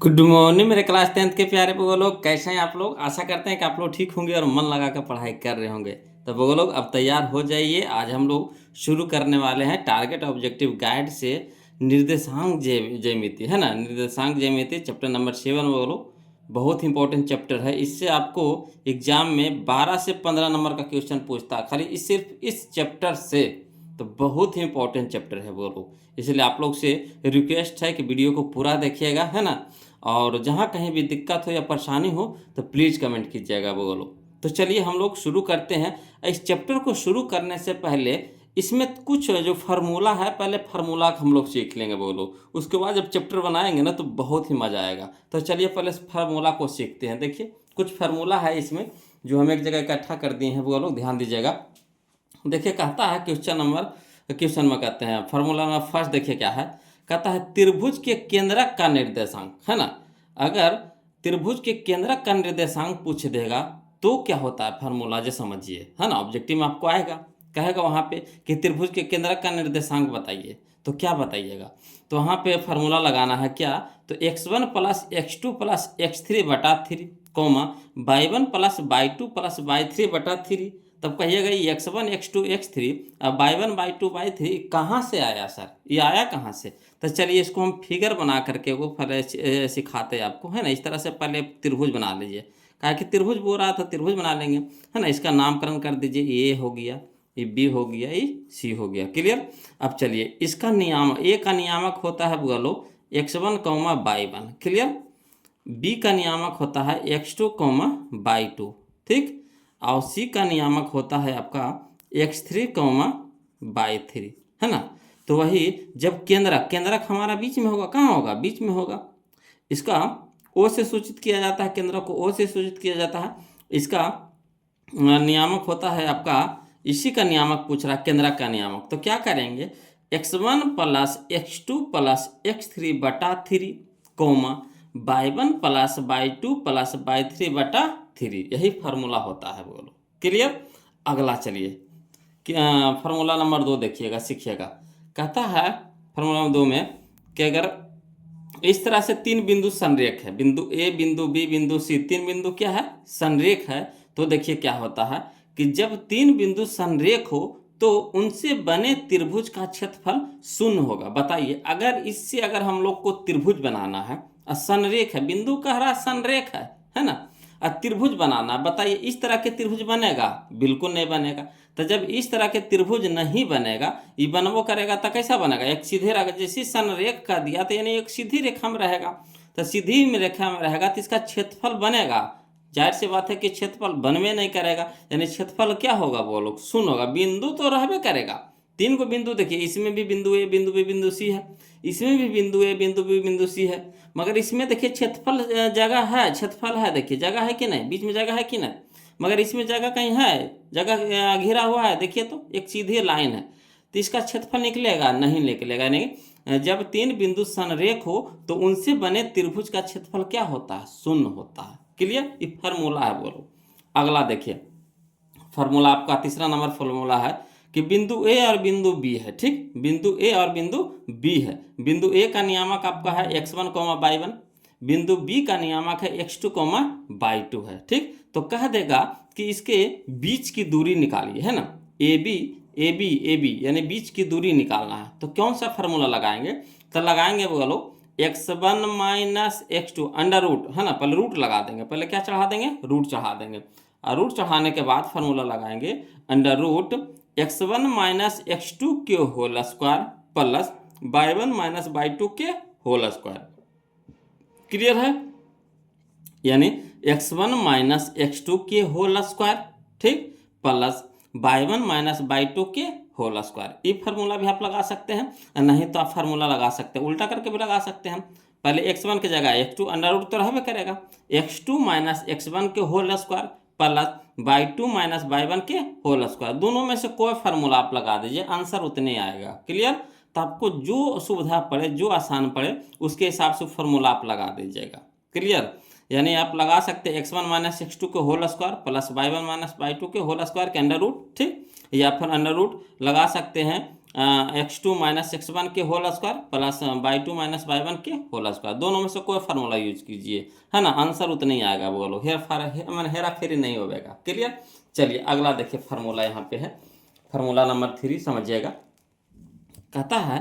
Good morning मेरे class 10th के प्यारे बगो लोग, कैसे हैं आप लोग। आशा करते हैं कि आप लोग ठीक होंगे और मन लगा कर पढ़ाई कर रहे होंगे। तो बगो लोग अब तैयार हो जाइए। आज हम लोग शुरू करने वाले हैं टारगेट ऑब्जेक्टिव गाइड से निर्देशांक ज्यामिति, है ना। निर्देशांक ज्यामिति चैप्टर नंबर 7 बगो लोग, बहुत इंपॉर्टेंट चैप्टर है। इससे आपको एग्जाम में 12 से 15 नंबर का क्वेश्चन पूछता है खाली सिर्फ इस चैप्टर से। तो बहुत ही इंपॉर्टेंट चैप्टर है वो लोग, इसलिए आप लोग से रिक्वेस्ट है कि वीडियो को पूरा देखिएगा, है ना। और जहाँ कहीं भी दिक्कत हो या परेशानी हो तो प्लीज़ कमेंट कीजिएगा वो लोग। तो चलिए हम लोग शुरू करते हैं। इस चैप्टर को शुरू करने से पहले इसमें कुछ जो फार्मूला है, पहले फार्मूला हम लोग सीख लेंगे वो लोग, उसके बाद जब चैप्टर बनाएंगे ना तो बहुत ही मज़ा आएगा। तो चलिए पहले फार्मूला को सीखते हैं। देखिए कुछ फार्मूला है इसमें जो हम एक जगह इकट्ठा कर दिए हैं वो लोग, ध्यान दीजिएगा। देखिए कहता है क्वेश्चन में कहते हैं फार्मूला में फर्स्ट, देखिए क्या है। कहता है त्रिभुज के केंद्रक का निर्देशांक, है ना। अगर त्रिभुज के केंद्रक का निर्देशांक पूछ देगा तो क्या होता है फार्मूला, जो समझिए, है ना। ऑब्जेक्टिव में आपको आएगा, कहेगा वहाँ पे कि त्रिभुज के केंद्रक का निर्देशांक बताइए, तो क्या बताइएगा। तो वहाँ पे फार्मूला लगाना है क्या, तो x1 plus x2 plus x3 बटा 3, coma y1 plus y2 plus y3 बटा 3। तब कहिएगा ये x1 x2 x3 अब y1 y2 y3 कहाँ से आया सर, ये आया कहाँ से। तो चलिए इसको हम फिगर बना करके वो पहले सिखाते हैं आपको, है ना। इस तरह से पहले त्रिभुज बना लीजिए, कहा कि त्रिभुज बोल रहा था त्रिभुज बना लेंगे, है ना। इसका नामकरण कर दीजिए, ये हो गया, ये बी हो गया, ये सी हो गया, क्लियर। अब चलिए इसका नियामक, ए का नियामक होता है बोलो x1 comma y1, clear. B का नियामक होता है x2 कौमा y2, ठीक। और सी का नियामक होता है आपका x3 कौमा y3, है ना। तो वही जब केंद्रक हमारा बीच में होगा, कहाँ होगा, बीच में होगा। इसका ओ से सूचित किया जाता है, केंद्रक को ओ से सूचित किया जाता है। इसका नियामक होता है आपका, इसी का नियामक पूछ रहा है, केंद्रक का नियामक। तो क्या करेंगे, x1 plus x2 plus x3 बटा 3, coma y1 plus y2 plus y3 बटा 3, यही फार्मूला होता है बोलो, क्लियर। अगला चलिए फार्मूला नंबर 2 देखिएगा, सीखिएगा। कहता है फार्मूला नंबर 2 में कि अगर इस तरह से तीन बिंदु संरेख है, बिंदु ए, बिंदु बी, बिंदु सी, तीन बिंदु क्या है, संरेख है। तो देखिए क्या होता है कि जब तीन बिंदु संरेख हो तो उनसे बने त्रिभुज का क्षेत्रफल शून्य होगा। बताइए अगर इससे अगर हम लोग को त्रिभुज बनाना है, संरेख है, बिंदु कह रहा संरेख है ना। त्रिभुज बनाना, बताइए इस तरह के त्रिभुज बनेगा, बिल्कुल नहीं बनेगा। तो जब इस तरह के त्रिभुज नहीं बनेगा, ये बनबो करेगा तो कैसा बनेगा, एक सीधे रेखा, जैसे संरेख का दिया तो यानी एक सीधी रेखा में रहेगा। तो सीधी में रेखा में रहेगा तो इसका क्षेत्रफल बनेगा, जाहिर सी बात है कि क्षेत्रफल बनवे नहीं करेगा, यानी क्षेत्रफल क्या होगा बोलो, शून्य होगा। बिंदु तो रहबे करेगा, तीन को बिंदु देखिए, इसमें भी बिंदु ए, बिंदु बी, बिंदु सी है, इसमें भी बिंदु ए, बिंदु बी, बिंदु सी है। मगर इसमें देखिए क्षेत्रफल जगह है, क्षेत्रफल है, देखिए जगह है कि नहीं, बीच में जगह है कि नहीं। मगर इसमें जगह कहीं है, जगह घिरा हुआ है, देखिए तो एक सीधी लाइन है, तो इसका क्षेत्रफल निकलेगा नहीं, निकलेगा नहीं। जब तीन बिंदु संरेख हो तो उनसे बने त्रिभुज का क्षेत्रफल क्या होता है, शून्य होता है, क्लियर। ये फार्मूला है बोलो। अगला देखिए फार्मूला आपका तीसरा नंबर फार्मूला है कि बिंदु ए और बिंदु बी है, ठीक। बिंदु ए और बिंदु बी है। बिंदु ए का नियामक आपका है x1 कौमा y1, बिंदु बी का नियामक है x2 कौमा y2 है, ठीक। तो कह देगा कि इसके बीच की दूरी निकालिए, है ना। ए बी यानी बीच की दूरी निकालना है। तो कौन सा फार्मूला लगाएंगे, तो लगाएंगे बोलो x1 minus x2 under root, है ना। पहले रूट लगा देंगे, पहले क्या चढ़ा देंगे, रूट चढ़ा देंगे। और रूट चढ़ाने के बाद फार्मूला लगाएंगे under root x1 minus x2 के whole square plus y1 minus y2 के होल स्क्वायर, क्लियर है। यानी x1 माइनस x2 के होल स्क्वायर, ठीक, प्लस y1 माइनस y2 के होल स्क्वायर। ये फार्मूला भी आप लगा सकते हैं, नहीं तो आप फार्मूला लगा सकते हैं, उल्टा करके भी लगा सकते हैं। पहले x1 की जगह x2 अंडर रूट तो रहबे करेगा, x2 माइनस x1 के whole square plus y2 minus y1 के होल स्क्वायर। दोनों में से कोई फार्मूला आप लगा दीजिए, आंसर उतने आएगा, क्लियर। तो आपको जो सुविधा पड़े, जो आसान पड़े, उसके हिसाब से फार्मूला आप लगा दीजिएगा, क्लियर। यानी आप लगा सकते हैं x1 माइनस x2 के whole square plus y1 minus y2 के होल स्क्वायर के अंडर रूट, ठीक। या फिर अंडर रूट लगा सकते हैं x2 माइनस x1 के whole square plus y2 minus y1 के होल स्क्वायर। दोनों में से कोई फार्मूला यूज कीजिए, है ना, आंसर उतना ही आएगा। बोलो हेरा फेरी नहीं होगा। क्लियर। चलिए अगला देखिए फार्मूला यहाँ पे है, फार्मूला नंबर 3 समझिएगा। कहता है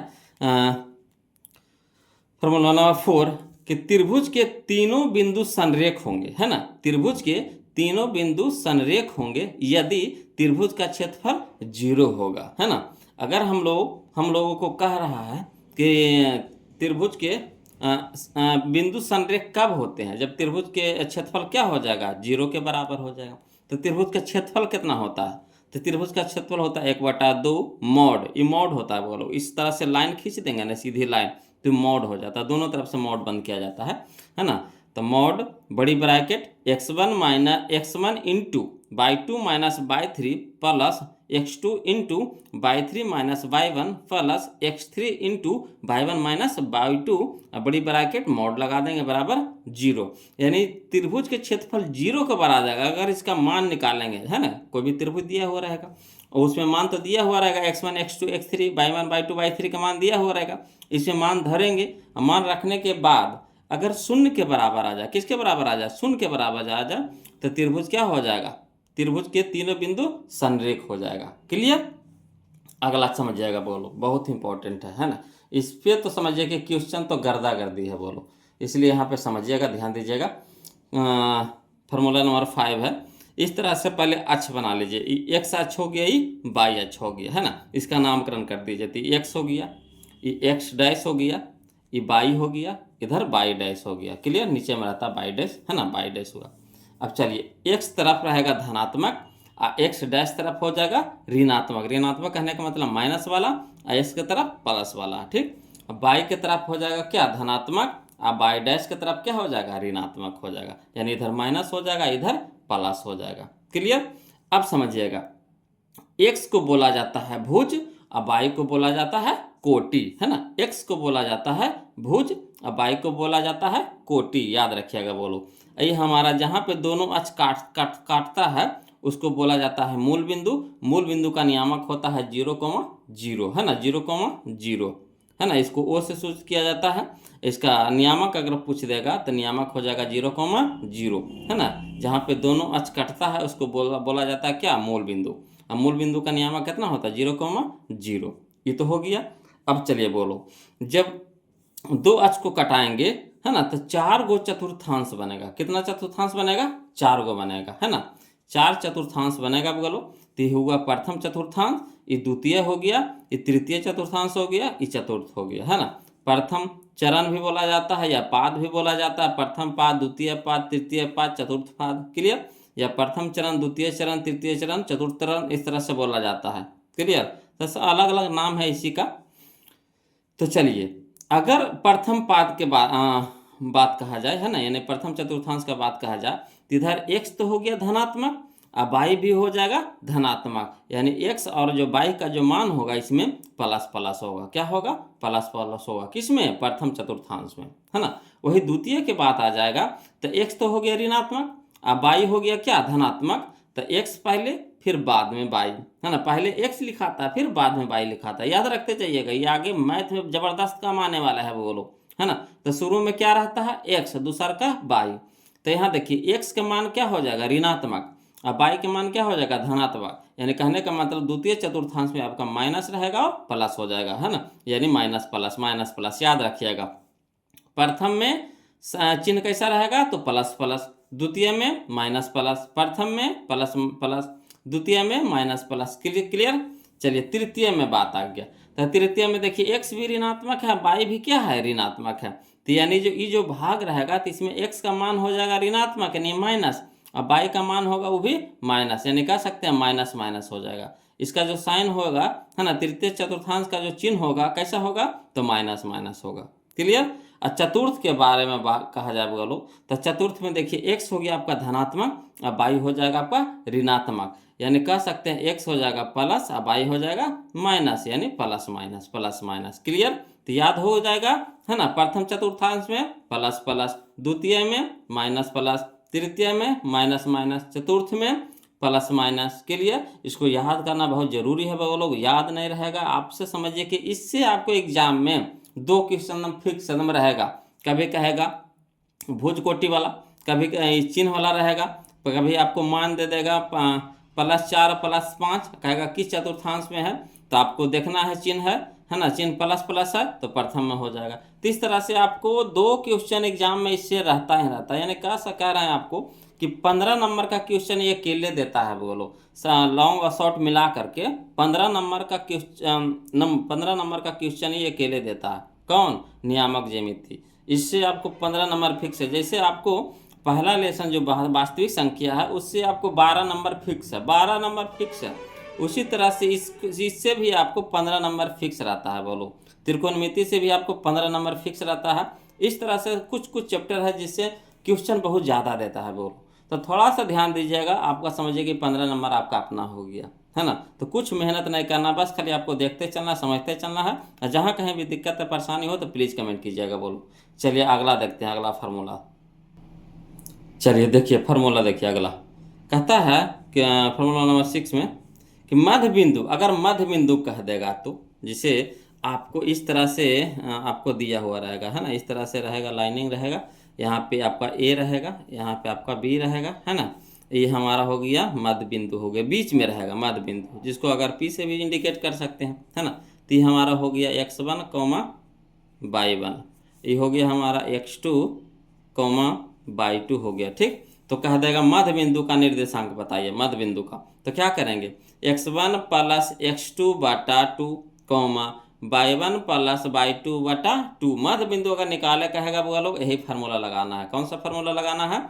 फार्मूला नंबर 4 कि त्रिभुज के तीनों बिंदु संरेख होंगे, है ना, त्रिभुज के तीनों बिंदु संरेख होंगे यदि त्रिभुज का क्षेत्रफल 0 होगा, है ना। अगर हम लोगों को कह रहा है कि त्रिभुज के बिंदु संरेख कब होते हैं, जब त्रिभुज के क्षेत्रफल क्या हो जाएगा, 0 के बराबर हो जाएगा। तो त्रिभुज का क्षेत्रफल कितना होता है, तो त्रिभुज का क्षेत्रफल होता है 1/2 मॉड, ये मॉड होता है। बोलो इस तरह से लाइन खींच देंगे ना, सीधी लाइन, तो मॉड हो जाता है, दोनों तरफ से मॉड बंद किया जाता है ना। तो मॉड बड़ी bracket x1 into y2 minus y3 plus x2 into y3 minus y1 plus x3 into y1 minus y2 बड़ी ब्रैकेट मॉड लगा देंगे बराबर 0। यानी त्रिभुज के क्षेत्रफल 0 के बराबर आ जाएगा अगर इसका मान निकालेंगे, है ना। कोई भी त्रिभुज दिया हुआ रहेगा और उसमें मान तो दिया हुआ रहेगा x1 x2 x3 y1 y2 y3 का मान दिया हुआ रहेगा, इसमें मान धरेंगे। मान रखने के बाद अगर शून्य के बराबर आ जाए, किसके बराबर आ जाए, शून्य के बराबर आ जाए, तो त्रिभुज क्या हो जाएगा, त्रिभुज के तीनों बिंदु संरेख हो जाएगा। क्लियर। अगला समझ जाएगा। बोलो बहुत इंपॉर्टेंट है ना। इस पे तो समझिए कि क्वेश्चन तो गर्दी है। बोलो इसलिए यहाँ पे समझिएगा, ध्यान दीजिएगा। फार्मूला नंबर 5 है। इस तरह से पहले अक्ष बना लीजिए, x अक्ष हो गया, ये y अक्ष हो गया, है ना। इसका नामकरण कर दीजिए, तो x हो गया, ये x डैश हो गया, ये y हो गया, इधर y डैश हो गया। क्लियर। नीचे में रहता y डैश, है ना, y डैश हुआ। अब चलिए x तरफ रहेगा धनात्मक और x डैश तरफ हो जाएगा ऋणात्मक। ऋणात्मक कहने का मतलब माइनस वाला और x की तरफ प्लस वाला, ठीक। अब y की तरफ हो जाएगा क्या, धनात्मक, और y डैश की तरफ क्या हो जाएगा, ऋणात्मक हो जाएगा। यानी इधर माइनस हो जाएगा, इधर प्लस हो जाएगा। क्लियर। अब समझिएगा, x को बोला जाता है भुज और y को बोला जाता है कोटि, है ना। x को बोला जाता है भुज और y को बोला जाता है कोटि, याद रखिएगा। बोलो ये हमारा जहाँ पे दोनों अक्ष काटता है उसको बोला जाता है मूल बिंदु। मूल बिंदु का नियामक होता है 0,0, है ना, 0,0, है ना। इसको ओ से सूचित किया जाता है। इसका नियामक अगर पूछ देगा तो नियामक हो जाएगा 0,0, है ना। जहाँ पे दोनों अक्ष कटता है उसको बोला जाता है क्या, मूल बिंदु। अब मूल बिंदु का नियामक कितना होता है, 0,0। ये तो हो गया। अब चलिए बोलो, जब दो अक्ष को कटाएंगे, है ना, तो 4 गो चतुर्थांश बनेगा। कितना चतुर्थांश बनेगा, 4 गो बनेगा, है ना। 4 चतुर्थांश बनेगा। बोलो तो ये हुआ प्रथम चतुर्थांश, ये द्वितीय हो गया, ये तृतीय चतुर्थांश हो गया, ये चतुर्थ हो गया, है ना। प्रथम चरण भी बोला जाता है या पाद भी बोला जाता है, प्रथम पाद, द्वितीय पाद, तृतीय पाद, चतुर्थ पाद। क्लियर। या प्रथम चरण, द्वितीय चरण, तृतीय चरण, चतुर्थ चरण, इस तरह से बोला जाता है। क्लियर। तो अलग अलग नाम है इसी का। तो चलिए अगर प्रथम पाद के बात कहा जाए, है ना, यानी प्रथम चतुर्थांश का बात कहा जाए, तो इधर x तो हो गया धनात्मक और y भी हो जाएगा धनात्मक। यानी x और जो y का जो मान होगा इसमें प्लस प्लस होगा। क्या होगा, प्लस प्लस होगा। किसमें, प्रथम चतुर्थांश में, है ना। वही द्वितीय के बात आ जाएगा तो x तो हो गया ऋणात्मक और y हो गया क्या, धनात्मक। तो x पहले फिर बाद में y, है ना। पहले x लिखाता है फिर बाद में y लिखाता है, याद रखते जाइएगा। ये आगे मैथ में जबरदस्त काम आने वाला है। बोलो, है ना। तो शुरू में क्या रहता है, x, दूसरा का y। तो यहाँ देखिए x का मान क्या हो जाएगा, ऋणात्मक, और y के मान क्या हो जाएगा, धनात्मक। यानी कहने का मतलब द्वितीय चतुर्थांश में आपका माइनस रहेगा और प्लस हो जाएगा, है ना। यानी माइनस प्लस, याद रखिएगा। प्रथम में चिन्ह कैसा रहेगा, तो प्लस प्लस, द्वितीय में माइनस प्लस, प्रथम में प्लस प्लस, द्वितीय में माइनस प्लस। क्लियर। चलिए तृतीय में बात आ गया। तो तृतीय में देखिए x भी ऋणात्मक है, y भी क्या है, ऋणात्मक है। तो यानी जो ये जो भाग रहेगा तो इसमें x का मान हो जाएगा ऋणात्मक यानी माइनस, और y का मान होगा वो भी माइनस, यानी कह सकते हैं माइनस माइनस हो जाएगा। इसका जो साइन होगा, है ना, तृतीय चतुर्थांश का जो चिन्ह होगा कैसा होगा, तो माइनस माइनस होगा। क्लियर। और चतुर्थ के बारे में कहा जाए बोलो, तो चतुर्थ में देखिए x हो गया आपका धनात्मक और y हो जाएगा आपका ऋणात्मक। यानी कह सकते हैं x हो जाएगा प्लस और y हो जाएगा माइनस, यानी plus minus plus minus. Clear. तो याद हो जाएगा, है ना। प्रथम चतुर्थांश में प्लस प्लस, द्वितीय में माइनस प्लस, तृतीय में माइनस माइनस, चतुर्थ में प्लस माइनस। क्लियर? इसको याद करना बहुत जरूरी है। वो लोग याद नहीं रहेगा आपसे समझिए कि इससे आपको एग्जाम में 2 क्वेश्चन फिक्स एकदम रहेगा। कभी कहेगा भुज कोटि वाला, कभी चिन्ह वाला रहेगा, कभी आपको मान दे देगा +4 +5, कहेगा किस चतुर्थांश में है, तो आपको देखना है चिन्ह है ना, चिन्ह प्लस प्लस है तो प्रथम में हो जाएगा। तो इस तरह से आपको 2 क्वेश्चन एग्जाम में इससे रहता ही रहता है। यानी कह रहे हैं आपको कि 15 नंबर का क्वेश्चन ये अकेले देता है। बोलो लॉन्ग और शॉर्ट मिला करके 15 नंबर का क्वेश्चन 15 नंबर का क्वेश्चन ये अकेले देता है। कौन? नियामक ज्यामिति। इससे आपको 15 नंबर फिक्स है। जैसे आपको पहला लेसन जो वास्तविक संख्या है उससे आपको 12 नंबर फिक्स है, 12 नंबर फिक्स है। उसी तरह से इससे भी आपको 15 नंबर फिक्स रहता है। बोलो त्रिकोणमिति से भी आपको 15 नंबर फिक्स रहता है। इस तरह से कुछ कुछ चैप्टर है जिससे क्वेश्चन बहुत ज़्यादा देता है। बोलो तो थोड़ा सा ध्यान दीजिएगा, आपका समझिए कि 15 नंबर आपका अपना हो गया है ना। तो कुछ मेहनत नहीं करना, बस खाली आपको देखते चलना, समझते चलना है। और जहाँ कहीं भी दिक्कत है परेशानी हो तो प्लीज़ कमेंट कीजिएगा। बोलो चलिए अगला देखते हैं, अगला फार्मूला। चलिए देखिए फार्मूला देखिए अगला कहता है कि फार्मूला नंबर 6 में कि मध्य बिंदु, अगर मध्य बिंदु कह देगा तो जिसे आपको इस तरह से आपको दिया हुआ रहेगा है ना, इस तरह से रहेगा, लाइनिंग रहेगा, यहाँ पे आपका ए रहेगा, यहाँ पे आपका बी रहेगा है ना। ये हमारा हो गया मध्य बिंदु हो गया, बीच में रहेगा मध्य बिंदु, जिसको अगर पी से भी इंडिकेट कर सकते हैं है ना। तो ये हमारा हो गया x1, y1, ये हो गया हमारा x2, y2 हो गया। ठीक, तो कह देगा मध्य बिंदु का निर्देशांक बताइए, मध्य बिंदु का। तो क्या करेंगे, x1 + x2 बटा 2, y1 + y2 बटा 2। मध्य बिंदु अगर निकाले कहेगा वो लोग, यही फार्मूला लगाना है। कौन सा फार्मूला लगाना है?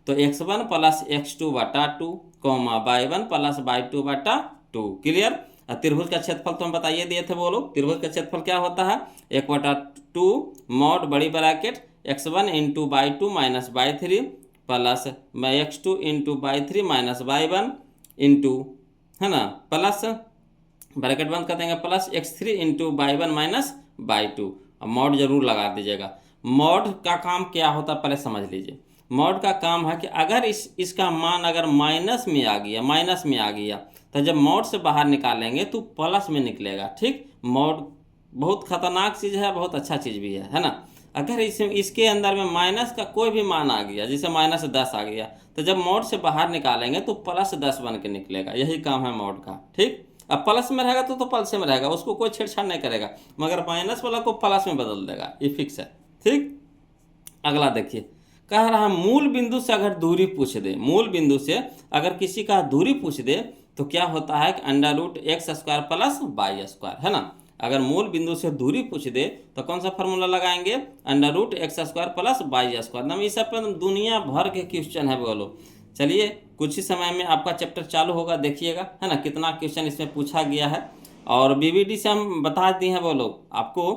तो x1 + x2 बटा 2, y1 + y2 बटा 2। क्लियर? त्रिभुज का क्षेत्रफल तो हम बताइए दिए थे वो लोग। त्रिभुज का क्षेत्रफल क्या होता है? 1/2 मॉड बड़ी bracket x1 × y2 - y3 plus x2 × y3 - y1 into है ना, प्लस ब्रैकेट बंद कर देंगे, प्लस x3 × y1 - y2। अब मॉड जरूर लगा दीजिएगा। मॉड का काम क्या होता है पहले समझ लीजिए। मॉड का काम है कि अगर इसका मान अगर माइनस में आ गया, तो जब मॉड से बाहर निकालेंगे तो प्लस में निकलेगा। ठीक, मॉड बहुत खतरनाक चीज़ है, बहुत अच्छा चीज़ भी है ना। अगर इसके अंदर में माइनस का कोई भी मान आ गया, जैसे -10 आ गया, तो जब मॉड से बाहर निकालेंगे तो +10 बन के निकलेगा। यही काम है मॉड का। ठीक, अब प्लस में रहेगा तो प्लस में रहेगा, उसको कोई छेड़छाड़ नहीं करेगा, मगर माइनस वाला को प्लस में बदल देगा, ये फिक्स है। ठीक, अगला देखिए, कह रहा है मूल बिंदु से अगर दूरी पूछ दे, मूल बिंदु से अगर किसी का दूरी पूछ दे तो क्या होता है कि √x² + y² है ना। अगर मूल बिंदु से दूरी पूछ दे तो कौन सा फार्मूला लगाएंगे? √x² + y²। ना ये सब पर दुनिया भर के क्वेश्चन है। बोलो चलिए कुछ ही समय में आपका चैप्टर चालू होगा, देखिएगा है ना कितना क्वेश्चन इसमें पूछा गया है। और बीवीडी से हम बता दिए हैं। बोलो आपको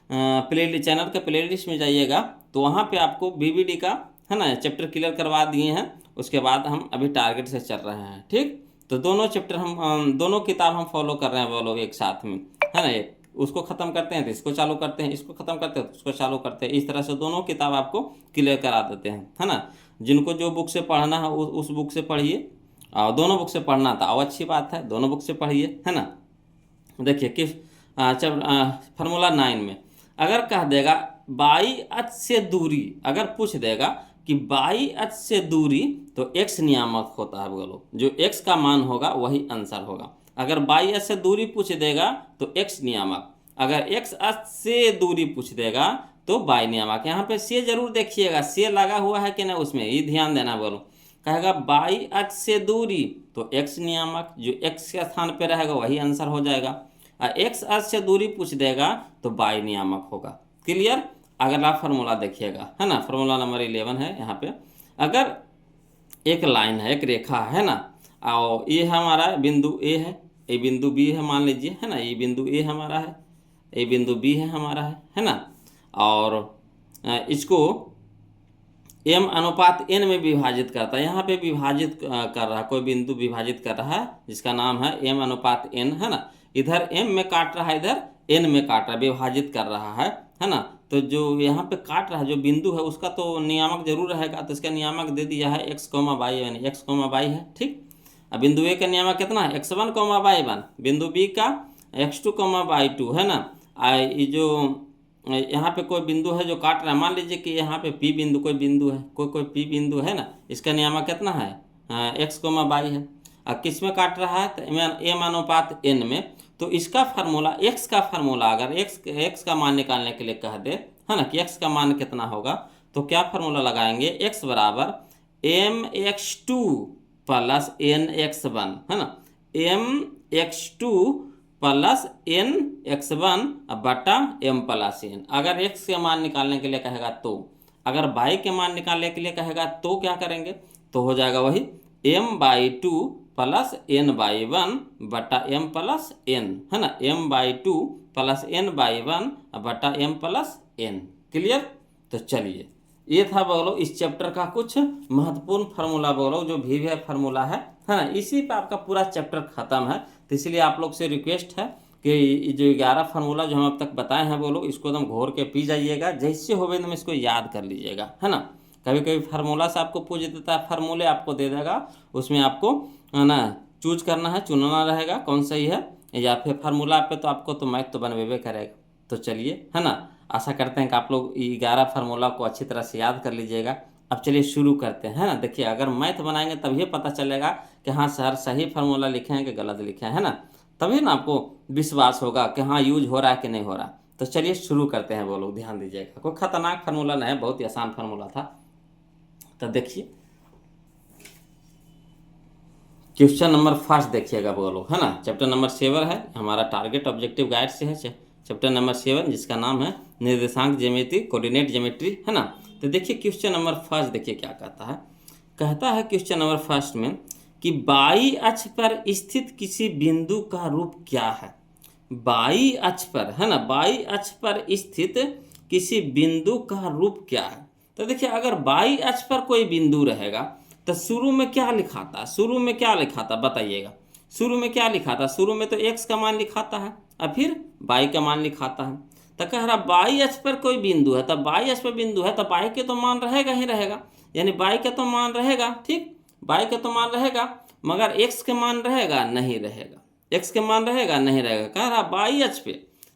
प्ले चैनल के प्लेलिस्ट में जाइएगा तो वहाँ पे आपको बीवीडी का है ना चैप्टर क्लियर करवा दिए हैं। उसके बाद हम अभी टारगेट से चल रहे हैं। ठीक, तो दोनों चैप्टर हम दोनों किताब हम फॉलो कर रहे हैं। बोलो एक साथ में है ना, एक उसको ख़त्म करते हैं तो इसको चालू करते हैं, इसको ख़त्म करते हैं तो उसको चालू करते हैं। इस तरह से दोनों किताब आपको क्लियर करा देते हैं है ना। जिनको जो बुक से पढ़ना है उस बुक से पढ़िए, और दोनों बुक से पढ़ना था और अच्छी बात है, दोनों बुक से पढ़िए है ना। देखिए किस फार्मूला 9 में अगर कह देगा बाई अक्ष से दूरी, अगर पूछ देगा कि बाई अक्ष से दूरी तो x नियामक होता है। बोलो जो x का मान होगा वही आंसर होगा। अगर बाई अक्ष से दूरी पूछ देगा तो x नियामक, अगर x अक्ष से दूरी पूछ देगा तो y नियामक। यहाँ पे से जरूर देखिएगा, से लगा हुआ है कि नहीं उसमें, ये ध्यान देना। बोलो कहेगा बाई अक्ष से दूरी तो x नियामक, जो x के स्थान पे रहेगा वही आंसर हो जाएगा। और x अक्ष से दूरी पूछ देगा तो y नियामक होगा। क्लियर? अगला फार्मूला देखिएगा है ना, फार्मूला नंबर 11 है। यहाँ पे अगर एक लाइन है, एक रेखा है ना, और ये हमारा बिंदु A है, ये बिंदु B है मान लीजिए है ना, ये बिंदु A हमारा है, ये बिंदु B है हमारा है ना। और इसको m/n में विभाजित करता है। यहाँ पे विभाजित कर रहा है, कोई बिंदु विभाजित कर रहा है जिसका नाम है m/n है ना। इधर m में काट रहा है, इधर n में काट रहा है, विभाजित कर रहा है ना। तो जो यहाँ पे काट रहा है जो बिंदु है उसका तो नियामक जरूर रहेगा, तो इसका नियामक दे दिया है x, y यानी x, y है। ठीक, अब बिंदु ए का नियामक कितना है x1 कॉमा y1, बिंदु बी का x2 कॉमा y2 है ना। ये जो यहाँ पे कोई बिंदु है जो काट रहा है, मान लीजिए कि यहाँ पे P बिंदु कोई बिंदु है, कोई P बिंदु है ना, इसका नियामक कितना है x कॉमा y है। अब किस में काट रहा है तो m अनुपात n में। तो इसका फार्मूला x का फार्मूला अगर x का मान निकालने के लिए कह दे है ना कि x का मान कितना होगा, तो क्या फार्मूला लगाएंगे, x बराबर mx2 प्लस nx1 है ना, mx2 प्लस nx1 बटा m प्लस n। अगर x के मान निकालने के लिए कहेगा तो, अगर y के मान निकालने के लिए कहेगा तो क्या करेंगे, तो हो जाएगा वही m/2 प्लस n/1 बटा m प्लस n है ना, m/2 प्लस n/1 बटा m प्लस n। क्लियर। तो चलिए ये था बोलो इस चैप्टर का कुछ महत्वपूर्ण फार्मूला बोलो जो वी फार्मूला है ना। इसी पे आपका पूरा चैप्टर खत्म है। तो इसलिए आप लोग से रिक्वेस्ट है कि जो 11 फार्मूला जो हम अब तक बताए हैं बोलो इसको एकदम घोर के पी जाइएगा, जैसे हो एकदम इसको याद कर लीजिएगा है ना। कभी कभी फार्मूला से आपको पूछ देता है, फार्मूले आपको दे देगा, उसमें आपको है ना चूज करना है, चुनना रहेगा कौन सही है, या फिर फार्मूला पे तो आपको तो मैथ तो बनवेबे करेगा। तो चलिए है ना, आशा करते हैं कि आप लोग 11 फार्मूला को अच्छी तरह से याद कर लीजिएगा। अब चलिए शुरू करते हैं ना। देखिए अगर मैथ बनाएंगे तभी पता चलेगा कि हाँ सर सही फार्मूला लिखे हैं कि गलत लिखे हैं, है ना, तभी ना आपको विश्वास होगा कि हाँ यूज हो रहा है कि नहीं हो रहा। तो चलिए शुरू करते हैं वो लोग, ध्यान दीजिएगा, कोई खतरनाक फार्मूला नहीं है, बहुत ही आसान फार्मूला था। तो देखिए क्वेश्चन नंबर फर्स्ट देखिएगा वो लोग है ना, चैप्टर नंबर 7 है हमारा, टारगेट ऑब्जेक्टिव गाइड से है चैप्टर नंबर 7 जिसका नाम है निर्देशांक ज्योमेट्री, कोऑर्डिनेट ज्योमेट्री है ना। तो देखिए क्वेश्चन नंबर फर्स्ट देखिए क्या कहता है क्वेश्चन नंबर फर्स्ट में कि बाई अक्ष पर स्थित किसी बिंदु का रूप क्या है। बाई अक्ष पर है ना, बाई अक्ष पर स्थित किसी बिंदु का रूप क्या है। तो देखिए अगर बाई अक्ष पर कोई बिंदु रहेगा तो शुरू में क्या लिखा था, शुरू में क्या लिखा था बताइएगा, शुरू में क्या लिखा था, शुरू में तो x का मान लिखाता है और फिर y का मान लिखाता है। तो कह रहा बाई अक्ष पर कोई बिंदु है, तो बाई अक्ष पर बिंदु है तो y के तो मान रहेगा ही रहेगा, यानी y का तो मान रहेगा, ठीक, y का तो मान रहेगा, मगर x के मान रहेगा नहीं रहेगा, x के मान रहेगा नहीं रहेगा। कह रहा बाई अक्ष पे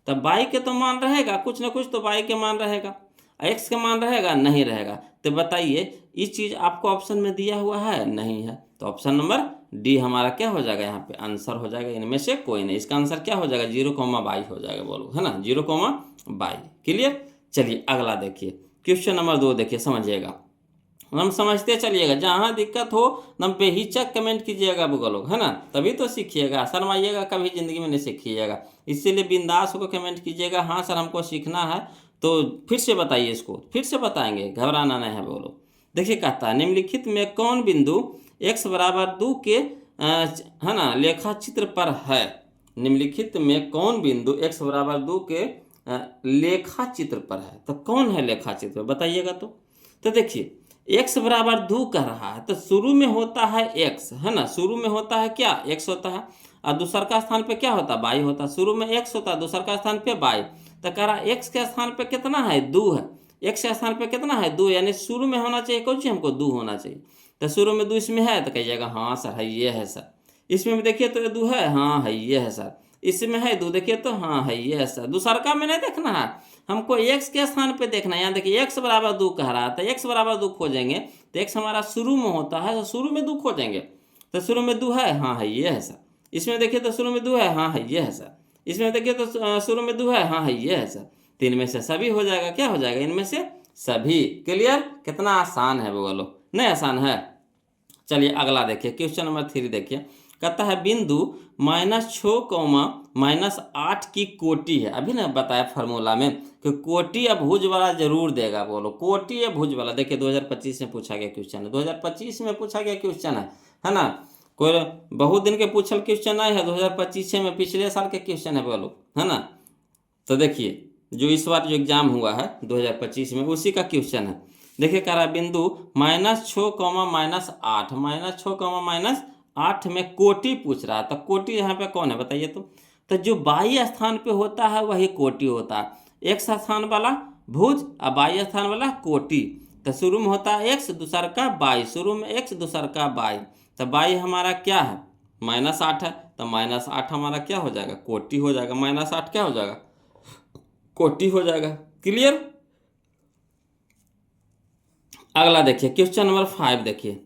तो y के तो मान रहेगा, कुछ ना कुछ तो y के मान रहेगा, x का मान रहेगा नहीं रहेगा। तो बताइए इस चीज़ आपको ऑप्शन में दिया हुआ है नहीं है, तो ऑप्शन नंबर डी हमारा क्या हो जाएगा, यहाँ पे आंसर हो जाएगा, इनमें से कोई नहीं। इसका आंसर क्या हो जाएगा 0,22 हो जाएगा बोलो है ना, 0,22। क्लियर। चलिए अगला देखिए क्वेश्चन नंबर 2 देखिए, समझिएगा, हम समझते चलिएगा, जहाँ दिक्कत हो नम बेहिचक कमेंट कीजिएगा बोलो है ना, तभी तो सीखिएगा, शर्माइएगा कभी ज़िंदगी में नहीं सीखिएगा, इसीलिए बिंदास को कमेंट कीजिएगा, हाँ सर हमको सीखना है, तो फिर से बताइए, इसको फिर से बताएंगे, घबराना नहीं है बोलो। देखिए कहता है निम्नलिखित में कौन बिंदु x बराबर 2 के है ना लेखा चित्र पर है। निम्नलिखित में कौन बिंदु x बराबर 2 के लेखा चित्र पर है, तो कौन है लेखा चित्र बताइएगा। तो देखिए x बराबर 2 कह रहा है तो शुरू में होता है x है ना, शुरू में होता है क्या x होता है, और दूसर का स्थान पे क्या होता है y होता है, शुरू में x होता है दूसर का स्थान पे y। तो कह रहा x के स्थान पे कितना है 2 है, x के स्थान पे कितना है 2, यानी शुरू में होना चाहिए कौन चीज हमको 2 होना चाहिए। तो शुरू में 2 इसमें है तो कहिएगा हाँ सर है ये है सर, इसमें भी देखिए तो 2 है, हाँ है ये है सर, इसमें है 2 देखिए तो हाँ है ये है सर। दूसरा का में नहीं देखना है हमको, x के स्थान पे देखना है। यहाँ देखिए x बराबर 2 कह रहा है तो x बराबर 2 खोजेंगे, तो x हमारा शुरू में होता है तो शुरू में 2 खोजेंगे, तो शुरू में 2 है, हाँ है ये है सर, इसमें देखिए तो शुरू में 2 है, हाँ है ये है सर, इसमें देखिए तो शुरू में 2 है, हाँ है ये है सर। तो इनमें से सभी हो जाएगा, क्या हो जाएगा इनमें से सभी। क्लियर। कितना आसान है बोलो, नहीं आसान है। चलिए अगला देखिए क्वेश्चन नंबर 3 देखिए, कहता है बिंदु -6, -8 की कोटि है। अभी ना बताया फार्मूला में कि कोटि या भुज वाला जरूर देगा बोलो, कोटि या भुज वाला। देखिए 2025 में पूछा गया क्वेश्चन है, 2025 में पूछा गया क्वेश्चन है ना, कोई बहुत दिन के पूछल क्वेश्चन आए है 2025 में, पिछले साल के क्वेश्चन है बोलो है ना। तो देखिए जो इस बार जो एग्जाम हुआ है 2025 में उसी का क्वेश्चन है। देखिए कह रहा है बिंदु -6, -8, -6, -8 में कोटि पूछ रहा है, तो कोटि यहाँ पे कौन है बताइए। तो जो बाई स्थान पे होता है वही कोटि होता है, एक स्थान वाला भुज और बाई स्थान वाला कोटि। तो शुरू में होता है एक्स दूसर का बाई, शुरू में एक्स दूसर का बाई, तो बाई हमारा क्या है -8 है, तो -8 हमारा क्या हो जाएगा कोटि हो जाएगा, -8 क्या हो जाएगा कोटि हो जाएगा। क्लियर। अगला देखिए क्वेश्चन नंबर 5।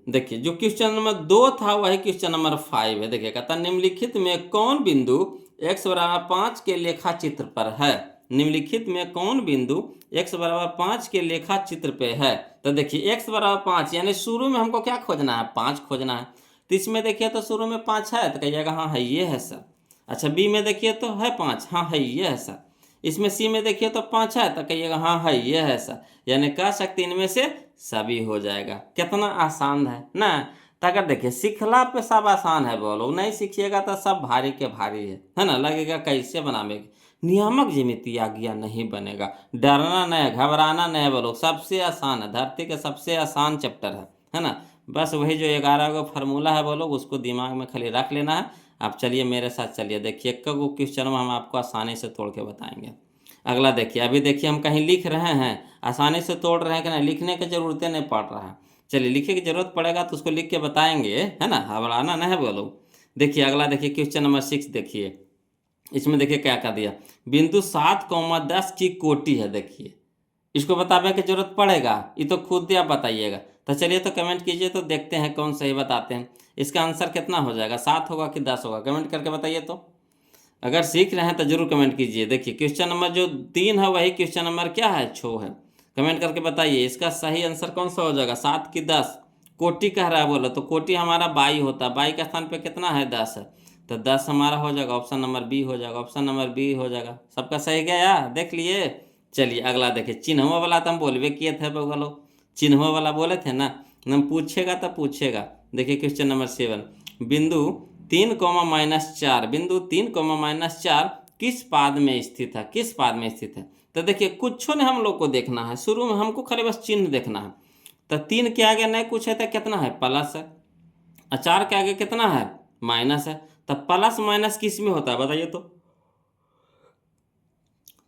देखिए जो क्वेश्चन नंबर 2 था वही क्वेश्चन नंबर 5 है। देखिए कहता निम्नलिखित में कौन बिंदु x बराबर 5 के लेखा चित्र पर है। निम्नलिखित में कौन बिंदु x बराबर 5 के लेखा चित्र पे है। तो देखिए x बराबर 5 यानी शुरू में हमको क्या खोजना है 5 खोजना है। तो इसमें देखिए तो शुरू में 5 है तो कहिएगा हाँ है ये है सर। अच्छा बी में देखिए तो है 5, हाँ है ये है सर। इसमें सी में देखिए तो 5 है तो कहिएगा हाँ है ये है सर। यानी कह सकते इनमें से सभी हो जाएगा। कितना आसान है ना। तो अगर देखिए सीखला पे सब आसान है, बोलो नहीं सीखिएगा तो सब भारी के भारी है ना। लगेगा कैसे बनावे, नियामक ज्यामिति आ गया नहीं बनेगा। डरना नहीं, घबराना नहीं, बोलो सबसे आसान है, धरती का सबसे आसान चैप्टर है ना। बस वही जो 11 गो फार्मूला है बोलो उसको दिमाग में खाली रख लेना है। आप चलिए मेरे साथ चलिए, देखिए एक को क्वेश्चन में हम आपको आसानी से तोड़ के बताएंगे। अगला देखिए, अभी देखिए हम कहीं लिख रहे हैं आसानी से तोड़ रहे हैं कि नहीं, लिखने की ज़रूरतें नहीं पड़ रहा है। चलिए लिखने की ज़रूरत पड़ेगा तो उसको लिख के बताएंगे है ना, घबराना नहीं है बोलो। देखिए अगला देखिए क्वेश्चन नंबर 6। देखिए इसमें देखिए क्या कर दिया, बिंदु 7,10 की कोटि है। देखिए इसको बताने की जरूरत पड़ेगा, ये तो खुद ही आप बताइएगा। तो चलिए तो कमेंट कीजिए तो देखते हैं कौन सही बताते हैं। इसका आंसर कितना हो जाएगा, 7 होगा कि 10 होगा, कमेंट करके बताइए। तो अगर सीख रहे हैं तो जरूर कमेंट कीजिए। देखिए क्वेश्चन नंबर जो 3 है वही क्वेश्चन नंबर क्या है 6 है। कमेंट करके बताइए इसका सही आंसर कौन सा हो जाएगा, 7 की 10। कोटि कह रहा है बोलो तो कोटि हमारा बाई होता है, बाई का स्थान पे कितना है 10 है, तो 10 हमारा हो जाएगा ऑप्शन नंबर बी हो जाएगा, ऑप्शन नंबर बी हो जाएगा। सबका सही गया देख लिए। चलिए अगला देखिए, चिन्हों वाला तो हम बोलबे किए थे बोलो, चिन्हों वाला बोले थे ना, हम पूछेगा तो पूछेगा। देखिए क्वेश्चन नंबर 7, बिंदु 3,-4, बिंदु 3,-4 किस पाद में स्थित है, किस पाद में स्थित है। तो देखिए कुछ ने हम लोग को देखना है, शुरू में हमको खाली बस चिन्ह देखना है। तो 3 के आगे नहीं कुछ है तो कितना है प्लस है, 4 के आगे कितना है माइनस है। तो प्लस माइनस किस में होता है बताइए तो,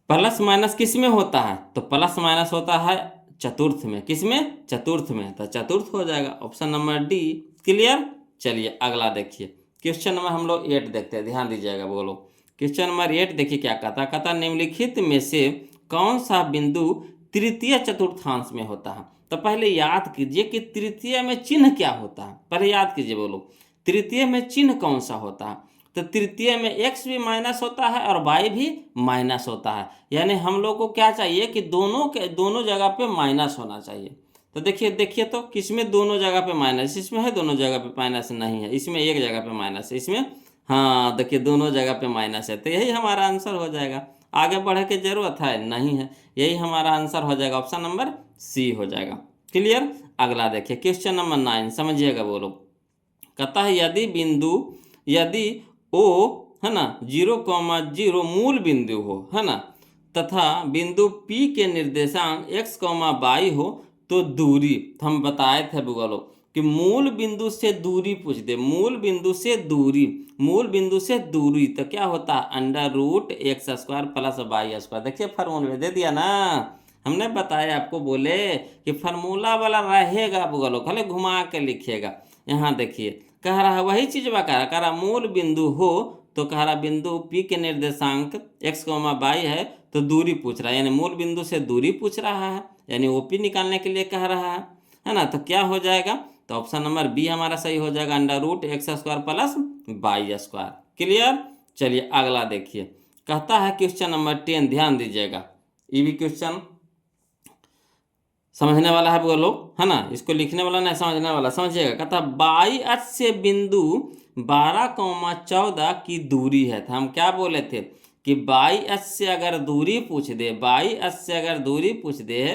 प्लस माइनस किस में होता है, तो प्लस माइनस होता है चतुर्थ में, किस में चतुर्थ में, तो चतुर्थ हो जाएगा ऑप्शन नंबर डी। क्लियर। चलिए अगला देखिए क्वेश्चन नंबर हम लोग 8 देखते हैं, ध्यान दीजिएगा बोलो। क्वेश्चन नंबर 8 देखिए क्या कहता निम्नलिखित में से कौन सा बिंदु तृतीय चतुर्थांश में होता है। तो पहले याद कीजिए कि तृतीय में चिन्ह क्या होता है, पहले याद कीजिए बोलो तृतीय में चिन्ह कौन सा होता है। तो तृतीय में x भी माइनस होता है और y भी माइनस होता है, यानी हम लोग को क्या चाहिए कि दोनों जगह पे माइनस होना चाहिए। तो देखिए तो किसमें दोनों जगह पे माइनस, इसमें है दोनों जगह पे माइनस नहीं है, इसमें एक जगह पे माइनस है, इसमें हाँ देखिए दोनों जगह पे माइनस है, तो यही हमारा आंसर हो जाएगा। आगे बढ़े की जरूरत है नहीं है, यही हमारा आंसर हो जाएगा, ऑप्शन नंबर सी हो जाएगा। क्लियर। अगला देखिए क्वेश्चन नंबर 9 समझिएगा बोलो। कहता है यदि ओ है ना 0,0 मूल बिंदु हो है ना, तथा बिंदु P के निर्देशांक x, y हो तो दूरी, तो हम बताए थे बोलो कि मूल बिंदु से दूरी पूछ दे, मूल बिंदु से दूरी, मूल बिंदु से दूरी तो क्या होता है √x² + y²। देखिए फार्मूला दे दिया ना, हमने बताया आपको, बोले कि फार्मूला वाला रहेगा बोलो, खाली घुमा के लिखिएगा। यहाँ देखिए कह रहा है वही चीज कह रहा मूल बिंदु हो तो कह रहा बिंदु P के निर्देशांक x, y है तो दूरी पूछ रहा है, यानी मूल बिंदु से दूरी पूछ रहा है, यानी OP निकालने के लिए कह रहा है ना। तो क्या हो जाएगा, तो ऑप्शन नंबर बी हमारा सही हो जाएगा √x² + y²। क्लियर। चलिए अगला देखिए कहता है क्वेश्चन नंबर 10, ध्यान दीजिएगा, ये भी क्वेश्चन समझने वाला है बोलो है ना, इसको लिखने वाला नहीं समझने वाला, समझिएगा। कहता बाई अक्ष से बिंदु 12,14 की दूरी है। तो हम क्या बोले थे कि बाई अक्ष से अगर दूरी पूछ दे, बाई अक्ष से अगर दूरी पूछ दे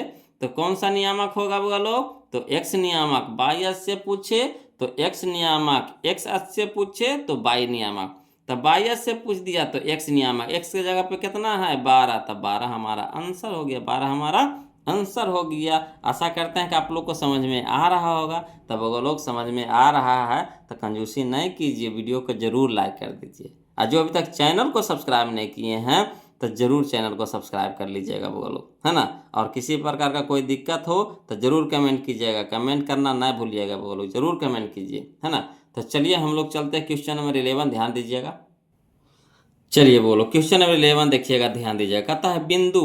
तो कौन सा नियामक होगा बोलो, तो x नियामक। बाई अक्ष से पूछे तो x नियामक, x अक्ष से पूछे तो बाई नियामक। तो बाई अक्ष से पूछ दिया तो x नियामक, x की जगह पे कितना है 12, तब 12 हमारा आंसर हो गया, 12 हमारा आंसर हो गया। आशा करते हैं कि आप लोग को समझ में आ रहा होगा। तब अगर लोग समझ में आ रहा है तो कंजूसी नहीं कीजिए, वीडियो को जरूर लाइक कर दीजिए, और जो अभी तक चैनल को सब्सक्राइब नहीं किए हैं तो ज़रूर चैनल को सब्सक्राइब कर लीजिएगा वो लोग, है ना। और किसी प्रकार का कोई दिक्कत हो तो ज़रूर कमेंट कीजिएगा, कमेंट करना ना भूलिएगा वो लोग, ज़रूर कमेंट कीजिए, है ना। तो चलिए हम लोग चलते हैं क्वेश्चन नंबर 11, ध्यान दीजिएगा। चलिए बोलो क्वेश्चन नंबर 11 देखिएगा, ध्यान दीजिएगा। कहता है बिंदु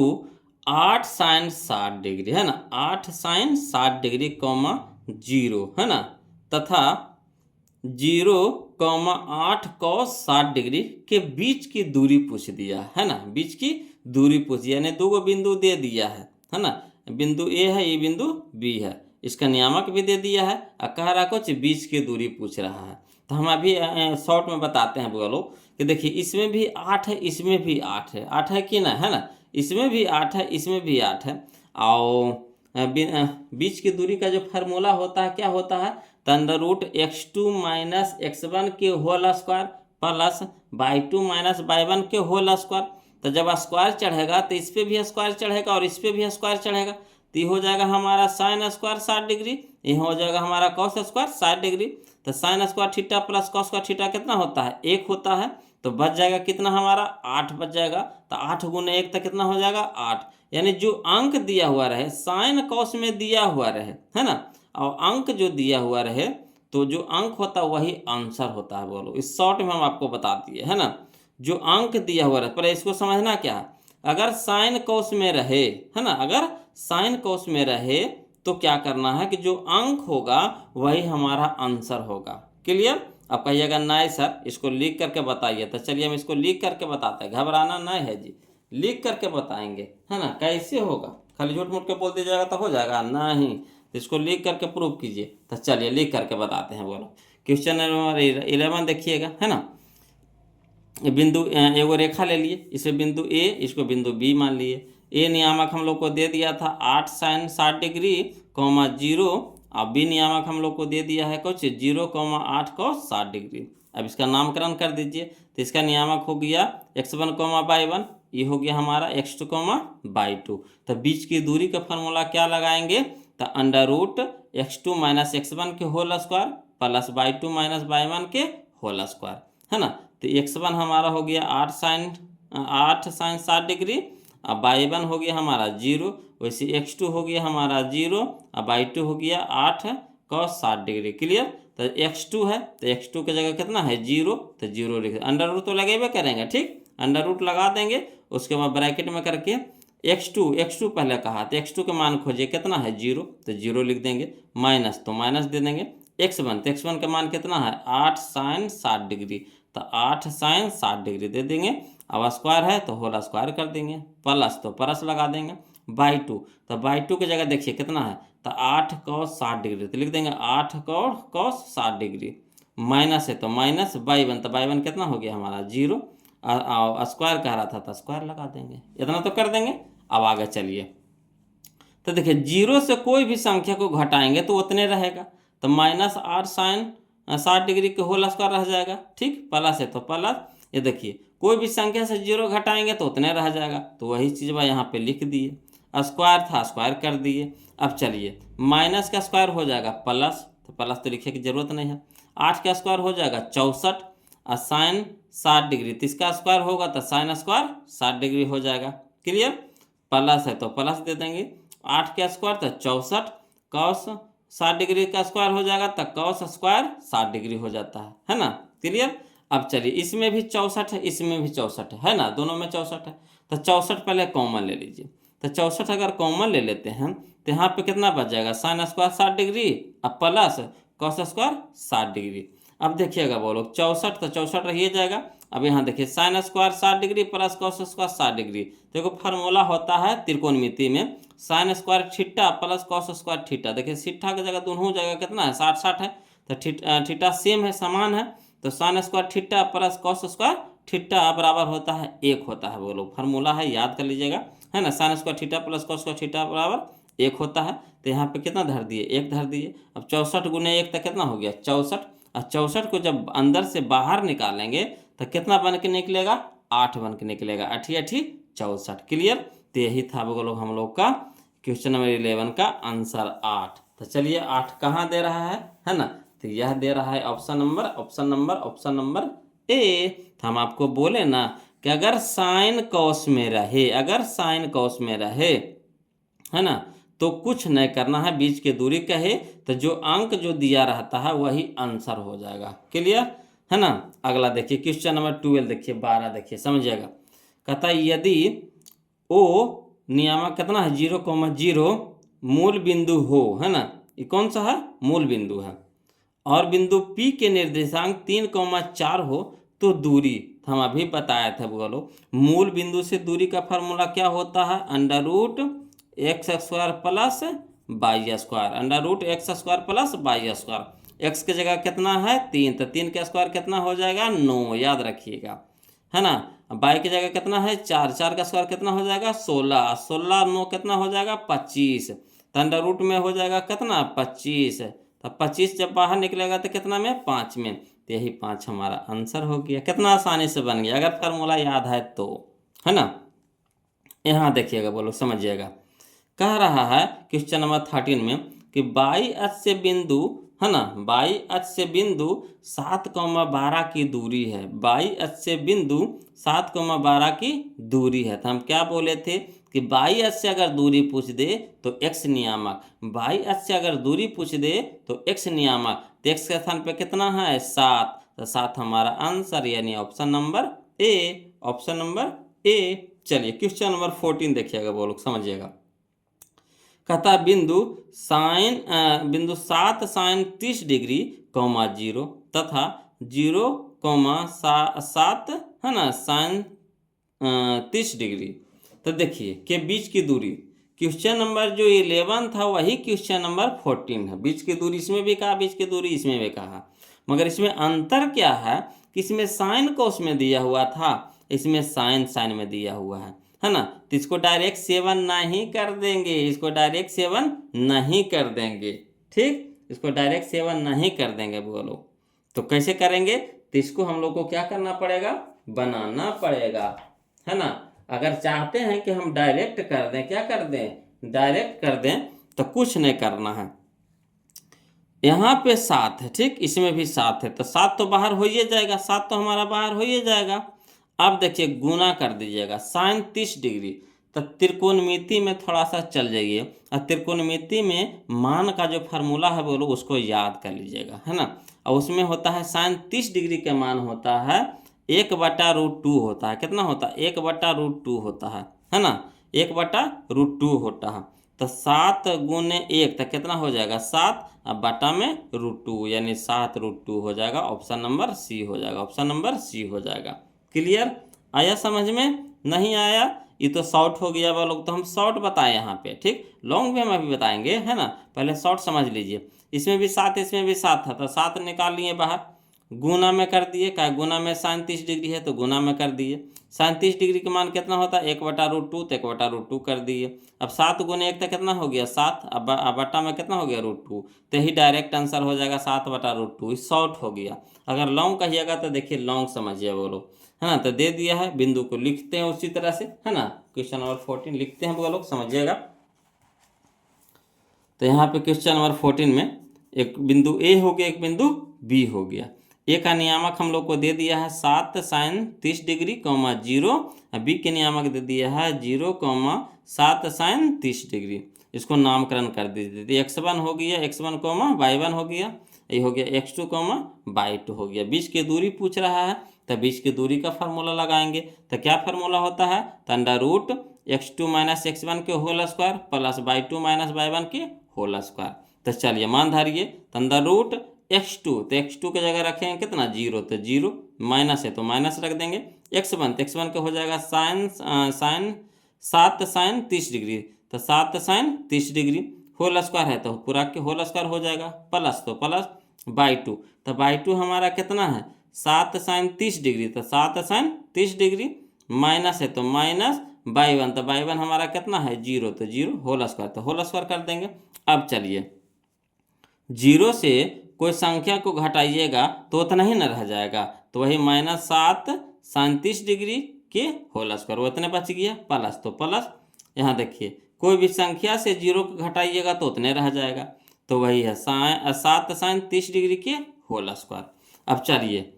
8 sin 60 डिग्री, है ना, 8 sin 60 डिग्री कॉमा 0, है ना, तथा 0,8 cos 60 डिग्री के बीच की दूरी पूछ दिया है ना, बीच की दूरी पूछ दिया, यानी दो बिंदु दे दिया है ना। बिंदु ए है, ये बिंदु बी है, इसका नियामक भी दे दिया है और कह रहा कुछ बीच की दूरी पूछ रहा है। तो हम अभी शॉर्ट में बताते हैं बोलो कि देखिए इसमें भी 8 है, इसमें भी 8 है, 8 है कि ना, है ना, इसमें भी 8 है, इसमें भी 8 है। और बीच की दूरी का जो फार्मूला होता है क्या होता है, under root x2 minus x1 के whole square plus y2 minus y1 के होल स्क्वायर। तो जब स्क्वायर चढ़ेगा तो इस पर भी स्क्वायर चढ़ेगा और इस पर भी स्क्वायर चढ़ेगा, तो ये हो जाएगा हमारा साइन स्क्वायर 60 डिग्री, ये हो जाएगा हमारा कॉस स्क्वायर 60 डिग्री। तो sine square theta plus cos square theta कितना होता है, 1 होता है। तो बच जाएगा कितना हमारा, 8 बच जाएगा। तो 8 गुने 1 तक कितना हो जाएगा, 8। यानी जो अंक दिया हुआ रहे साइन कॉस में दिया हुआ रहे, है ना, और अंक जो दिया हुआ रहे तो जो अंक होता है वही आंसर होता है। बोलो इस शॉर्ट में हम आपको बता दिए, है ना, जो अंक दिया हुआ रहे, पर इसको समझना क्या है, अगर साइन कॉस में रहे, है ना, अगर साइन कॉस में रहे तो क्या करना है कि जो अंक होगा वही हमारा आंसर होगा। क्लियर। अब कहिएगा नहीं सर इसको लिख करके बताइए, तो चलिए हम इसको लिख करके बताते हैं, घबराना नहीं है जी, लिख करके बताएंगे, है ना। कैसे होगा, खाली झूठ मूठ के बोल दीजिएगा तो हो जाएगा नहीं, तो इसको लिख करके प्रूव कीजिए। तो चलिए लिख करके बताते हैं। बोलो क्वेश्चन नंबर 11 देखिएगा, है ना। बिंदु एगो रेखा ले लिए, इसे बिंदु ए, इसको बिंदु बी मान लिए। ए नियामक हम लोग को दे दिया था 8 sin 60 डिग्री कॉमा 0, और बी नियामक हम लोग को दे दिया है कुछ 0,8 cos 60 डिग्री। अब इसका नामकरण कर दीजिए, तो इसका नियामक हो गया x1, y1, ये हो गया हमारा x2, y2। तो बीच की दूरी का फॉर्मूला क्या लगाएंगे, तो under root x2 minus x1 के whole square plus y2 minus y1 के होल स्क्वायर, है ना। तो x1 हमारा हो गया 8 sin 60 डिग्री, अब y1 हो गया हमारा 0, वैसे x2 हो गया हमारा 0, अब y2 हो गया 8 cos 60 डिग्री। क्लियर। तो x2 है तो x2 की जगह कितना है 0, तो 0 लिख, अंडर रूट तो लगेबे करेंगे, ठीक, अंडर रूट लगा देंगे, उसके बाद ब्रैकेट में करके x2 पहले कहा तो x2 के मान खोजिए, कितना है 0, तो 0 लिख देंगे, माइनस तो माइनस दे देंगे, x1 तो x1 का मान कितना है 8 sin 60 डिग्री, तो 8 sin 60 डिग्री दे देंगे। अब स्क्वायर है तो होल स्क्वायर कर देंगे, प्लस तो प्लस लगा देंगे, y2 तो y2 की जगह देखिए कितना है, तो 8 cos 60 डिग्री, तो लिख देंगे 8 cos 60 डिग्री, माइनस है तो माइनस y1, तो y1 कितना हो गया हमारा 0, स्क्वायर कह रहा था तो स्क्वायर लगा देंगे, इतना तो कर देंगे। अब आगे चलिए, तो देखिए 0 से कोई भी संख्या को घटाएंगे तो उतने रहेगा, तो -8 sin 60 डिग्री के होल स्क्वायर रह जाएगा, ठीक, प्लस है तो प्लस, ये देखिए कोई भी संख्या से 0 घटाएंगे तो उतने रह जाएगा, तो वही चीज़ वह यहाँ पे लिख दिए, स्क्वायर था स्क्वायर कर दिए। अब चलिए माइनस का स्क्वायर हो जाएगा प्लस, तो प्लस तो लिखने की जरूरत नहीं है, 8 का स्क्वायर हो जाएगा 64 और साइन 60 डिग्री, तो इसका स्क्वायर होगा तो साइन स्क्वायर 60 डिग्री हो जाएगा। क्लियर। प्लस है तो प्लस दे देंगे, 8 का स्क्वायर तो 64 कॉस 60 डिग्री का स्क्वायर हो जाएगा, तो कॉस स्क्वायर 60 डिग्री हो जाता है ना। क्लियर। अब चलिए इसमें भी 64 है, इसमें भी 64 है ना, दोनों में 64 है, तो 64 पहले कॉमन ले लीजिए, तो 64 अगर कॉमन ले लेते हैं तो यहाँ पे कितना बच जाएगा, साइन स्क्वायर 60 डिग्री अब प्लस कॉस स्क्वायर 60 डिग्री। अब देखिएगा बोलो 64 तो 64 रहिए जाएगा। अब यहाँ देखिए sine square 60 degree plus cos square 60 degree, देखो फार्मूला होता है त्रिकोणमिति में sine square theta plus cos square theta, देखिए थीटा की जगह दोनों जगह कितना है 60 है, तो थीटा सेम है समान है, तो sine square theta plus cos square theta बराबर होता है 1 होता है। बोलो फार्मूला है याद कर लीजिएगा, है ना, sine square theta plus cos square theta बराबर 1 होता है। तो यहाँ पे कितना धर दिए 1 धर दिए। अब 64 गुने 1 तक कितना हो गया 64, और 64 को जब अंदर से बाहर निकालेंगे तो कितना बन के निकलेगा 8 बन के निकलेगा, 8 8 64। क्लियर। तो यही था हम लोग का क्वेश्चन नंबर 11 का आंसर 8। तो चलिए 8 कहाँ दे रहा है ना, तो यह दे रहा है ऑप्शन नंबर ए। तो हम आपको बोले ना कि अगर साइन कॉस में रहे, अगर साइन कॉस में रहे, है ना, तो कुछ नहीं करना है, बीच की दूरी कहे तो जो अंक जो दिया रहता है वही आंसर हो जाएगा। क्लियर है ना। अगला देखिए क्वेश्चन नंबर 12 देखिए, 12 देखिए, समझिएगा। कहता है यदि ओ नियामक कितना है 0,0 मूल बिंदु हो, है ना, ये कौन सा है, मूल बिंदु है, और बिंदु P के निर्देशांक 3,4 हो तो दूरी, हम अभी बताया था, बोलो मूल बिंदु से दूरी का फार्मूला क्या होता है, √x² plus y², √x² plus y²। x की जगह कितना है 3, तो 3 का स्क्वायर कितना हो जाएगा 9, याद रखिएगा, है ना। y की जगह कितना है 4, 4 का स्क्वायर कितना हो जाएगा 16, 16 9 कितना हो जाएगा 25, तो अंडर रूट में हो जाएगा कितना 25, तो 25 जब बाहर निकलेगा तो कितना में 5 में, तो यही 5 हमारा आंसर हो गया। कितना आसानी से बन गया अगर फार्मूला याद है तो, है ना। यहाँ देखिएगा, बोलो समझिएगा। कह रहा है क्वेश्चन नंबर 13 में कि बाई अक्ष से बिंदु, है ना, बाई अक्ष से बिंदु 7,12 की दूरी है, बाई अक्ष से बिंदु 7,12 की दूरी है। तो हम क्या बोले थे कि बाई अक्ष से अगर दूरी पूछ दे तो x नियामक, बाई अक्ष से अगर दूरी पूछ दे तो x नियामक, तो x के स्थान पे कितना है 7, तो 7 हमारा आंसर, यानी option number A, option number ए। चलिए क्वेश्चन नंबर 14 देखिएगा, वो लोग समझिएगा। कहता बिंदु 7 साइन 30 डिग्री, 0 तथा 0,7, है ना, साइन 30 डिग्री, तो देखिए के बीच की दूरी, क्वेश्चन नंबर जो 11 था वही क्वेश्चन नंबर 14 है। बीच की दूरी इसमें भी कहा, बीच की दूरी इसमें भी कहा, मगर इसमें अंतर क्या है कि इसमें साइन कोस में दिया हुआ था, इसमें साइन साइन में दिया हुआ है ना। तो इसको डायरेक्ट सेवन नहीं कर देंगे, इसको डायरेक्ट सेवन नहीं कर देंगे, ठीक, इसको डायरेक्ट सेवन नहीं कर देंगे बोलो। तो कैसे करेंगे, तो इसको हम लोग को क्या करना पड़ेगा, बनाना पड़ेगा, है ना। अगर चाहते हैं कि हम डायरेक्ट कर दें, क्या कर दें, डायरेक्ट कर दें, तो कुछ नहीं करना है। यहाँ पे 7 है, ठीक, इसमें भी 7 है, तो 7 तो बाहर हो ही जाएगा, 7 तो हमारा बाहर हो ही जाएगा। अब देखिए गुना कर दीजिएगा, साइन 30 डिग्री, तो त्रिकोणमिति में थोड़ा सा चल जाइए, और त्रिकोणमिति में मान का जो फार्मूला है बोलो उसको याद कर लीजिएगा, है ना। और उसमें होता है साइन 30 डिग्री का मान होता है 1/√2 होता है, कितना होता है 1/√2 होता है ना, 1/√2 होता है। तो 7 गुने 1 तो कितना हो जाएगा 7, अब बटा में √2, यानी 7√2 हो जाएगा, ऑप्शन नंबर सी हो जाएगा, ऑप्शन नंबर सी हो जाएगा। क्लियर, आया समझ में, नहीं आया ये तो शॉर्ट हो गया वो लोग, तो हम शॉर्ट बताएं यहाँ पे, ठीक, लॉन्ग भी हम अभी बताएंगे, है ना, पहले शॉर्ट समझ लीजिए। इसमें भी 7, इसमें भी 7 था, तो 7 निकाल लिए बाहर, गुना में कर दिए, क्या गुना में साइन 30 डिग्री है तो गुना में कर दिए, साइन 30 डिग्री का मान कितना होता है 1/√2, तो 1/√2 कर दिए। अब 7 गुने 1 तो कितना हो गया 7, अब बटा में कितना हो गया √2, तो ही डायरेक्ट आंसर हो जाएगा 7/√2, शॉर्ट हो गया। अगर लॉन्ग कहिएगा तो देखिए लॉन्ग समझिए वो लोग, है ना। तो दे दिया है, बिंदु को लिखते हैं उसी तरह से, है ना, क्वेश्चन नंबर 14 लिखते हैं वो लोग, समझिएगा। तो यहाँ पे क्वेश्चन नंबर 14 में एक बिंदु ए हो गया, एक बिंदु बी हो गया। ए का नियामक हम लोग को दे दिया है 7 साइन 30 डिग्री, 0, बी के नियामक दे दिया है 0,7 साइन 30 डिग्री। इसको नामकरण कर दीजिए, x1 हो गया, x1, y1 हो गया, ये हो गया x2, y2 हो गया। बीच की दूरी पूछ रहा है, तो बीच की दूरी का फार्मूला लगाएंगे, तो क्या फार्मूला होता है, तो √x2 - x1 के whole square plus y2 - y1 के होल स्क्वायर। तो चलिए मान धारिए, तो √x2, तो x2 की जगह रखेंगे कितना 0, तो 0, माइनस है तो माइनस रख देंगे, x1, तो x1 का हो जाएगा साइन 7 साइन 30 डिग्री, तो 7 साइन 30 डिग्री, होल स्क्वायर है तो पूरा के होल स्क्वायर हो जाएगा, प्लस तो प्लस y2, तो y2 हमारा कितना है 7 साइन 30 डिग्री, तो 7 साइन 30 डिग्री, माइनस है तो माइनस y1, तो y1 हमारा कितना है 0, तो 0, होल स्क्वायर, तो होल स्क्वायर कर देंगे। अब चलिए 0 से कोई संख्या को घटाइएगा तो उतना ही न रह जाएगा, तो वही -7 साइन 30 डिग्री के होल स्क्वायर, उतने बच गया, प्लस तो प्लस, यहाँ देखिए कोई भी संख्या से 0 को घटाइएगा तो उतने रह जाएगा, तो वही है 7 साइन 30 डिग्री के होल स्क्वायर। अब चलिए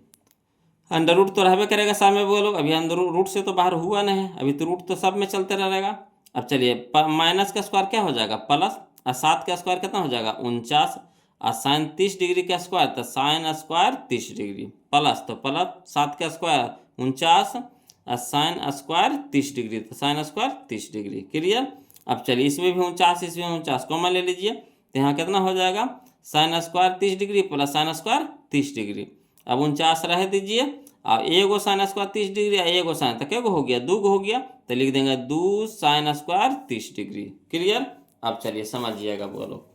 अंडर रूट तो रहबे करेगा सामने में बोलो, अभी अंदर रूट से तो बाहर हुआ नहीं है, अभी तो रूट तो सब में चलते रहेगा। अब चलिए माइनस का स्क्वायर क्या हो जाएगा प्लस, और 7 का स्क्वायर कितना हो जाएगा 49, और साइन 30 डिग्री का स्क्वायर तो साइन स्क्वायर 30 डिग्री प्लस, तो प्लस 7 का स्क्वायर 49 और साइन स्क्वायर 30 डिग्री तो साइन स्क्वायर 30 डिग्री। क्लियर। अब चलिए इसमें भी 49 इसमें 49 कॉमन ले लीजिए, तो यहाँ कितना हो जाएगा sine square 30 degree plus sine square 30 degree. अब 49 रह दीजिए, और एगो साइन स्क्वायर 30 डिग्री और एगो साइन तो क्या हो गया 2 हो गया, तो लिख देंगे 2 साइन स्क्वायर 30 डिग्री। क्लियर। अब चलिए समझिएगा बोलो,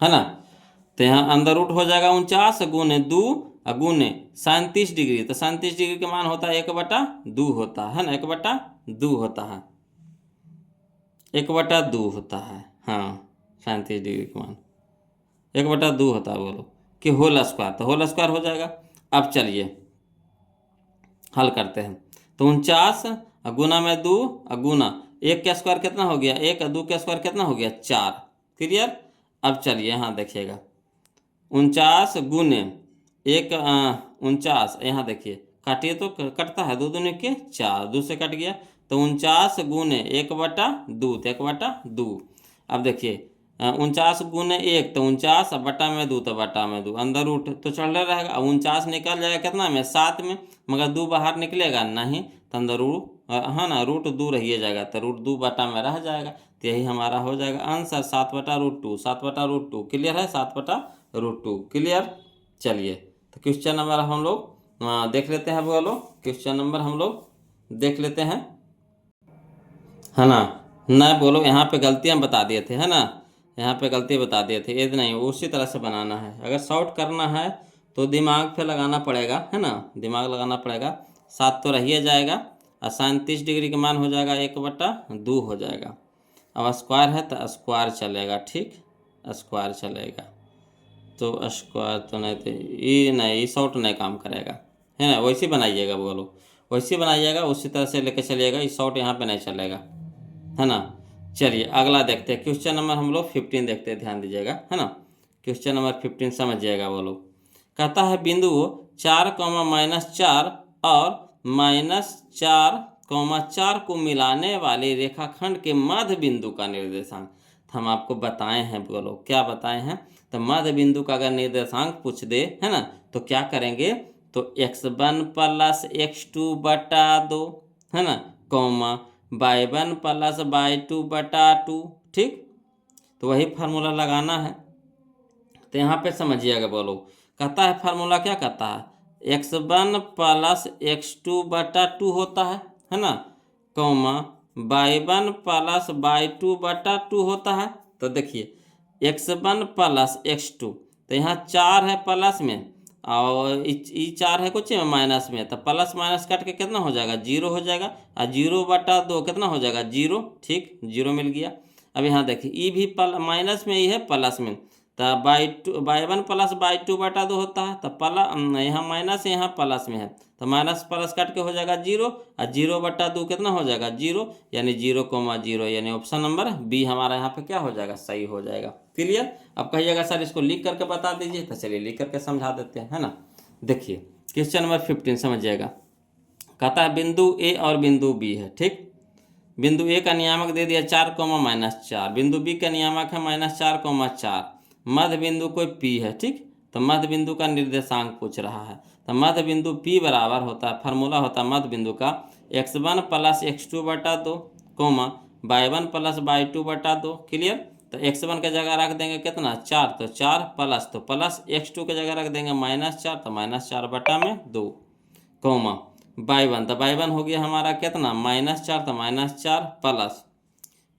है ना। तो यहाँ अंदर रूट हो जाएगा 49 गुने 2 और गुने साइन 30 डिग्री, तो साइन 30 डिग्री का मान होता है 1/2 होता है ना, 1/2 होता है, 1/2 होता है। हाँ साइन 30 डिग्री का मान 1/2 होता है बोलो, कि होल स्क्वायर, तो होल स्क्वायर हो जाएगा। अब चलिए हल करते हैं, तो 49 गुना में 2 और गुना 1 का स्क्वायर कितना हो गया 1 और 2 का स्क्वायर कितना हो गया 4। क्लियर। अब चलिए यहाँ देखिएगा 49 गुने 1 49, यहाँ देखिए काटिए तो कटता है 2 दूनी के 4, 2 से कट गया, तो 49 गुने 1/2 तो 1/2। अब देखिए 49 गुने 1 तो 49 और बटा में 2 तो बटा में 2, अंदर रूट तो चल रहेगा। अब 49 निकल जाएगा कितना में 7 में, मगर 2 बाहर निकलेगा नहीं, तो अंदर रूट है ना रूट 2 रहिए जाएगा, तो रूट 2 बटा में रह जाएगा, तो यही हमारा हो जाएगा आंसर 7/√2, 7/√2। क्लियर है 7/√2। क्लियर। चलिए तो क्वेश्चन नंबर हम लोग देख लेते हैं बोलो, क्वेश्चन नंबर हम लोग देख लेते हैं, है ना। नहीं बोलो यहाँ पे गलतियाँ बता दिए थे, है ना, यहाँ पे गलती बता दिए थे, ये नहीं उसी तरह से बनाना है। अगर शॉर्ट करना है तो दिमाग पे लगाना पड़ेगा, है ना, दिमाग लगाना पड़ेगा। 7 तो रहिए जाएगा, और साइन 30 डिग्री का मान हो जाएगा 1/2 हो जाएगा। अब स्क्वायर है तो स्क्वायर चलेगा, ठीक स्क्वायर चलेगा, तो स्क्वायर तो नहीं, तो ये नहीं, ये शॉर्ट नहीं काम करेगा, है ना। वैसे बनाइएगा बोलो, वैसे बनाइएगा, उसी तरह से लेके चलिएगा, ये शॉर्ट यहाँ पे नहीं चलेगा, है ना। चलिए अगला देखते हैं, क्वेश्चन नंबर हम लोग 15 देखते हैं, ध्यान दीजिएगा, है ना। क्वेश्चन नंबर 15 समझिएगा बोलो। कहता है बिंदु 4, और -4, को मिलाने वाले रेखाखंड के मध्य बिंदु का निर्देशांक। तो हम आपको बताए हैं बोलो, क्या बताए हैं, तो मध्य बिंदु का अगर निर्देशांक पूछ दे, है ना, तो क्या करेंगे, तो x1 + x2/2, है ना, कॉमा y1 + y2/2, ठीक। तो वही फार्मूला लगाना है, तो यहाँ पे समझिएगा बोलो। कहता है फार्मूला क्या कहता है, x1 + x2/2 होता है ना, कॉमा y1 + y2/2 होता है। तो देखिए x1 + x2, तो यहाँ 4 है प्लस में, और ये 4 है कुछ में माइनस में, तो प्लस माइनस कट के कितना हो जाएगा 0 हो जाएगा, और 0/2 कितना हो जाएगा 0, ठीक 0 मिल गया। अब यहाँ देखिए ई भी माइनस में, ही है प्लस में, तो y1 + y2/2 होता है, तो यहाँ माइनस यहाँ प्लस में है, तो माइनस प्लस कट के हो जाएगा 0, और 0/2 कितना हो जाएगा 0, यानी 0,0, यानी ऑप्शन नंबर बी हमारा यहाँ पे क्या हो जाएगा सही हो जाएगा। क्लियर। अब कहिएगा सर इसको लिख करके बता दीजिए, तो चलिए लिख करके समझा देते हैं, है ना। देखिए क्वेश्चन नंबर 15 समझिएगा। कहता है बिंदु ए और बिंदु बी है, ठीक। बिंदु ए का नियामक दे दिया 4, बिंदु बी का नियामक है -4,4, मध्य बिंदु कोई पी है, ठीक। तो मध्य बिंदु का निर्देशांक पूछ रहा है, तो मध्य बिंदु पी बराबर होता है, फार्मूला होता है मध्य बिंदु का x1 + x2/2, y1 + y2/2। Clear. तो x1 की जगह रख देंगे कितना 4, तो 4 प्लस, तो प्लस x2 की जगह रख देंगे -4, तो -4/2, y1, तो y1 हो गया हमारा कितना -4, तो -4 प्लस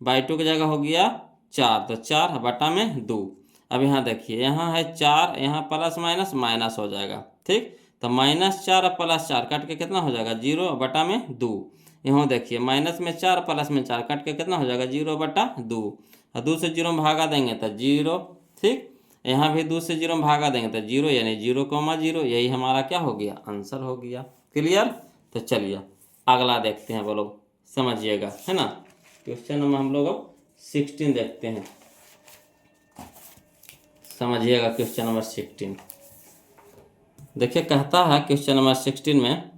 y2 की जगह हो गया 4, तो 4/2। अब यहाँ देखिए यहाँ है 4, यहाँ प्लस माइनस माइनस हो जाएगा, ठीक। तो -4 + 4 कट के कितना हो जाएगा 0/2। यहाँ देखिए माइनस में 4 प्लस में 4 कट के कितना हो जाएगा 0/2, और 2 से 0 में भागा देंगे तो 0, ठीक। यहाँ भी 2 से 0 में भागा देंगे तो 0, यानी 0,0, यही हमारा क्या हो गया आंसर हो गया। क्लियर। तो चलिए अगला देखते हैं बोलो, समझिएगा, है ना। क्वेश्चन नंबर हम लोग अब 16 देखते हैं, समझिएगा क्वेश्चन नंबर 16। देखिए कहता है क्वेश्चन नंबर 16 में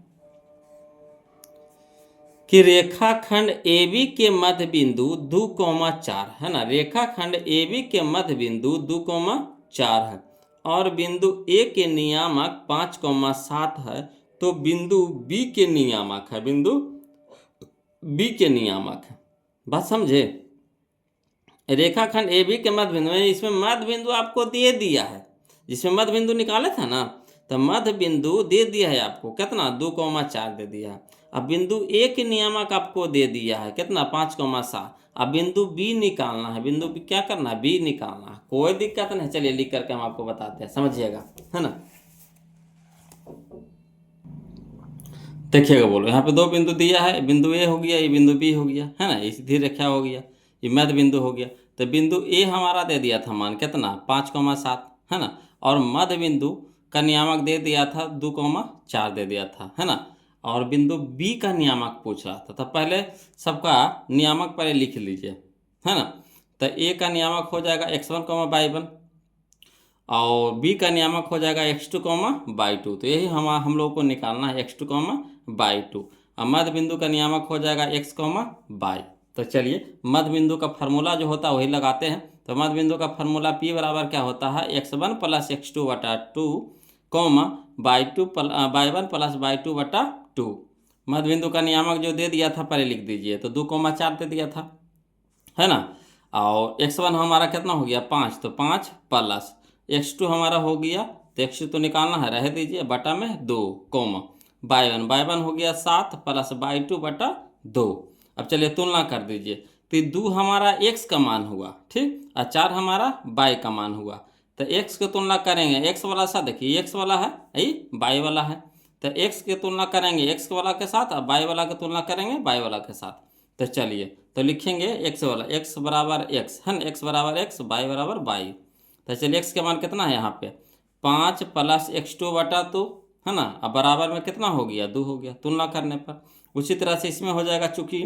कि रेखाखंड AB के मध्य बिंदु 2,4 है ना, रेखाखंड AB के मध्य बिंदु 2,4 है और बिंदु A के नियामक 5,7 है, तो बिंदु B के नियामक है, बिंदु B के नियामक है। बात समझे? रेखाखंड AB के मध्य बिंदु, इसमें मध्य बिंदु आपको दे दिया है, जिसमें मध्य बिंदु निकाले था ना, तो मध्य बिंदु दे दिया है आपको कितना, 2,4 दे दिया है। अब बिंदु A के नियामक आपको दे दिया है कितना, 5,7। अब बिंदु B निकालना है, बिंदु B क्या करना है, B निकालना है। कोई दिक्कत नहीं, चलिए लिख करके हम आपको बताते हैं, समझिएगा, है ना। देखिएगा, बोलो यहाँ पे दो बिंदु दिया है, बिंदु A हो गया, ये बिंदु B हो गया, है ना, ये सीधी रेखा हो गया, ये मध्य बिंदु हो गया। तो बिंदु A हमारा दे दिया था मान कितना, 5,7, है ना, और मध्य बिंदु का नियामक दे दिया था 2,4 दे दिया था, है ना। और बिंदु B का नियामक पूछ रहा था, तो पहले सबका नियामक पहले लिख लीजिए, है ना। तो A का नियामक हो जाएगा x1, y1 और B का नियामक हो जाएगा x2, y2। तो यही हम लोग को निकालना है x2, y2। और मध्य बिंदु का नियामक हो जाएगा x, y। तो चलिए मध्य बिंदु का फार्मूला जो होता है वही लगाते हैं। तो मध्य बिंदु का फार्मूला P बराबर क्या होता है, x1 + x2/2, y1 + y2/2। मध्य बिंदु का नियामक जो दे दिया था पहले लिख दीजिए, तो 2,4 दे दिया था, है ना। और x1 हमारा कितना हो गया, 5, तो 5 प्लस x2 हमारा हो गया, तो x2 तो निकालना है, रह दीजिए, बटा में 2, y1 हो गया 7 प्लस y2/2। अब चलिए तुलना कर दीजिए, तो 2 हमारा x का मान हुआ, ठीक, और 4 हमारा y का मान हुआ। तो x की तुलना करेंगे, x वाला साथ देखिए, x वाला है, y वाला है, तो x की तुलना करेंगे x वाला के साथ, और y वाला की तुलना करेंगे y वाला के साथ। तो चलिए तो लिखेंगे x वाला, x बराबर x, है ना, x बराबर x, y बराबर y। तो चलिए x के मान कितना है यहाँ पे, 5 प्लस x2/2, है ना, अब बराबर में कितना हो गया, 2 हो गया तुलना करने पर। उसी तरह से इसमें हो जाएगा, चूंकि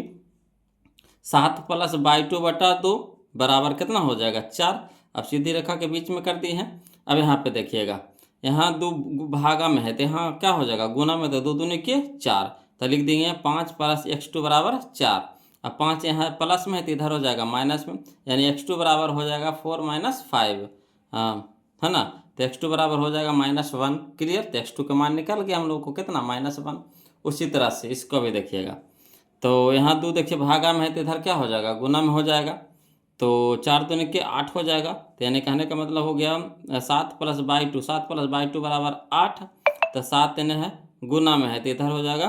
7 प्लस y2/2 बराबर कितना हो जाएगा, 4। अब सीधी रेखा के बीच में कर दी है। अब यहाँ पे देखिएगा, यहाँ 2 भागा में है, तो यहाँ क्या हो जाएगा, गुना में, तो 2 दूनी के 4, तो लिख देंगे 5 प्लस x2 बराबर 4। अब 5 यहाँ प्लस में है, तो इधर हो जाएगा माइनस में, यानी x2 बराबर हो जाएगा 4 - 5, हाँ, है ना। तो x2 बराबर हो जाएगा -1। क्लियर? तो x2 का मान निकल गया हम लोग को कितना, -1। उसी तरह से इसको भी देखिएगा, तो यहाँ 2 देखिए भागा में है, तो इधर क्या हो जाएगा, गुना में हो जाएगा, तो 4 दूनी के 8 हो जाएगा। तो यानी कहने का मतलब हो गया 7 प्लस y2, 7 प्लस y2 बराबर 8। तो 7 यानी है गुना में है, तो इधर हो जाएगा,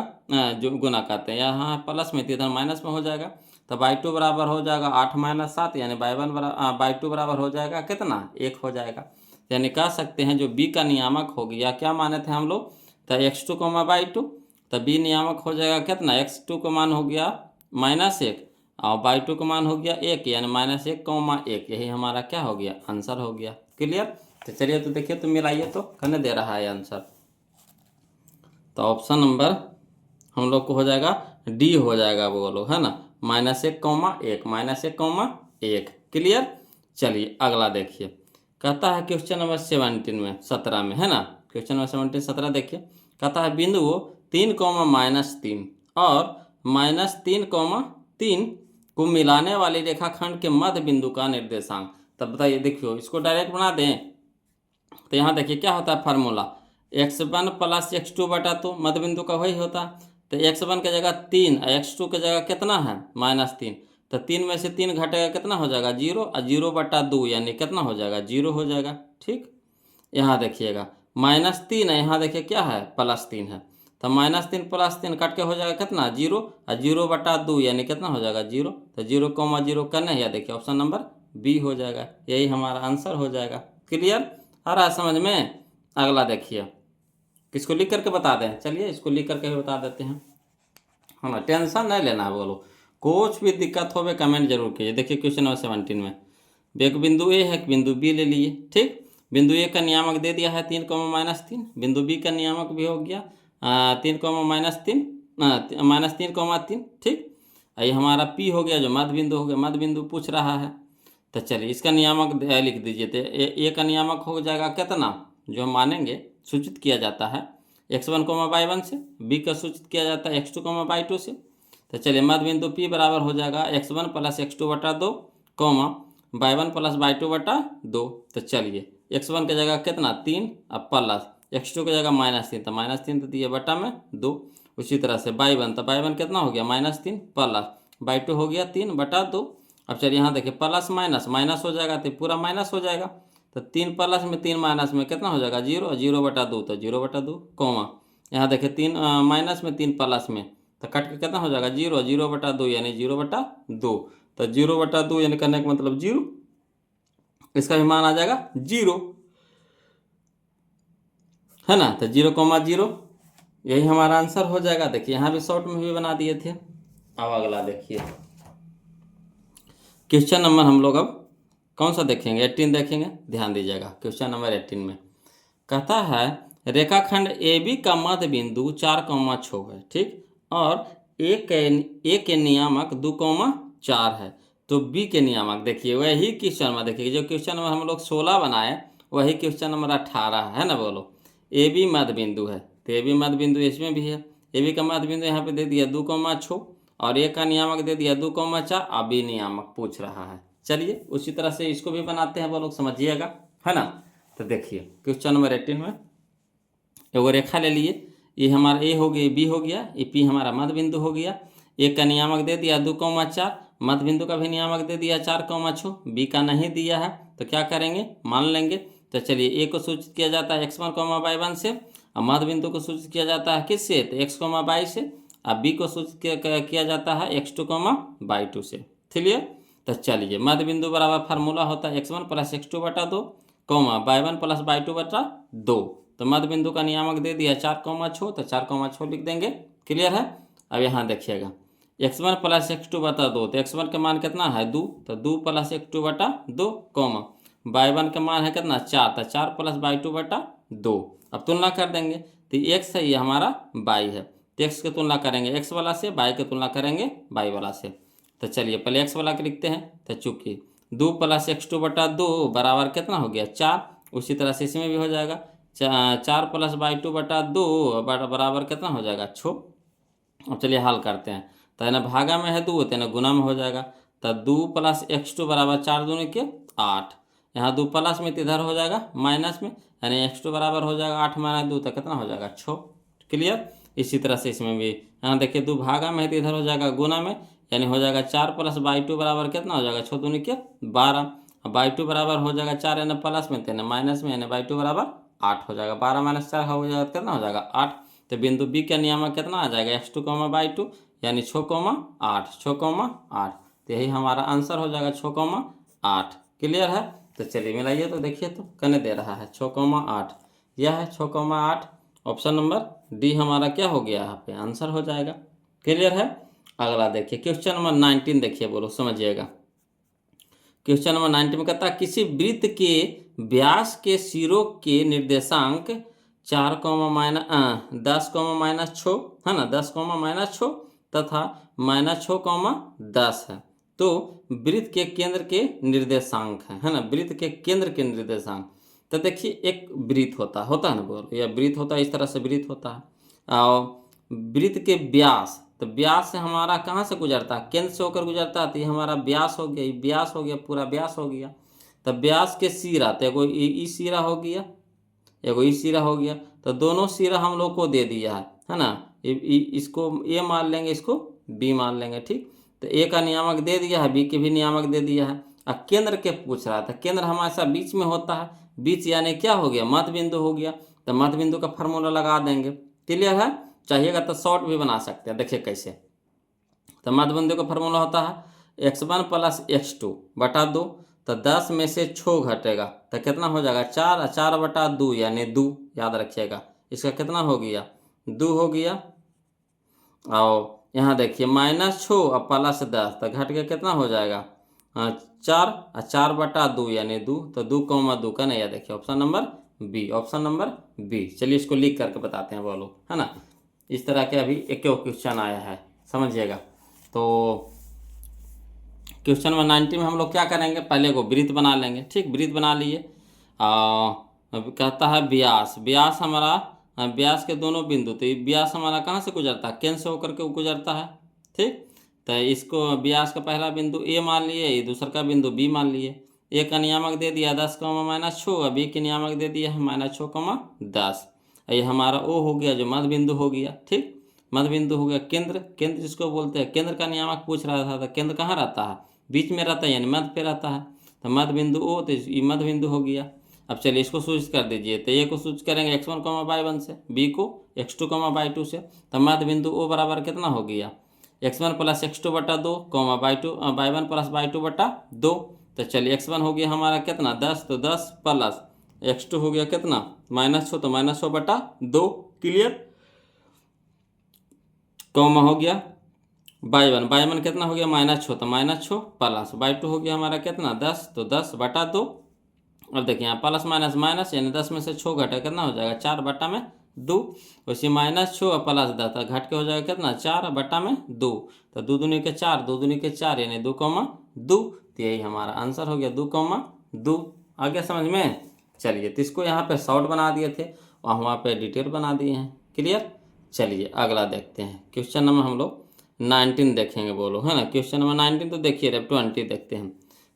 जो गुना करते हैं, यहाँ प्लस में, तो इधर माइनस में हो जाएगा। तो y2 बराबर हो जाएगा 8 - 7, यानी y2 बराबर हो जाएगा कितना, 1 हो जाएगा। यानी कह सकते हैं जो b का नियामक हो गया, क्या माने थे हम लोग, तो x2, y2, तो b नियामक हो जाएगा कितना, x2 का मान हो गया -1 और y2 का मान हो गया 1, यानी -1, यही हमारा क्या हो गया, आंसर हो गया। क्लियर? तो चलिए तो देखिए, तो मिलाइए, तो करने दे रहा है आंसर। तो ऑप्शन नंबर हम लोग को हो जाएगा डी हो जाएगा, बोलो, है ना, -1, -1, क्लियर? चलिए अगला देखिए, कहता है क्वेश्चन नंबर 17 में, है ना, क्वेश्चन नंबर 17 देखिए, कहता है बिंदु 3, -3 और -3, को मिलाने वाली रेखाखंड के मध्य बिंदु का निर्देशांक। तब बताइए, देखियो इसको डायरेक्ट बना दें, तो यहाँ देखिए क्या होता है फार्मूला, x1 + x2/2, मध्य बिंदु का वही होता है। तो x1 की जगह 3 और x2 की जगह कितना है, -3, तो 3 में से 3 घटेगा कितना हो जाएगा, 0, और 0/2 यानी कितना हो जाएगा, 0 हो जाएगा। ठीक, यहाँ देखिएगा -3 है, यहाँ देखिए क्या है, +3 है, तो -3 + 3 कट के हो जाएगा कितना, 0, और 0/2 यानी कितना हो जाएगा, 0। तो 0, 0 करना है, या देखिए ऑप्शन नंबर बी हो जाएगा, यही हमारा आंसर हो जाएगा। क्लियर? आ रहा है समझ में? अगला देखिए, किसको लिख करके बता दें, चलिए इसको लिख करके भी बता देते हैं, है ना, टेंशन नहीं लेना है, बोलो, कुछ भी दिक्कत हो कमेंट जरूर कीजिए। देखिए क्वेश्चन नंबर 17 में एक बिंदु ए है, बिंदु बी ले लिए, ठीक, बिंदु ए का नियामक दे दिया है 3, -3, बिंदु बी का नियामक भी हो गया 3, -3, -3, ठीक। ये हमारा पी हो गया, जो मध्य बिंदु हो गया, मध्य बिंदु पूछ रहा है। तो चलिए इसका नियामक लिख दीजिए, तो ए का नियामक हो जाएगा कितना, जो हम मानेंगे सूचित किया जाता है x1 y1 से, b का सूचित किया जाता है x2 y2 से। तो चलिए मध्य बिंदु P बराबर हो जाएगा x1 प्लस x2 बटा 2 y1 प्लस y2 बटा 2। तो चलिए x1 की जगह कितना 3, अब प्लस x2 की जगह -3, तो -3 तो दिए बटा में 2। उसी तरह से y1, तो y1 कितना हो गया -3 प्लस y2 हो गया 3 बटा 2। अब चलिए यहाँ देखिए प्लस माइनस माइनस हो जाएगा तो पूरा माइनस हो जाएगा। तो 3 प्लस में 3 माइनस में कितना हो जाएगा 0, 0 बटा 2 तो 0 बटा 2 यहाँ देखिए 3 माइनस में 3 प्लस में तो कट के कितना हो जाएगा 0, 0 बटा 2 यानी 0 बटा 2। तो 0 बटा 2 यानी करने का मतलब 0, इसका भी मान आ जाएगा 0, है ना। तो 0,0 यही हमारा आंसर हो जाएगा। देखिए यहाँ भी शॉर्ट में भी बना दिए थे। अब अगला देखिए क्वेश्चन नंबर हम लोग अब कौन सा देखेंगे 18 देखेंगे। ध्यान दीजिएगा क्वेश्चन नंबर 18 में कहता है रेखाखंड AB का मध्य बिंदु 4,6 है, ठीक, और ए के नियामक 2,4 है। तो B के नियामक देखिए वही क्वेश्चन में देखिए जो क्वेश्चन नंबर हम लोग 16 बनाए वही क्वेश्चन नंबर 18 है ना। बोलो AB मध्य बिंदु है, तो AB मध्य बिंदु इसमें भी है। AB का मध्य बिंदु यहाँ पे दे दिया 2,6 और ए का नियामक दे दिया 2,4 और B नियामक पूछ रहा है। चलिए उसी तरह से इसको भी बनाते हैं, वो लोग समझिएगा, है ना। तो देखिए क्वेश्चन नंबर 18 में एगो रेखा ले लिए, ये हमारा ए हो गया, बी हो गया, ये पी हमारा मध्य बिंदु हो गया। ए का नियामक दे दिया 2,4, मध्य बिंदु का भी नियामक दे दिया 4,6, बी का नहीं दिया है तो क्या करेंगे मान लेंगे। तो चलिए ए को सूचित किया जाता है x1 y1 से और मध्य बिंदु को सूचित किया जाता है किससे तो x y से, और बी को सूचित किया जाता है x2 y2 से। क्लियर। तो चलिए मध्य बिंदु बराबर फार्मूला होता है x1 प्लस x2 बटा 2 y1 प्लस y2 बटा 2। तो मध्य बिंदु का नियामक दे दिया 4,6 तो 4,6 लिख देंगे। क्लियर है। अब यहाँ देखिएगा x1 प्लस x2 बटा 2, तो x1 का मान कितना है 2, तो 2 प्लस x2 बटा 2 y1 का मान है कितना 4, तो 4 प्लस y2 बटा 2। अब तुलना कर देंगे तो x है ये हमारा y है, तो x की तुलना करेंगे x वाला से, y की तुलना करेंगे y वाला से। तो चलिए पहले x वाला के लिखते हैं। तो चूँकि 2 प्लस x2 बटा 2 बराबर कितना हो गया 4, उसी तरह से इसमें भी हो जाएगा 4 प्लस y2 बटा 2 बराबर कितना हो जाएगा 6। अब चलिए हल करते हैं। तो है ना भागा में है 2 तो ना गुना में हो जाएगा। तो 2 प्लस x2 बराबर 4 दूनी के 8, यहाँ 2 प्लस में तो इधर हो जाएगा माइनस में, यानी x2 बराबर हो जाएगा 8 माइनस 2 तो कितना हो जाएगा 6। क्लियर। इसी तरह से इसमें भी यहाँ देखिए 2 भागा में है तो इधर हो जाएगा गुना में, यानी हो जाएगा 4 प्लस y2 बराबर कितना हो जाएगा 6 दूनी के 12, y2 बराबर हो जाएगा 4 यानी प्लस में तो माइनस में, यानी y2 बराबर 8 हो जाएगा। 12 माइनस 4 हो जाएगा कितना हो जाएगा 8। तो बिंदु B का नियामक कितना आ जाएगा x2 y2 यानी 6,8 6,8। तो यही हमारा आंसर हो जाएगा 6,8। क्लियर है। तो चलिए मिलाइए तो देखिए तो करने दे रहा है 6,8, यह है 6,8। ऑप्शन नंबर डी हमारा क्या हो गया यहाँ पे आंसर हो जाएगा। क्लियर है। अगला देखिए क्वेश्चन नंबर 19 देखिए, बोलो समझिएगा। क्वेश्चन नंबर 19 में कहता है किसी वृत्त के व्यास के सिरों के निर्देशांक 4, -10, -6 है ना, 10, -6 तथा -6, 10 है। तो वृत्त के केंद्र के निर्देशांक है ना, वृत्त के केंद्र के निर्देशांक। तो देखिए एक वृत्त होता है ना, बोल या वृत्त होता है, इस तरह से वृत्त होता है। और वृत्त के व्यास, तो व्यास से हमारा कहाँ से गुजरता है केंद्र से होकर गुजरता है, तो ये हमारा व्यास हो गया, व्यास हो गया, पूरा व्यास हो गया। तो व्यास के सिरा, तो एगो ई सिरा हो गया, एगो ई सिरा हो गया, तो दोनों सिरा हम लोग को दे दिया है ना। इसको ए मान लेंगे, इसको बी मान लेंगे, ठीक। तो ए का नियामक दे दिया है, बी के भी नियामक दे दिया है। अब केंद्र के पूछ रहा था, केंद्र हमारा बीच में होता है, बीच यानी क्या हो गया मध्य बिंदु हो गया। तो मध्य बिंदु का फार्मूला लगा देंगे। क्लियर है। चाहिएगा तो शॉर्ट भी बना सकते हैं, देखिए कैसे। तो मध्य बिंदु का फार्मूला होता है x1 प्लस x2 बटा 2, तो 10 में से 6 घटेगा तो कितना हो जाएगा 4, 4 बटा 2 यानी 2, याद रखिएगा। इसका कितना हो गया 2 हो गया। और यहाँ देखिए -6 और प्लस 10 तो घट के कितना हो जाएगा 4, 4 बटा 2 यानी 2, तो 2,2 का नहीं, देखिए option number B, option number B. चलिए इसको लिख करके बताते हैं वो लोग, है ना। इस तरह के अभी एक क्वेश्चन आया है, समझिएगा। तो क्वेश्चन नंबर 90 में हम लोग क्या करेंगे, पहले को वृत्त बना लेंगे, ठीक। वृत्त बना लिए अब कहता है व्यास, व्यास हमारा व्यास के दोनों बिंदु, तो ये व्यास हमारा कहाँ से गुजरता है, केंद्र से होकर के गुजरता है। ठीक, तो इसको व्यास का पहला बिंदु ए मान लिए, ये दूसरा का बिंदु बी मान लिए। ए का नियामक दे दिया 10, -6, बी के नियामक दे दिया है -6, 10। ये हमारा ओ हो गया जो मध्य बिंदु हो गया। ठीक, मध्य बिंदु हो गया। केंद्र, केंद्र जिसको बोलते हैं, केंद्र का नियामक पूछ रहा था, तो केंद्र कहाँ रहता है, बीच में रहता है यानी मध्य पे रहता है। तो मध्य बिंदु ओ, तो ये मध्य बिंदु हो गया। अब चलिए इसको सूचित कर दीजिए, तो ए को सूचित करेंगे x1, y1 से, बी को x2, y2 से। तो मध्य बिंदु ओ बराबर कितना हो गया, x1 + x2 बटा 2, y1 + y2 बटा 2। तो चलिए x1 हो गया हमारा कितना 10, तो 10 प्लस x2 हो गया कितना -6, तो -6 बटा 2। क्लियर, कॉमा हो गया y1 कितना हो गया -6, तो -6 प्लस y2 हो गया हमारा कितना 10, तो 10 बटा 2। अब देखिए यहाँ प्लस माइनस माइनस यानी 10 में से 6 घटा कितना हो जाएगा 4 बटा में 2। वैसे -6 और +10 घट के हो जाएगा कितना 4 बटा में 2। तो 2 दूनी के 4, 2 दूनी के 4 यानी 2,2। तो यही हमारा आंसर हो गया 2,2। आ गया समझ में। चलिए, तो इसको यहाँ पे शॉर्ट बना दिए थे और वहाँ पे डिटेल बना दिए हैं। क्लियर। चलिए अगला देखते हैं। क्वेश्चन नंबर हम लोग 19 देखेंगे, बोलो है ना। क्वेश्चन नंबर 19 तो देखिए, अब 20 देखते हैं।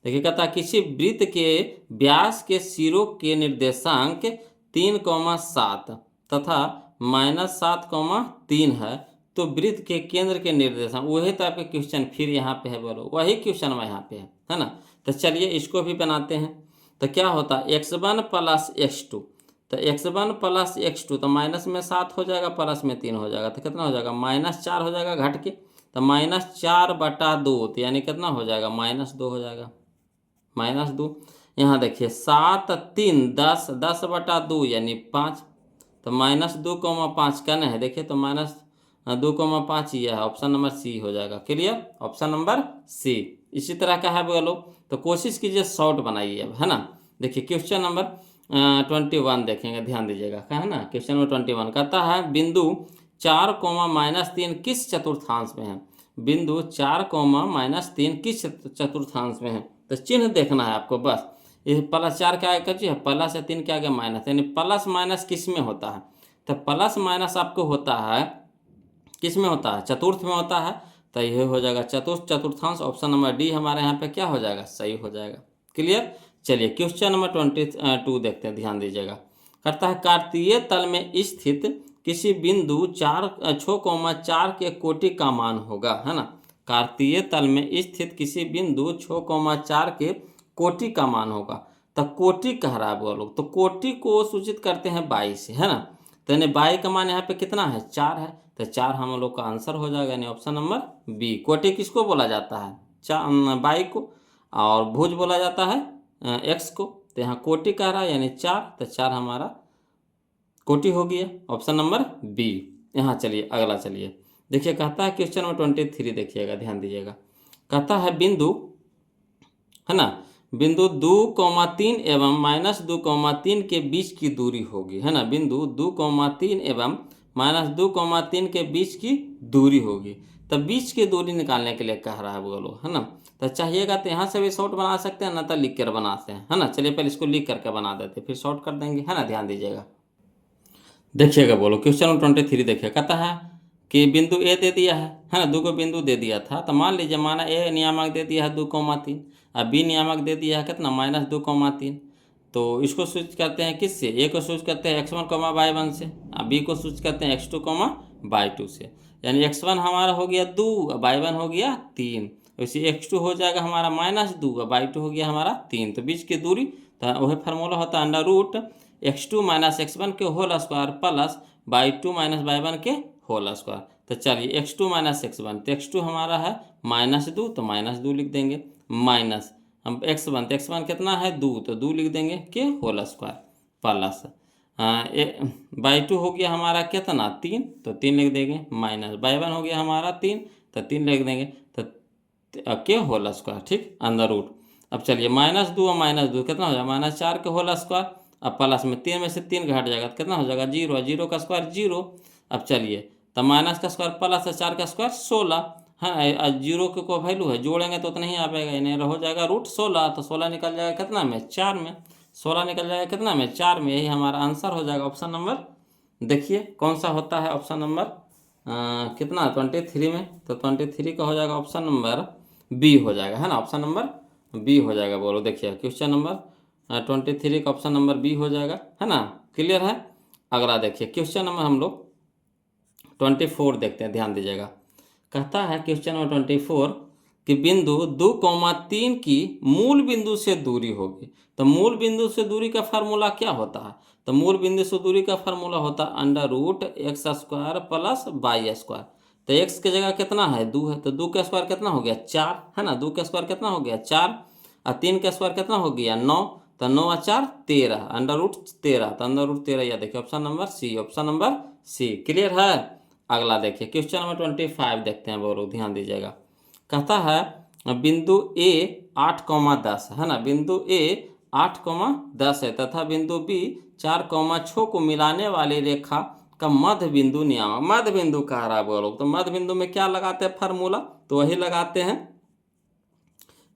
देखिए कहता है किसी वृत्त के व्यास के सिरों के निर्देशांक 3,7 तथा -7,3 है, तो वृत्त के केंद्र के निर्देशांक, वही तो आपके क्वेश्चन फिर यहाँ पे है, बोलो वही क्वेश्चन में यहाँ पे है ना। तो चलिए इसको भी बनाते हैं। तो क्या होता है x1 + x2, तो x1 + x2, तो माइनस में 7 हो जाएगा, प्लस में 3 हो जाएगा, तो कितना हो जाएगा -4 हो जाएगा घट के। तो -4 बटा 2, तो यानी कितना हो जाएगा -2 हो जाएगा, -2। यहाँ देखिए 7 3 10, 10 बटा 2 यानी 5, तो -2,5 करना है। देखिए तो -2,5 यह है, ऑप्शन नंबर सी हो जाएगा। Clear, option number C. इसी तरह का है बोलो, तो कोशिश कीजिए शॉर्ट बनाइए अब, है ना। देखिए क्वेश्चन नंबर 21 देखेंगे, ध्यान दीजिएगा, क्या है ना। क्वेश्चन नंबर 21 कहता है बिंदु 4, -3 किस चतुर्थांश में है। बिंदु 4, -3 किस चतुर्थांश में है। तो चिन्ह देखना है आपको बस। ये +4 क्या आगे है, प्लस या 3 क्या आगे माइनस, यानी प्लस माइनस किस में होता है। तो प्लस माइनस आपको होता है किस में होता है, चतुर्थ में होता है। तो यह हो जाएगा चतुर्थांश। ऑप्शन नंबर डी हमारे यहाँ पे क्या हो जाएगा, सही हो जाएगा। क्लियर। चलिए क्वेश्चन नंबर 22 देखते हैं, ध्यान दीजिएगा। करता है कार्तीय तल में स्थित किसी बिंदु 6,4 के कोटि का मान होगा, है ना। कार्तीय तल में स्थित किसी बिंदु 6,4 के कोटि का मान होगा। तो कोटि कह रहा है वो लोग, तो कोटि को सूचित करते हैं 22 से, है ना। तो यानी 22 का मान यहाँ पे कितना है 4 है, तो 4 हम लोग का आंसर हो जाएगा, यानी ऑप्शन नंबर बी। कोटि किसको बोला जाता है, 22 को, और भुज बोला जाता है x को। तो यहाँ कोटि कह रहा है यानी 4, तो 4 हमारा कोटि हो गया, ऑप्शन नंबर बी। यहाँ चलिए अगला, चलिए देखिए कहता है क्वेश्चन नंबर 23 देखिएगा, ध्यान दीजिएगा। कहता है बिंदु, है ना, बिंदु 2,3 एवं -2,3 के बीच की दूरी होगी, है ना। बिंदु 2,3 एवं -2,3 के बीच की दूरी होगी। तो बीच की दूरी निकालने के लिए कह रहा है वो लोग, है ना। तो चाहिएगा तो यहाँ से भी शॉर्ट बना सकते हैं, ना तो लिख कर बनाते हैं, है ना। चलिए पहले इसको लिख करके बना देते फिर शॉर्ट कर देंगे, है ना। ध्यान दीजिएगा, देखिएगा बोलो क्वेश्चन नंबर 23 देखिए। कहता है कि बिंदु ए दे दिया है ना, 2 को बिंदु दे दिया था। तो मान लीजिए माना ए नियामक दे दिया है 2,3, और बी नियामक दे दिया है कितना -2,3। तो इसको सूचित करते हैं किससे, ए को सूचित करते हैं x1, y1 से, और बी को सूचित करते हैं x2, y2 से। यानी x1 हमारा हो गया 2, y1 हो गया 3। वैसे x2 हो जाएगा हमारा -2, और y2 हो गया हमारा 3। तो बीच की दूरी, तो वही फार्मूला होता है √x2 - x1 के whole square plus y2 - y1 के होल स्क्वायर। तो चलिए x2 - x1, तो x2 हमारा है -2, तो -2 लिख देंगे, माइनस हम x1, तो x1 कितना है 2, तो 2 लिख देंगे के होल स्क्वायर प्लस y2 हो गया हमारा कितना 3, तो 3 लिख देंगे, माइनस y1 हो गया हमारा 3, तो 3 लिख देंगे, तो के होल स्क्वायर, ठीक, अंदर रूट। अब चलिए -2 और -2 कितना हो जाएगा -4 के होल स्क्वायर, अब प्लस में 3 में से 3 घट जाएगा, तो कितना हो जाएगा 0, 0 का स्क्वायर 0। अब चलिए तो माइनस का स्क्वायर प्लस 4 का स्क्वायर 16, हाँ 0 के को वैल्यू है, जोड़ेंगे तो उतना ही आ पाएगा, यानी हो जाएगा √16। तो 16 निकल जाएगा कितना में 4 में, 16 निकल जाएगा कितना में, 4 में। यही हमारा आंसर हो जाएगा ऑप्शन नंबर। देखिए कौन सा होता है ऑप्शन नंबर कितना 23 में, तो 23 का हो जाएगा ऑप्शन नंबर बी हो जाएगा, है ना। ऑप्शन नंबर बी हो जाएगा। बोलो देखिए क्वेश्चन नंबर 23 का ऑप्शन नंबर बी हो जाएगा, है ना। क्लियर है। अगला देखिए क्वेश्चन नंबर हम लोग 24 देखते हैं, ध्यान दीजिएगा। कहता है क्वेश्चन नंबर 24 कि बिंदु 2,3 की मूल बिंदु से दूरी होगी। तो मूल बिंदु से दूरी का फार्मूला क्या होता है, तो मूल बिंदु से दूरी का फार्मूला होता है √x² प्लस y²। तो x की जगह कितना है 2 है, तो 2 का स्क्वायर कितना हो गया 4, है ना। 2 का स्क्वायर कितना हो गया 4 और 3 का स्क्वायर कितना हो गया 9, तो 9 और 4 13, √13, तो √13 या देखिए option number C, option number C. Clear है। अगला देखिए क्वेश्चन नंबर 25 देखते हैं। बोलो ध्यान दीजिएगा। कहता है बिंदु ए 8,10 है ना, बिंदु ए 8,10 है तथा बिंदु बी 4,6 को मिलाने वाली रेखा का मध्य बिंदु नियामक। मध्य बिंदु कह रहा है बोलो, तो मध्य बिंदु में क्या लगाते हैं फार्मूला, तो वही लगाते हैं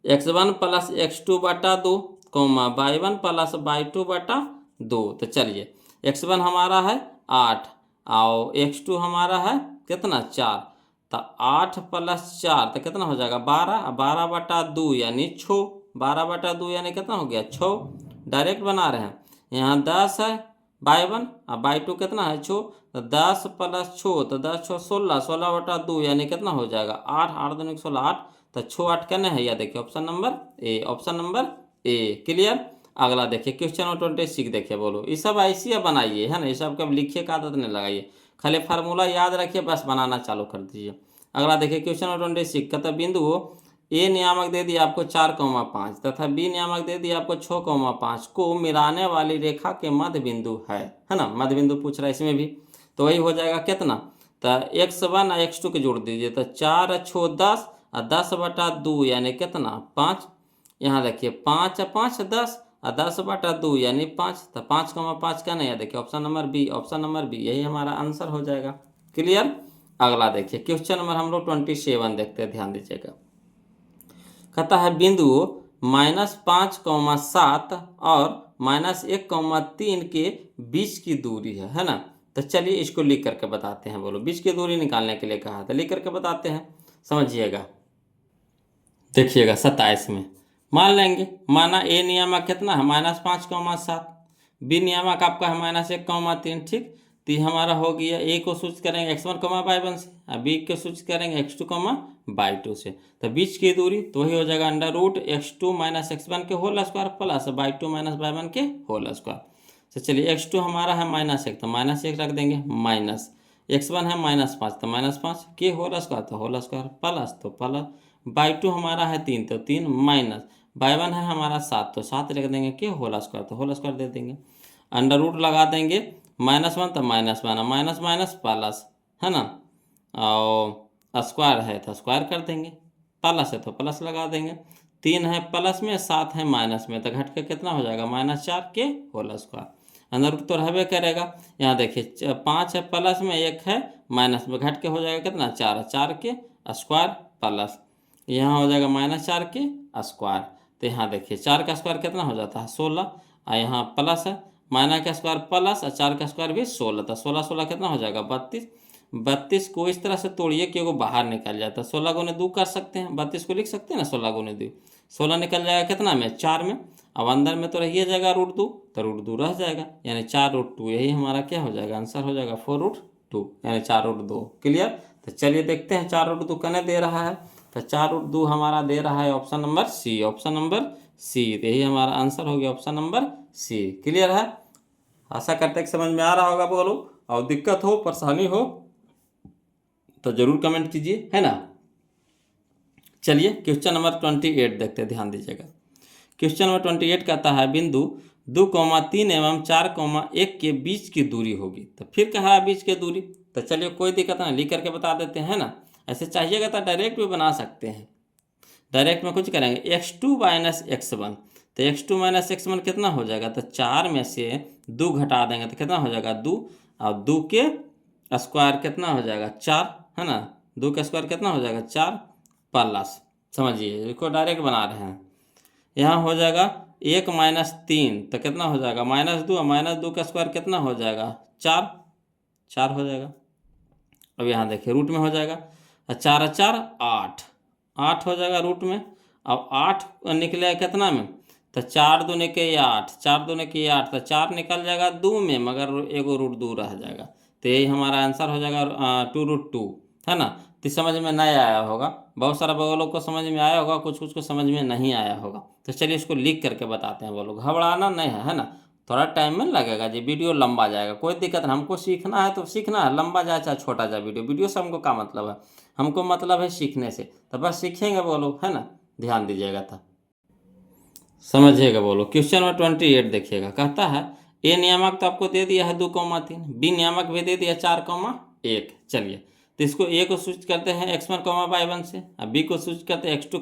x1 प्लस x2 बटा 2, y1 प्लस y2 बटा 2। तो चलिए x1 हमारा है 8 और x2 हमारा है कितना 4, तो 8 प्लस 4 तो कितना हो जाएगा 12, 12 बटा 2 यानी 6, 12 बटा 2 यानी कितना हो गया 6। डायरेक्ट बना रहे हैं। यहाँ 10 है y1 और y2 कितना है 6, तो 10 प्लस 6 तो 10 6 16, 16 बटा 2 यानी कितना हो जाएगा 8, 8 दूनी 16 8, तो 6 8 करना है या देखिए option number A, option number A. Clear. अगला देखिए क्वेश्चन नंबर 26 देखिए। बोलो ये सब ऐसी बनाइए, है ना, ये सब कब लिखिए का आदत नहीं लगाइए, खाली फार्मूला याद रखिए बस बनाना चालू कर दीजिए। अगला देखिए क्वेश्चन नंबर 26 कहता बिंदु ए नियामक दे दिया आपको 4,5 तथा बी नियामक दे दिया आपको 6,5 को मिलाने वाली रेखा के मध्य बिंदु है ना। मध्य बिंदु पूछ रहा है इसमें भी, तो वही हो जाएगा कितना, तो x1 और x2 के जोड़ दीजिए, तो 4 6 10 और 10 बटा 2 यानी कितना 5। यहाँ देखिए 5 5 10 और 10 बटा 2 यानी 5, तो 5,5 का नहीं, देखिए option number B, option number B, यही हमारा आंसर हो जाएगा। क्लियर। अगला देखिए क्वेश्चन नंबर हम लोग 27 देखते हैं, ध्यान दीजिएगा। कहता है बिंदु -5,7 और -1,3 के बीच की दूरी है ना। तो चलिए इसको लिख करके बताते हैं। बोलो बीच की दूरी निकालने के लिए कहा था, लिख करके बताते हैं, समझिएगा। देखिएगा 27 में मान लेंगे, माना ए नियामक कितना है -5,7, बी नियामक आपका है -1,3, ठीक। तो ये हमारा हो गया, ए को सूचित करेंगे x1, y1 से और बी को सूचित करेंगे x2, y2 से। तो बीच की दूरी तो वही हो जाएगा √x2 - x1 के whole square plus y2 - y1 के होल स्क्वायर। तो चलिए x2 हमारा है -1 तो -1 रख देंगे, माइनस x1 है -5 तो -5 के होल स्क्वायर तो होल स्क्वायर प्लस तो प्लस, y2 हमारा है 3 तो 3 माइनस, y1 है हमारा 7 तो 7 रख देंगे के होल स्क्वायर तो होल स्क्वायर दे देंगे। अंडर रूट लगा देंगे, -1 तो -1 माइनस माइनस प्लस, है ना, और स्क्वायर है तो स्क्वायर कर देंगे, प्लस है तो प्लस लगा देंगे। 3 है प्लस में, 7 है माइनस में, तो घट के कितना हो जाएगा -4 के होल स्क्वायर। अंदर रूट तो रहबे करेगा। यहाँ देखिए 5 है प्लस में, 1 है माइनस में, घट के हो जाएगा कितना 4, 4 के स्क्वायर प्लस, यहाँ हो जाएगा -4 के स्क्वायर। तो यहाँ देखिए 4 का स्क्वायर कितना हो जाता है 16, और यहाँ प्लस है, माइनस का स्क्वायर प्लस और 4 का स्क्वायर भी 16, तो 16 16 कितना हो जाएगा 32। 32 को इस तरह से तोड़िए कि वो बाहर निकल जाता है, 16 गुने 2 कर सकते हैं, 32 को लिख सकते हैं ना 16 गुने 2, 16 निकल जाएगा कितना में 4 में, अब अंदर में तो रहिए जाएगा √2, तो √2 रह जाएगा, यानी 4√2, यही हमारा क्या हो जाएगा आंसर हो जाएगा 4√2 यानी 4√2। क्लियर। तो चलिए देखते हैं 4√2 कने दे रहा है, तो 4√2 हमारा दे रहा है option number C, option number C, यही हमारा आंसर हो गया ऑप्शन नंबर सी। क्लियर है। आशा करते हैं कि समझ में आ रहा होगा। बोलो और दिक्कत हो परेशानी हो तो जरूर कमेंट कीजिए, है ना। चलिए क्वेश्चन नंबर 28 देखते हैं, ध्यान दीजिएगा। क्वेश्चन नंबर 28 कहता है बिंदु 2,3 एवं 4,1 के बीच की दूरी होगी। तो फिर कह रहा है बीच की दूरी, तो चलिए कोई दिक्कत नहीं, लिख करके बता देते हैं ना। ऐसे चाहिएगा तो डायरेक्ट भी बना सकते हैं। डायरेक्ट में कुछ करेंगे x2 - x1, तो x2 - x1 कितना हो जाएगा, तो 4 में से 2 घटा देंगे तो कितना हो जाएगा 2, और 2 के स्क्वायर कितना हो जाएगा 4, है ना, 2 का स्क्वायर कितना हो जाएगा 4 प्लस, समझिए इसको डायरेक्ट बना रहे हैं। यहाँ हो जाएगा 1 माइनस 3 तो कितना हो जाएगा -2, और -2 का स्क्वायर कितना हो जाएगा 4, 4 हो जाएगा। अब यहाँ देखिए रूट में हो जाएगा, 4 4 8, 8 हो जाएगा रूट में। अब 8 निकलेगा कितना में, तो 4 दूने के 8, 4 दूने के 8, तो 4 निकल जाएगा 2 में, मगर एगो रूट 2 रह जाएगा। तो यही हमारा आंसर हो जाएगा 2√2, है ना। तो समझ में नहीं आया होगा, बहुत सारा बगलों को समझ में आया होगा, कुछ कुछ को समझ में नहीं आया होगा। तो चलिए इसको लिख करके बताते हैं, बोलो घबराना नहीं है ना। थोड़ा टाइम में लगेगा जी, वीडियो लंबा जाएगा, कोई दिक्कत नहीं। हमको सीखना है तो सीखना है, लंबा जाए चाहे छोटा जाए वीडियो से हमको क्या मतलब है, हमको मतलब है सीखने से। तो बस सीखेंगे बोलो, है ना। ध्यान दीजिएगा था, समझिएगा बोलो। क्वेश्चन नंबर 28 देखिएगा, कहता है ए नियामक तो आपको दे दिया है 2,3, बी नियामक भी दे दिया 4,1। चलिए तो इसको ए को सूचित करते हैं x1, y1 से, और बी को सूचित करते हैं x2,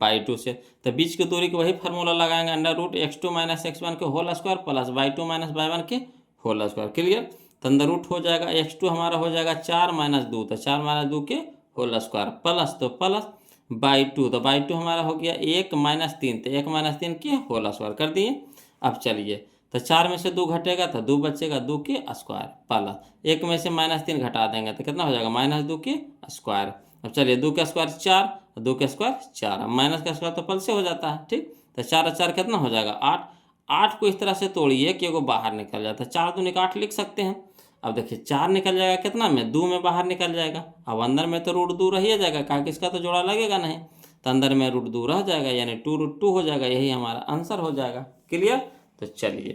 y2 से। तो बीच की दूरी को वही फार्मूला लगाएंगे, √x2 - x1 के whole square plus y2 - y1 के होल स्क्वायर। क्लियर। तो अंदर रूट हो जाएगा, x2 हमारा हो जाएगा 4 - 2, तो 4 - 2 के होल स्क्वायर प्लस, तो प्लस बाई 2, तो बाई 2 हमारा हो गया 1 - 3, तो 1 - 3 के होल स्क्वायर कर दिए। अब चलिए, तो 4 में से 2 घटेगा तो 2 बचेगा, 2 के स्क्वायर प्लस 1 में से -3 घटा देंगे तो कितना हो जाएगा -2 के स्क्वायर। अब चलिए 2 का स्क्वायर 4, 2 का स्क्वायर 4, अब माइनस का स्क्वायर तो पल से हो जाता है, ठीक। तो 4 और 4 कितना हो जाएगा 8, 8 को इस तरह से तोड़िए कि वो बाहर निकल जाता है, 4 दूनी का 8 लिख सकते हैं। अब देखिए 4 निकल जाएगा कितना में, 2 में बाहर निकल जाएगा। अब अंदर में तो √2 रह ही जाएगा, कहा कि इसका तो जोड़ा लगेगा नहीं, तो अंदर में √2 रह जाएगा, यानी 2√2 हो जाएगा, यही हमारा आंसर हो जाएगा। क्लियर। तो चलिए,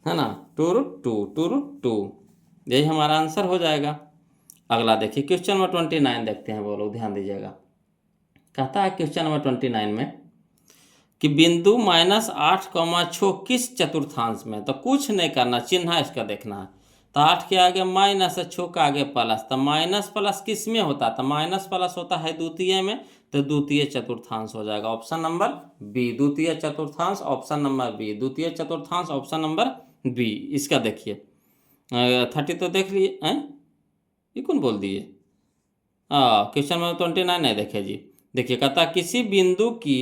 है ना, 2√2, यही हमारा आंसर हो जाएगा। अगला देखिए क्वेश्चन नंबर 29 देखते हैं, वो लोग ध्यान दीजिएगा। कहता है क्वेश्चन नंबर 29 में कि बिंदु -8,6 किस चतुर्थांश में, तो कुछ नहीं करना, चिन्ह इसका देखना है। तो 8 के आगे माइनस, 6 के आगे प्लस, तो माइनस प्लस किस में होता है, तो माइनस प्लस होता है द्वितीय में, तो द्वितीय चतुर्थांश हो जाएगा ऑप्शन नंबर बी, द्वितीय चतुर्थांश ऑप्शन नंबर बी, द्वितीय चतुर्थांश ऑप्शन नंबर बी। इसका देखिए 30 तो देख लिए हैं, ये कौन बोल दिए, क्वेश्चन नंबर 29 है, देखिए जी। देखिए कहता किसी बिंदु की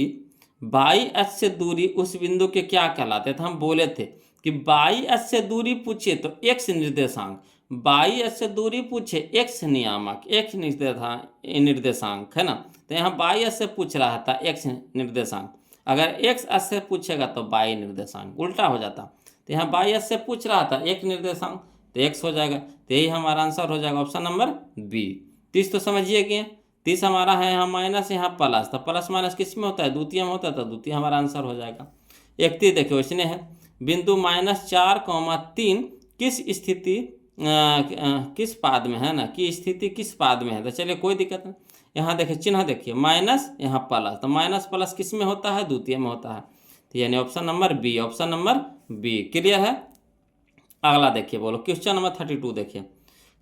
बाई अक्ष से दूरी उस बिंदु के क्या कहलाते थे, हम बोले थे कि बाई अक्ष से दूरी पूछे तो x निर्देशांक, बाई अक्ष से दूरी पूछे x नियामक, x निर्देशांक, है ना। तो यहाँ बाई अक्ष से पूछ रहा था x निर्देशांक, अगर x अक्ष से पूछेगा तो बाई निर्देशांक, उल्टा हो जाता। तो यहाँ बाई अक्ष से पूछ रहा था x निर्देशांक, तो x हो जाएगा, तो यही हमारा आंसर हो जाएगा ऑप्शन नंबर बी। 30 तो समझिए कि 30 हमारा है यहाँ माइनस, यहाँ प्लस, तो प्लस माइनस किस में होता है, द्वितीय में होता है, तो द्वितीय हमारा आंसर हो जाएगा। 31 देखिए इसने है, बिंदु -4,3 किस स्थिति किस पाद में है ना, की स्थिति किस पाद में है। तो चलिए कोई दिक्कत नहीं, यहाँ देखिए चिन्ह देखिए माइनस, यहाँ प्लस, तो माइनस प्लस किस में होता है, द्वितीय में होता है, तो यानी option number B, option number B. Clear है। अगला देखिए, बोलो क्वेश्चन नंबर 32 देखिए,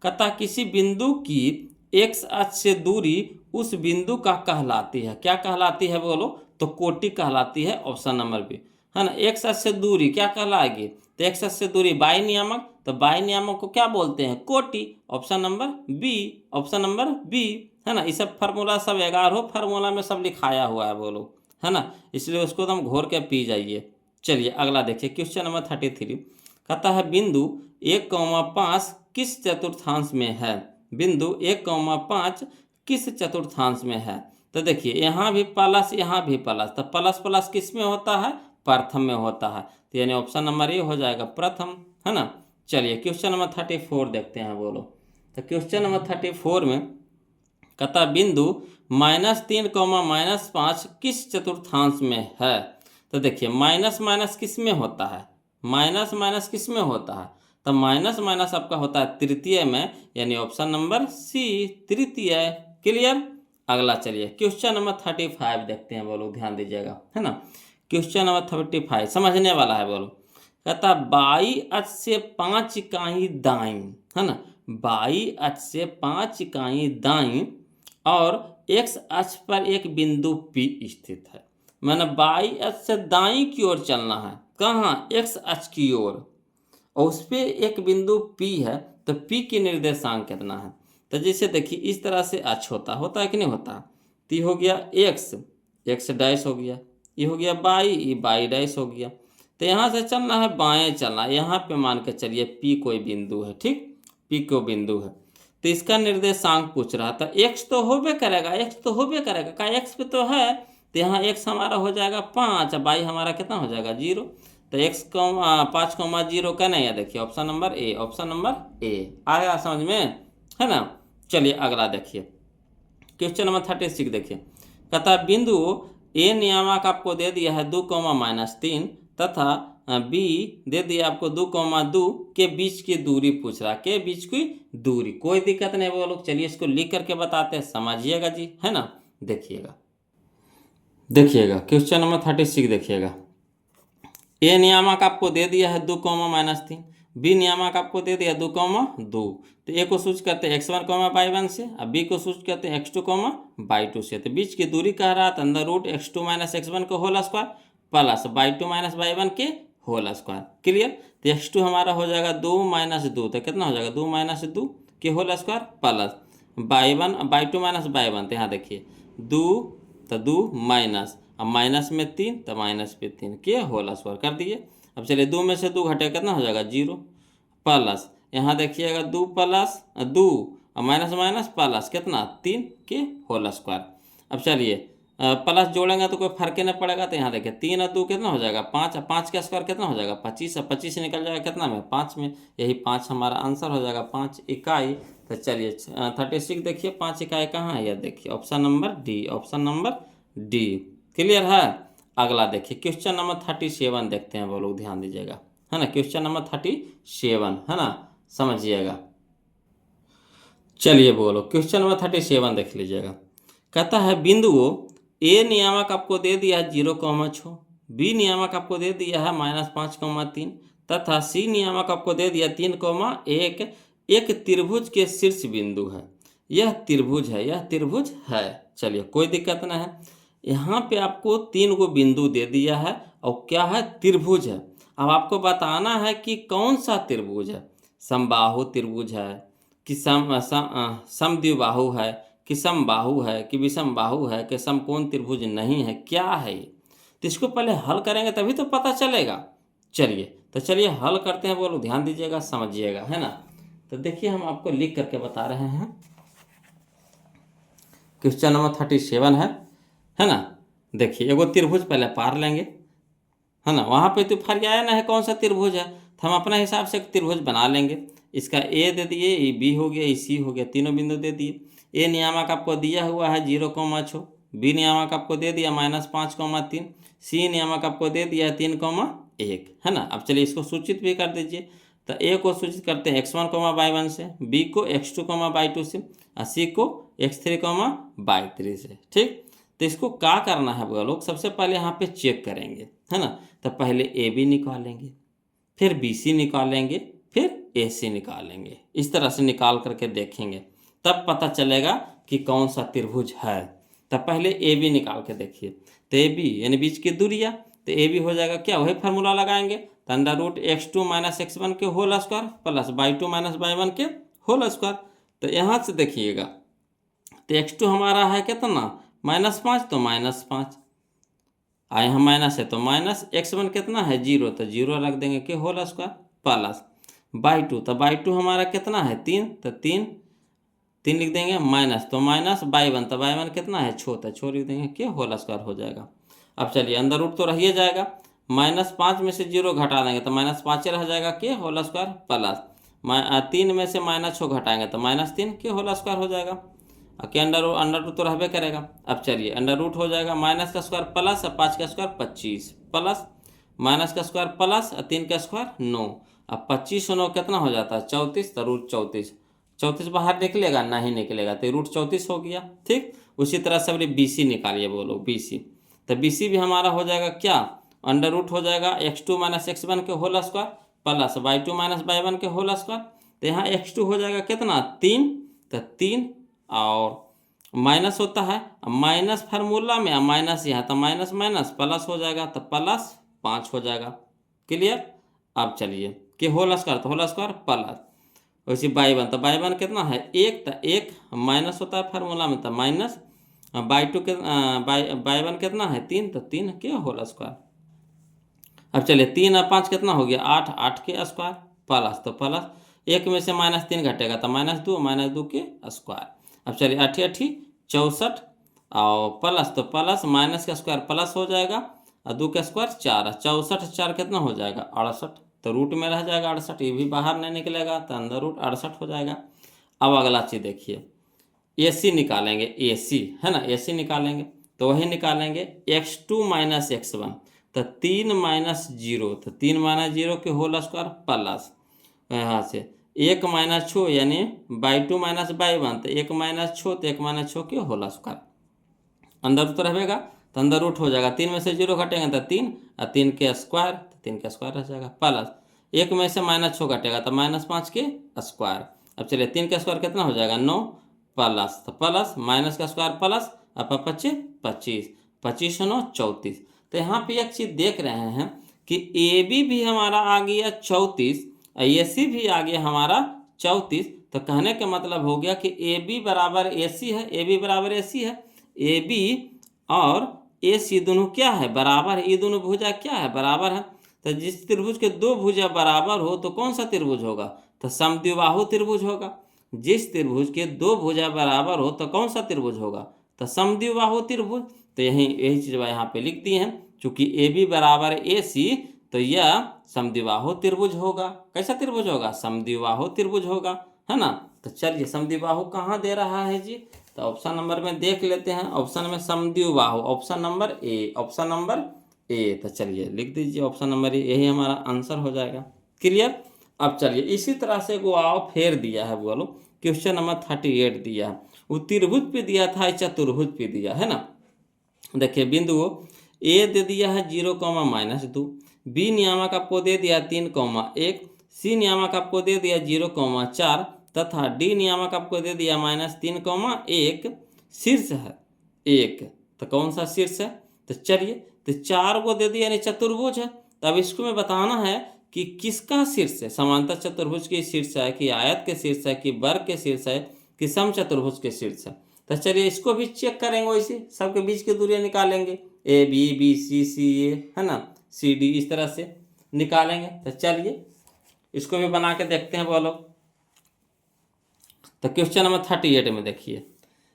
कहता किसी बिंदु की x अक्ष से दूरी उस बिंदु का कहलाती है, क्या कहलाती है बोलो, तो कोटि कहलाती है, ऑप्शन नंबर बी, है ना। x अक्ष से दूरी क्या कहलाएगी, तो x अक्ष से दूरी बाई नियामक, तो बाई नियामक को क्या बोलते हैं, कोटि, option number B, option number B, है ना। ये सब फार्मूला सब 11 फार्मूला में सब लिखाया हुआ है बोलो, है ना, इसलिए उसको तो हम घोर के पी जाइए। चलिए अगला देखिए क्वेश्चन नंबर 33, कहता है बिंदु 1,5 किस चतुर्थांश में है, बिंदु 1,5 किस चतुर्थांश में है। तो देखिए यहाँ भी प्लस, यहाँ भी प्लस, तो प्लस प्लस किस में होता है, प्रथम में होता है, तो यानी ऑप्शन नंबर ए हो जाएगा प्रथम, है ना। चलिए क्वेश्चन नंबर 34 देखते हैं, बोलो। तो क्वेश्चन नंबर 34 में कहता बिंदु -3, -5 किस चतुर्थांश में है। तो देखिए माइनस माइनस किस में होता है, माइनस माइनस किस में होता है, तो माइनस माइनस आपका होता है तृतीय में, यानी ऑप्शन नंबर सी, तृतीय। क्लियर। अगला चलिए क्वेश्चन नंबर 35 देखते हैं, बोलो ध्यान दीजिएगा, है ना। क्वेश्चन नंबर 35 समझने वाला है, बोलो। कहता बाई अक्ष से 5 इकाई दाईं, है ना, बाई अक्ष से 5 इकाई दाईं और x अक्ष पर एक बिंदु P स्थित है, मैंने बाई अक्ष से दाईं की ओर चलना है, कहाँ, x अक्ष की ओर, और उस पर एक बिंदु P है, तो P की निर्देशांक कितना है। तो जैसे देखिए इस तरह से अक्ष होता है कि नहीं होता, तो हो गया x, x डैश हो गया, ये हो गया बाई, ये बाई डैश हो गया। तो यहाँ से चलना है बाएं चलना, यहाँ पे मान के चलिए पी कोई बिंदु है, ठीक, पी को बिंदु है। तो इसका निर्देशांक पूछ रहा था, एक्स तो होबे करेगा, एक्स तो होबे करेगा, का एक्स पे तो है। तो यहाँ एक्स हमारा हो जाएगा 5, अब बाई हमारा कितना हो जाएगा 0। तो एक्स 5,0 का नहीं है, देखिए option number A, option number ए आया समझ में, है ना। चलिए अगला देखिए क्वेश्चन नंबर 36 देखिए, कहता बिंदु ए नियामक आपको दे दिया है 2,-3 तथा बी दे दिया आपको 2,2 के बीच की दूरी पूछ रहा, के बीच की दूरी। कोई दिक्कत नहीं वो लोग, चलिए इसको लिख करके बताते हैं, समझिएगा जी, है ना। देखिएगा क्वेश्चन नंबर 36 देखिएगा, ए नियामक आपको दे दिया है 2,-3, बी नियामक आपको दे दिया 2,2। तो ए को सूच करते हैं x1, y1 से, अब बी को सूच करते हैं x2, y2 से। तो बीच की दूरी कह रहा था अंदर रूट x2 - x1 के whole square plus y2 - y1 के होल स्क्वायर। क्लियर। तो x2 हमारा हो जाएगा 2 - 2, तो कितना हो जाएगा 2 - 2 के whole square plus y2 - y1। तो यहाँ देखिए 2 तो 2 माइनस, अब माइनस में 3 तो माइनस पे 3 के होल स्क्वायर कर दिए। अब चलिए 2 में से 2 घटे कितना हो जाएगा 0 प्लस, यहाँ देखिएगा 2 प्लस 2 और माइनस माइनस प्लस कितना 3 के होल स्क्वायर। अब चलिए प्लस जोड़ेंगे तो कोई फर्क ही नहीं पड़ेगा। तो यहाँ देखिए 3 और 2 कितना हो जाएगा 5, और 5 का स्क्वायर कितना हो जाएगा 25, और 25 निकल जाएगा कितना में 5 में, यही 5 हमारा आंसर हो जाएगा 5 इकाई। तो चलिए 36 देखिए 5 इकाई कहाँ है, यह देखिए option number D, option number D. Clear है। अगला देखिए क्वेश्चन नंबर 37 देखते हैं, वो लोग ध्यान दीजिएगा, है ना। क्वेश्चन नंबर 37 है ना, समझिएगा। चलिए बोलो क्वेश्चन नंबर 37 देख लीजिएगा, कहता है बिंदु ए नियामक आपको दे दिया है 0,6, बी नियामक आपको दे दिया है -5,3 तथा सी नियामक आपको दे दिया 3,1। एक त्रिभुज के शीर्ष बिंदु है, यह त्रिभुज है, यह त्रिभुज है। चलिए कोई दिक्कत नहीं है, यहाँ पे आपको 3 गो बिंदु दे दिया है और क्या है त्रिभुज है। अब आपको बताना है कि कौन सा त्रिभुज है, समबाहु त्रिभुज है कि समद्विबाहु है कि समबाहु है कि विषम बाहु है कि समकोण त्रिभुज नहीं है, क्या है ये। तो इसको पहले हल करेंगे तभी तो पता चलेगा। चलिए तो चलिए हल करते हैं, बोलो ध्यान दीजिएगा समझिएगा, है ना। तो देखिए हम आपको लिख करके बता रहे हैं, क्वेश्चन नंबर 37 है ना। देखिए एगो त्रिभुज पहले पार लेंगे, है ना, वहाँ पे तो फरियाया ना है कौन सा त्रिभुज है, तो हम अपने हिसाब से एक त्रिभुज बना लेंगे। इसका ए दे दिए, ये बी हो गया, ये सी हो गया, तीनों बिंदु दे दिए। ए नियामक आपको दिया हुआ है 0,6, बी नियामक आपको दे दिया -5,3, सी नियामक आपको दे दिया है 3,1, है ना। अब चलिए इसको सूचित भी कर दीजिए। तो ए को सूचित करते हैं x1, y1 से, बी को x2, y2 से, और सी को x3, y3 से, ठीक। तो इसको क्या करना है वो लोग, सबसे पहले यहाँ पे चेक करेंगे, है ना। तो पहले ए बी निकालेंगे, फिर बी सी निकालेंगे, फिर ए सी निकालेंगे। इस तरह से निकाल करके देखेंगे, तब पता चलेगा कि कौन सा त्रिभुज है। तो पहले ए बी निकाल के देखिए। तो ए बी यानी बीच की दूरियाँ, तो ए बी हो जाएगा क्या, वही फार्मूला लगाएंगे, तो √x2 - x1 के whole square plus y2 - y1 के होल स्क्वायर। तो यहाँ से देखिएगा, तो x2 हमारा है कितना -5, तो -5, और यहाँ माइनस है तो माइनस, x1 कितना है 0, तो 0 रख देंगे के होल स्क्वायर प्लस y2, तो y2 हमारा कितना है 3, तो 3 लिख देंगे, माइनस तो माइनस y1, तो y1 कितना है 6, तो 6 लिख देंगे के होल स्क्वायर हो जाएगा। अब चलिए अंदर रूट तो रहिए जाएगा, -5 में से 0 घटा देंगे तो -5 रह जाएगा के होल स्क्वायर प्लस 3 में से -6 घटाएंगे तो -3 के होल स्क्वायर हो जाएगा, के अंडर रूट तो रहबे करेगा। अब चलिए अंडर रूट हो जाएगा माइनस का स्क्वायर प्लस 5 का स्क्वायर 25 प्लस माइनस का स्क्वायर प्लस 3 का स्क्वायर 9। अब 25 और 9 कितना हो जाता है 34, तो √34 बाहर निकलेगा, नहीं निकलेगा, तो √34 हो गया, ठीक। उसी तरह से अपने बी सी निकालिए बोलो, बी सी, तो बी सी भी हमारा हो जाएगा क्या, अंडर रूट हो जाएगा x2 - x1 के whole square plus y2 - y1 के होल स्क्वायर। तो यहाँ x2 हो जाएगा कितना 3, तो 3 और माइनस होता है, माइनस फार्मूला में, माइनस यहाँ तो माइनस माइनस प्लस हो जाएगा, तो +5 हो जाएगा। क्लियर। अब चलिए कि होल स्क्वायर, तो होल स्क्वायर प्लस वैसे y1, तो y1 कितना है 1, तो 1 माइनस होता है फार्मूला में, तो माइनस, बाई टू के बाई वन कितना है 3, तो 3 के होल स्क्वायर। अब चलिए 3 और 5 कितना हो गया 8, 8 के स्क्वायर प्लस, तो प्लस एक में से -3 घटेगा तो -2 के स्क्वायर। अब चलिए 8 8 64 और प्लस, तो प्लस माइनस का स्क्वायर प्लस हो जाएगा और 2 का स्क्वायर 4, 64 4 कितना हो जाएगा 68, तो रूट में रह जाएगा 68, ये भी बाहर नहीं निकलेगा तो अंदर रूट 68 हो जाएगा। अब अगला चीज़ देखिए AC निकालेंगे, AC है ना, AC निकालेंगे तो वही निकालेंगे x2 - x1, तो 3 - 0, तो 3 - 0 के होल स्क्वायर प्लस यहाँ से 1 - 6 यानी बाई 2 - बाई 1, तो 1 - 6, तो 1 - 6 के होल स्क्वायर। अंदर तो रहेगा तो अंदर रूट हो जाएगा, 3 में से 0 घटेगा तो 3 और 3 के स्क्वायर, तो 3 के स्क्वायर रह जाएगा प्लस 1 में से -6 घटेगा तो -5 के स्क्वायर। अब चलिए 3 का स्क्वायर कितना हो जाएगा 9 प्लस, तो प्लस माइनस का स्क्वायर प्लस अब 25 25 25 9 34। तो यहाँ पे एक चीज़ देख रहे हैं कि AB भी हमारा आ गया 34 और AC भी आ गया हमारा 34, तो कहने का मतलब हो गया कि AB बराबर AC है, AB बराबर AC है, AB और AC दोनों क्या है बराबर है, ये दोनों भुजा क्या है बराबर है। तो जिस त्रिभुज के दो भुजा बराबर हो तो कौन सा त्रिभुज होगा, तो समद्विबाहु त्रिभुज होगा। जिस त्रिभुज के दो भुजा बराबर हो तो कौन सा त्रिभुज होगा, तो समद्विबाहु त्रिभुज। तो यही चीज़ यहाँ पे लिख दी है, चूंकि AB बराबर AC तो यह समद्विबाहु त्रिभुज होगा। कैसा त्रिभुज होगा, समद्विबाहु त्रिभुज होगा, है ना। तो चलिए समद्विबाहु कहाँ दे रहा है जी, तो ऑप्शन नंबर में देख लेते हैं, ऑप्शन में समद्विबाहु, option number A, option number A. तो चलिए लिख दीजिए ऑप्शन नंबर ए, यही हमारा आंसर हो जाएगा। क्लियर। अब चलिए इसी तरह से वो आओ फेर दिया है, बोलो क्वेश्चन नंबर 38 दिया है, वो त्रिभुज पे दिया था, चतुर्भुज पे दिया है ना। देखिए बिंदु ए दे दिया है 0, -2, बी नियामक आपको दे दिया 3, 1, सी नियामक आपको दे दिया 0, 4 तथा डी नियामक आपको दे दिया -3, 1। शीर्ष है 1, तो कौन सा शीर्ष है, तो चलिए तो 4 को दे दिया यानी चतुर्भुज है। तो अब इसको में बताना है कि किसका शीर्ष है, समांतर चतुर्भुज के शीर्ष है कि आयत के शीर्ष है कि वर्ग के शीर्ष है कि समचतुर्भुज के शीर्ष है। तो चलिए इसको भी चेक करेंगे, वैसे सबके बीच की दूरियां निकालेंगे, ए बी, बी सी, सी ए, है ना, सी डी, इस तरह से निकालेंगे। तो चलिए इसको भी बना के देखते हैं बोलो। तो क्वेश्चन नंबर 38 में देखिए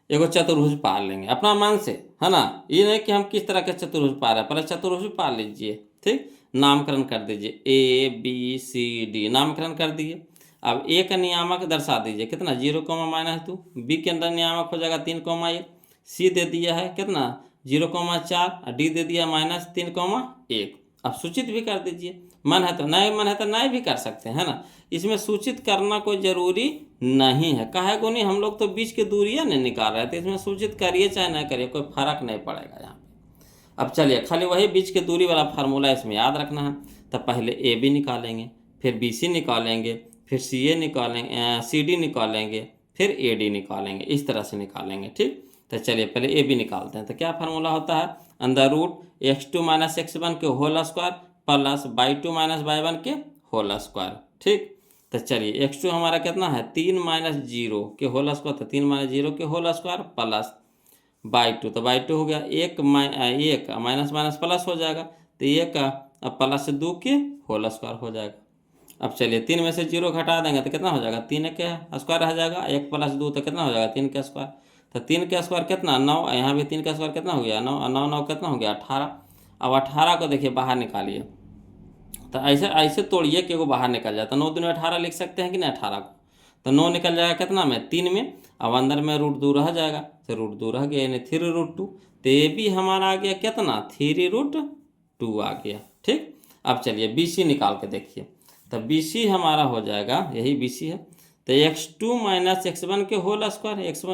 एगो चतुर्भुज पार लेंगे अपना मन से, है ना, ये नहीं कि हम किस तरह के चतुर्भुज पा रहे हैं, पहले चतुर्भुज पार लीजिए, ठीक, नामकरण कर दीजिए, ए बी सी डी नामकरण कर दिए। अब ए का नियामक दर्शा दीजिए कितना 0, -2, बी के अंदर नियामक हो जाएगा 3, 1, सी दे दिया है कितना 0, 4 और डी दे दिया -3, 1। अब सूचित भी कर दीजिए, मन है तो नहीं, मन है तो नहीं भी कर सकते हैं, है ना। इसमें सूचित करना कोई जरूरी नहीं है, काहे को नहीं, हम लोग तो बीच की दूरियां नहीं निकाल रहे थे, इसमें सूचित करिए चाहे ना करिए कोई फर्क नहीं पड़ेगा यहाँ पे। अब चलिए खाली वही बीच की दूरी वाला फार्मूला इसमें याद रखना है। तो पहले ए बी निकालेंगे, फिर बी सी निकालेंगे, फिर सी ए निकालेंगे, सी डी निकालेंगे, फिर ए डी निकालेंगे, इस तरह से निकालेंगे, ठीक। तो चलिए पहले ए बी निकालते हैं। तो क्या फार्मूला होता है, अंदर रूट x2 - x1 के whole square plus Y 2 - Y 1 के होल स्क्वायर, ठीक। तो चलिए x2 हमारा कितना है 3 - 0 के होल स्क्वायर, तो 3 - 0 के होल स्क्वायर प्लस बाई 2, तो बाई 2 हो गया 1 माइनस माइनस प्लस हो जाएगा, तो 1 अब प्लस 2 के होल स्क्वायर हो जाएगा। अब चलिए 3 में से 0 घटा देंगे तो कितना हो जाएगा 3 के स्क्वायर रह जाएगा, 1 + 2 तो कितना हो जाएगा 3 के स्क्वायर, तो 3 के स्क्वायर कितना 9, यहाँ भी 3 का स्क्वायर कितना हो गया 9, 9 9 कितना हो गया 18। अब 18 को देखिए बाहर निकालिए, तो ऐसे ऐसे तोड़िए कि वो बाहर निकल जाए, तो 9 दूनी 18 लिख सकते हैं कि नहीं 18 को, तो 9 निकल जाएगा कितना में 3 में, अब अंदर में √2 रह जाएगा, तो √2 रह गया यानी 3√2। तो ये भी हमारा आ गया कितना 3√2 आ गया, ठीक। अब चलिए बी सी निकाल के देखिए, तो बी सी हमारा हो जाएगा, यही बी सी है, तो x2 - x1 के होल स्क्वायर, x2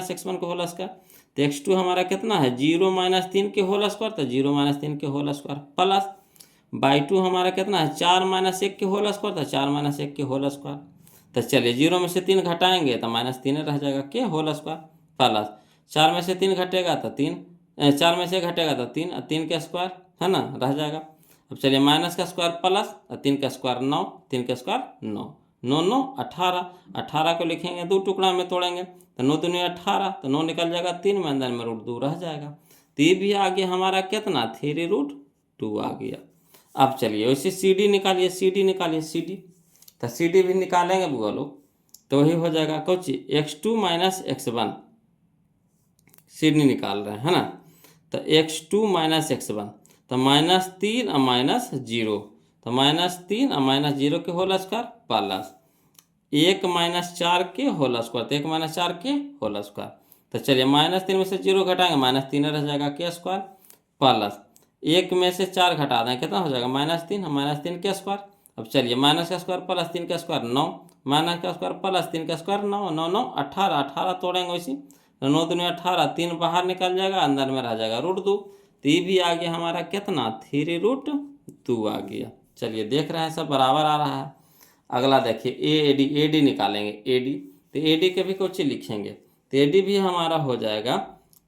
- x1 के होल स्क्वायर, तो x2 हमारा कितना है 0 - 3 के होल स्क्वायर, तो 0 - 3 के होल स्क्वायर प्लस बाई 2 हमारा कितना है 4 - 1 के होल स्क्वायर, तो 4 - 1 के होल स्क्वायर। तो चलिए 0 में से 3 घटाएंगे तो -3 रह जाएगा के होल स्क्वायर प्लस 4 में से 3 घटेगा तो 3, 4 में से घटेगा तो 3 और 3 के स्क्वायर, है ना, रह जाएगा। अब चलिए माइनस का स्क्वायर प्लस और 3 का स्क्वायर 9, 3 का स्क्वायर 9, 9 9 18, 18 को लिखेंगे 2 टुकड़ा में तोड़ेंगे तो 9 दूनी 18, तो 9 निकल जाएगा 3 में, अंदर में √2 रह जाएगा। तो ये भी आ गया हमारा कितना 3√2 आ गया। अब चलिए वैसे CD निकालिए, CD निकालिए, CD तो CD भी निकालेंगे बुआ लोग, तो वही हो जाएगा कुछ x2 - x1, CD निकाल रहे हैं है ना। तो x2 - x1 तो -3 और -0, तो -3 और -0 के होल स्क्वायर प्लस 1 - 4 के होल स्क्वायर, तो 1 - 4 के होल स्क्वायर। तो चलिए -3 में से 0 घटाएंगे -3 रह जाएगा के स्क्वायर, प्लस 1 में से 4 घटा दें कितना हो जाएगा -3, -3 के स्क्वायर। अब चलिए माइनस का स्क्वायर प्लस 3 का स्क्वायर 9, माइनस का स्क्वायर प्लस 3 का स्क्वायर 9, 9 9 18, 18 तोड़ेंगे वैसे तो 9 दूनी 18, 3 बाहर निकल जाएगा, अंदर में रह जाएगा √2। तो ये भी आ गया हमारा कितना 3√2 आ गया। चलिए देख रहे हैं सब बराबर आ रहा है। अगला देखिए AD निकालेंगे, AD तो AD के भी कुछ लिखेंगे, तो AD भी हमारा हो जाएगा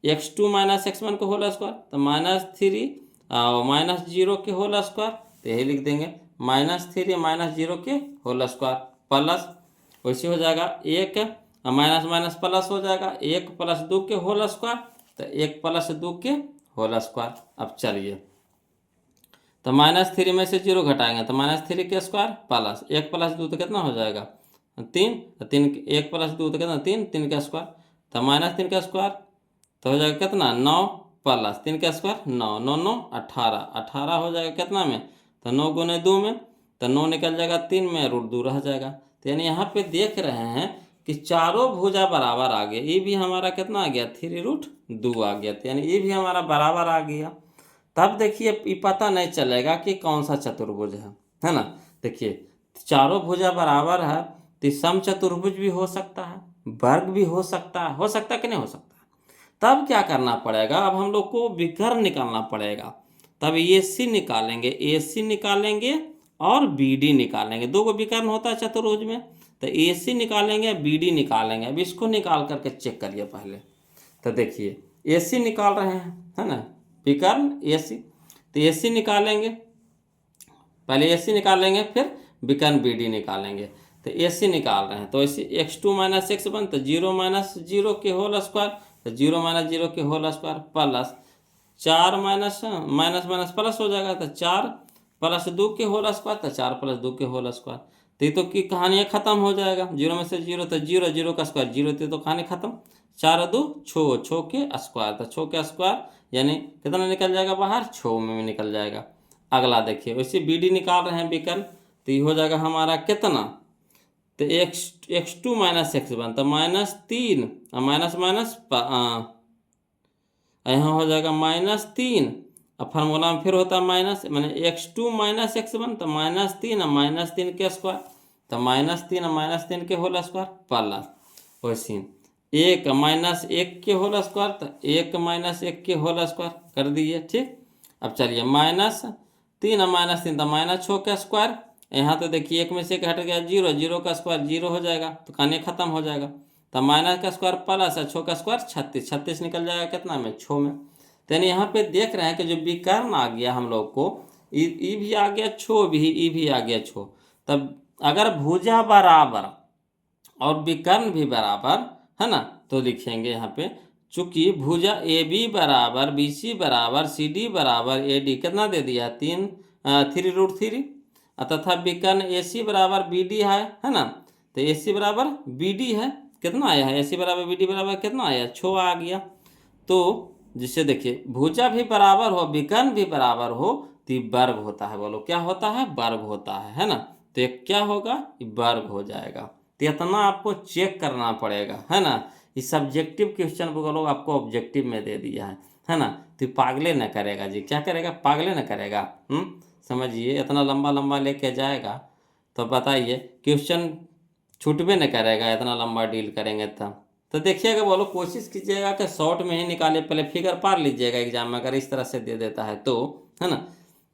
x2 - x1 के होल स्क्वायर, तो -3 और -0 के होल स्क्वायर, तो यही लिख देंगे -3 -0 के होल स्क्वायर प्लस वैसे हो जाएगा 1 माइनस माइनस प्लस हो जाएगा 1 + 2 के होल स्क्वायर, तो 1 + 2 के होल स्क्वायर। अब चलिए तो -3 में से 0 घटाएंगे तो -3 के स्क्वायर प्लस 1 + 2 तो कितना हो जाएगा 3, तो 3 1 + 2 तो कितना 3, 3 का स्क्वायर, तो -3 का स्क्वायर तो हो जाएगा कितना 9 + 3 का स्क्वायर 9, 9 9 18, 18 हो जाएगा कितना में, तो 9 × 2 में, तो 9 निकल जाएगा 3 में, √2 रह जाएगा। तो यानी यहाँ पे देख रहे हैं कि चारों भुजा बराबर आ गए, ये भी हमारा कितना आ गया 3√2 आ गया, तो यानी ये भी हमारा बराबर आ गया। तब देखिए ये पता नहीं चलेगा कि कौन सा चतुर्भुज है ना। देखिए चारों भुजा बराबर है तो समचतुर्भुज भी हो सकता है, वर्ग भी हो सकता है, कि नहीं हो सकता। तब क्या करना पड़ेगा, अब हम लोग को विकर्ण निकालना पड़ेगा। तब AC निकालेंगे, AC निकालेंगे और BD निकालेंगे, दो को विकर्ण होता है चतुर्भुज में, तो AC निकालेंगे BD निकालेंगे। अब इसको निकाल करके चेक करिए पहले। तो देखिए AC निकाल रहे हैं है ना, विकर्ण AC, तो AC निकालेंगे, पहले AC निकालेंगे फिर विकर्ण BD निकालेंगे। तो AC निकाल रहे हैं तो ऐसे x2 - x1 तो 0 - 0 के होल स्क्वायर, तो 0 - 0 के whole square plus 4 minus minus plus हो जाएगा, तो 4 + 2 के होल स्क्वायर, तो 4 + 2 के होल स्क्वायर। तो ये तो की कहानी खत्म हो जाएगा, 0 में से 0 तो 0, 0 का स्क्वायर 0, तो कहानी खत्म। 4 2 6, 6 के स्क्वायर, तो 6 के स्क्वायर यानी कितना निकल जाएगा बाहर 6 में निकल जाएगा। अगला देखिए वैसे BD निकाल रहे हैं विकर्ण, तो ये हो जाएगा हमारा कितना, तो x2 - x1 तो -3 और माइनस माइनस यहाँ हो जाएगा -3 और फार्मूला में फिर होता है माइनस, मैंने x2 - x1 तो -3 और -3 के स्क्वायर, तो -3 और -3 के होल स्क्वायर प्लस वैसे 1 -1 के होल स्क्वायर, तो 1 - 1 के होल स्क्वायर कर दिए ठीक। अब चलिए -3 और -3 तो -6 का स्क्वायर, यहाँ तो देखिए 1 में से 1 हट गया 0, 0 का स्क्वायर 0 हो जाएगा, तो कहानी खत्म हो जाएगा। तो माइनस का स्क्वायर प्लस 6 का स्क्वायर 36, 36 निकल जाएगा कितना में 6 में। तो यानी यहाँ पे देख रहे हैं कि जो विकर्ण आ गया हम लोग को ई भी आ गया 6 भी, ई भी आ गया 6। तब अगर भुजा बराबर और विकर्ण भी बराबर है ना, तो लिखेंगे यहाँ पे चूंकि भुजा AB बराबर BC बराबर CD बराबर AD कितना दे दिया 3√3 तथा विकर्ण AC बराबर BD है ना, तो AC बराबर BD है, कितना आया है AC बराबर BD बराबर कितना आया 6 आ गया। तो जिससे देखिए भुजा भी बराबर हो विकर्ण भी बराबर हो तो वर्ग होता है, बोलो क्या होता है वर्ग होता है ना। तो ये क्या होगा वर्ग हो जाएगा। तो इतना आपको चेक करना पड़ेगा है ना, ये सब्जेक्टिव क्वेश्चन बोलो आपको ऑब्जेक्टिव में दे दिया है ना, तो पागले न करेगा जी, क्या करेगा पागले न करेगा। समझिए इतना लंबा लंबा लेके जाएगा तो बताइए क्वेश्चन छूटबे न करेगा, इतना लंबा डील करेंगे तब। तो देखिएगा बोलो कोशिश कीजिएगा कि शॉर्ट में ही निकाले, पहले फिगर पार लीजिएगा एग्जाम में, अगर इस तरह से दे देता है तो है ना,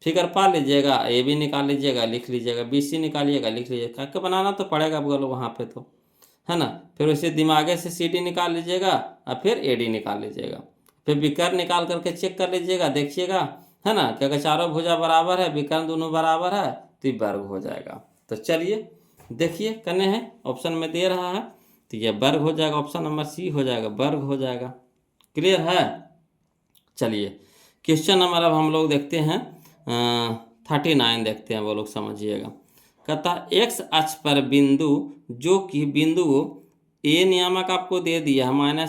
फिगर पार लीजिएगा, AB निकाल लीजिएगा लिख लीजिएगा, BC निकालिएगा लिख लीजिएगा, करके बनाना तो पड़ेगा बोलो वहाँ पे तो है ना। फिर उसे दिमागे से CD निकाल लीजिएगा और फिर AD निकाल लीजिएगा, फिर विकर्ण निकाल करके चेक कर लीजिएगा, देखिएगा है ना कि अगर चारों भुजा बराबर है विकर्ण दोनों बराबर है तो वर्ग हो जाएगा। तो चलिए देखिए करने हैं, ऑप्शन में दे रहा है, तो ये वर्ग हो जाएगा, ऑप्शन नंबर सी हो जाएगा, वर्ग हो जाएगा। क्लियर है। चलिए क्वेश्चन नंबर अब हम लोग देखते हैं 39 देखते हैं, वो लोग समझिएगा। कहता एक्स अक्ष पर बिंदु जो कि बिंदु ए नियामक आपको दे दिया है -1,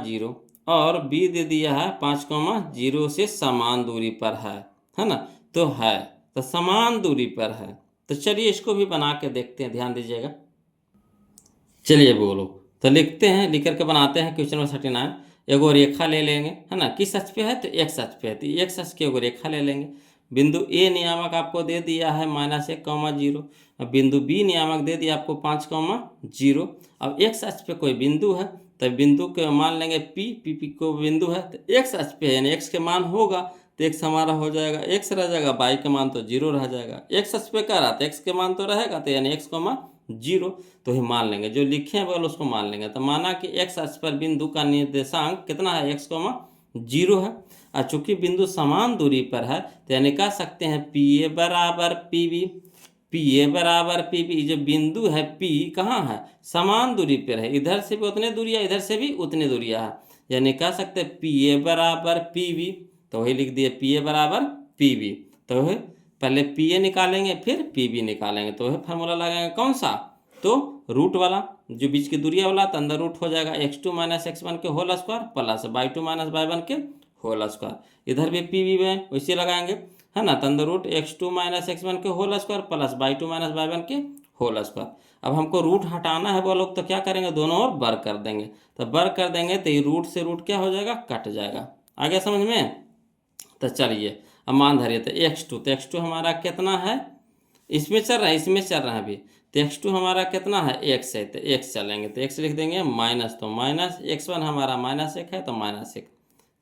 0 और बी दे दिया है 5, 0 से समान दूरी पर है ना। तो समान दूरी पर है, तो चलिए इसको भी बना के देखते हैं, ध्यान दीजिएगा। चलिए बोलो, तो लिखते हैं, लिख करके बनाते हैं क्वेश्चन नंबर 39। एगो रेखा ले लेंगे, है ना, किस अक्ष पे है, तो एक्स अक्ष पे है, तो एक्स अक्ष की एगो रेखा ले लेंगे। बिंदु ए नियामक आपको दे दिया है -1, 0। बिंदु बी नियामक दे दिया आपको 5, 0। अब एक्स अक्ष पे कोई बिंदु है, तो बिंदु के मान लेंगे पी को बिंदु है, तो एक्स अक्ष पे है, यानी एक्स के मान होगा, तो एक्स हमारा हो जाएगा एक्स रह जाएगा, वाई के मान तो 0 रह जाएगा। एक्स अक्ष पे कह रहा था एक्स के मान तो रहेगा, तो यानी एक्स, 0 तो ही मान लेंगे, जो लिखे हैं बोल उसको मान लेंगे। तो माना कि एक्स अक्ष पर बिंदु का निर्देशांक कितना है, x, 0 है। और चूंकि बिंदु समान दूरी पर है, तो यानी कह सकते हैं पी ए बराबर पी बी। पी ए बराबर पी बी, जो बिंदु है P कहाँ है, समान दूरी पर है, इधर से भी उतने दूरिया, इधर से भी उतने दूरिया है, यानी कह सकते हैं पी ए बराबर पी बी। तो वही लिख दिए पी ए बराबर पी बी। तो पहले पी ए निकालेंगे फिर पी बी निकालेंगे, तो वही फार्मूला लगाएंगे कौन सा, तो रूट वाला, जो बीच की दूरिया वाला, तो अंदर रूट हो जाएगा x2 - x1 के whole square plus y2 - y1 के होल स्क्वायर। इधर भी पी बी में वैसे लगाएंगे, है ना, तो अंदर रूट x2 - x1 के whole square plus y2 - y1 के होल स्क्वायर। अब हमको रूट हटाना है वो लोग, तो क्या करेंगे, दोनों ओर वर्ग कर देंगे। तो वर्ग कर देंगे तो ये रूट से रूट क्या हो जाएगा, कट जाएगा। आ गया समझ में। तो चलिए अब मान धरिए, तो x2 हमारा कितना है, इसमें चल रहा है, इसमें चल रहा है अभी, तो x2 हमारा कितना है, x है, तो x चलेंगे, तो x लिख देंगे माइनस, तो माइनस x1 हमारा -1 है, तो -1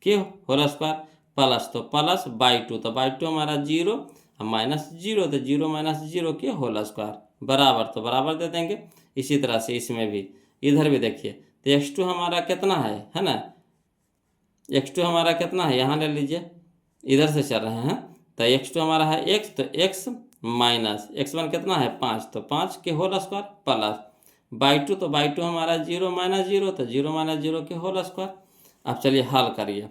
क्यों होल स्क्वायर प्लस, तो प्लस y2, तो y2 हमारा 0 -0, तो 0 - 0 के होल स्क्वायर बराबर, तो बराबर दे देंगे। इसी तरह से इसमें भी, इधर भी देखिए, तो x2 हमारा कितना है ना, x2 हमारा कितना है, यहाँ ले लीजिए, इधर से चल रहे हैं, तो x2 हमारा है x, तो x माइनस x1 कितना है 5, तो 5 के होल स्क्वायर प्लस y2, तो y2 हमारा 0 - 0, तो 0 - 0 के होल स्क्वायर। अब चलिए हल करिए,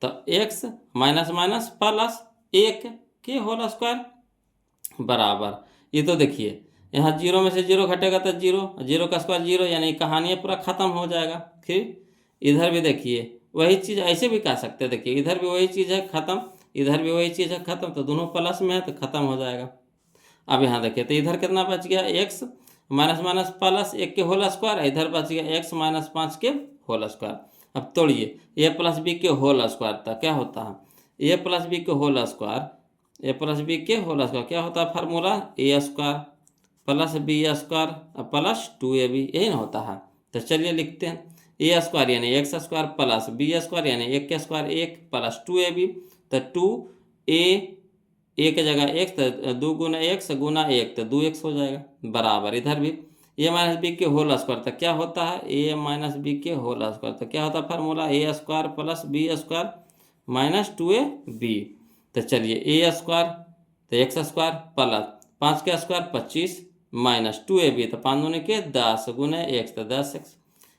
तो x माइनस माइनस प्लस 1 के होल स्क्वायर बराबर, ये तो देखिए यहाँ 0 में से 0 घटेगा तो 0, 0 का स्क्वायर 0, यानी कहानी पूरा ख़त्म हो जाएगा। फिर इधर भी देखिए वही चीज़, ऐसे भी कह सकते हैं, देखिए इधर भी वही चीज़ है ख़त्म, इधर भी वही चीज़ है ख़त्म, तो दोनों प्लस में है तो ख़त्म हो जाएगा। अब यहाँ देखिए, तो इधर कितना बच गया, x माइनस माइनस प्लस 1 के होल स्क्वायर, इधर बच गया x - 5 के होल स्क्वायर। अब तोड़िए, a + b के होल स्क्वायर तक क्या होता है, a + b के होल स्क्वायर, a + b के होल स्क्वायर क्या होता है, formula a square plus B square plus 2ab, यही ना होता है। तो चलिए लिखते हैं, a स्क्वायर यानी x square plus B square यानी 1 के स्क्वायर 1 प्लस 2ab, तो 2a, a की जगह x, तो 2 गुना x गुना 1, तो 2x हो जाएगा बराबर, इधर भी a - b के होल स्क्वायर, तो क्या होता है a - b के होल स्क्वायर, तो क्या होता है formula a square plus b square minus 2ab। तो चलिए a स्क्वायर, तो x स्क्वायर प्लस 5 का स्क्वायर 25 माइनस 2ab, तो 5 दूनी के 10 गुना x, तो 10x,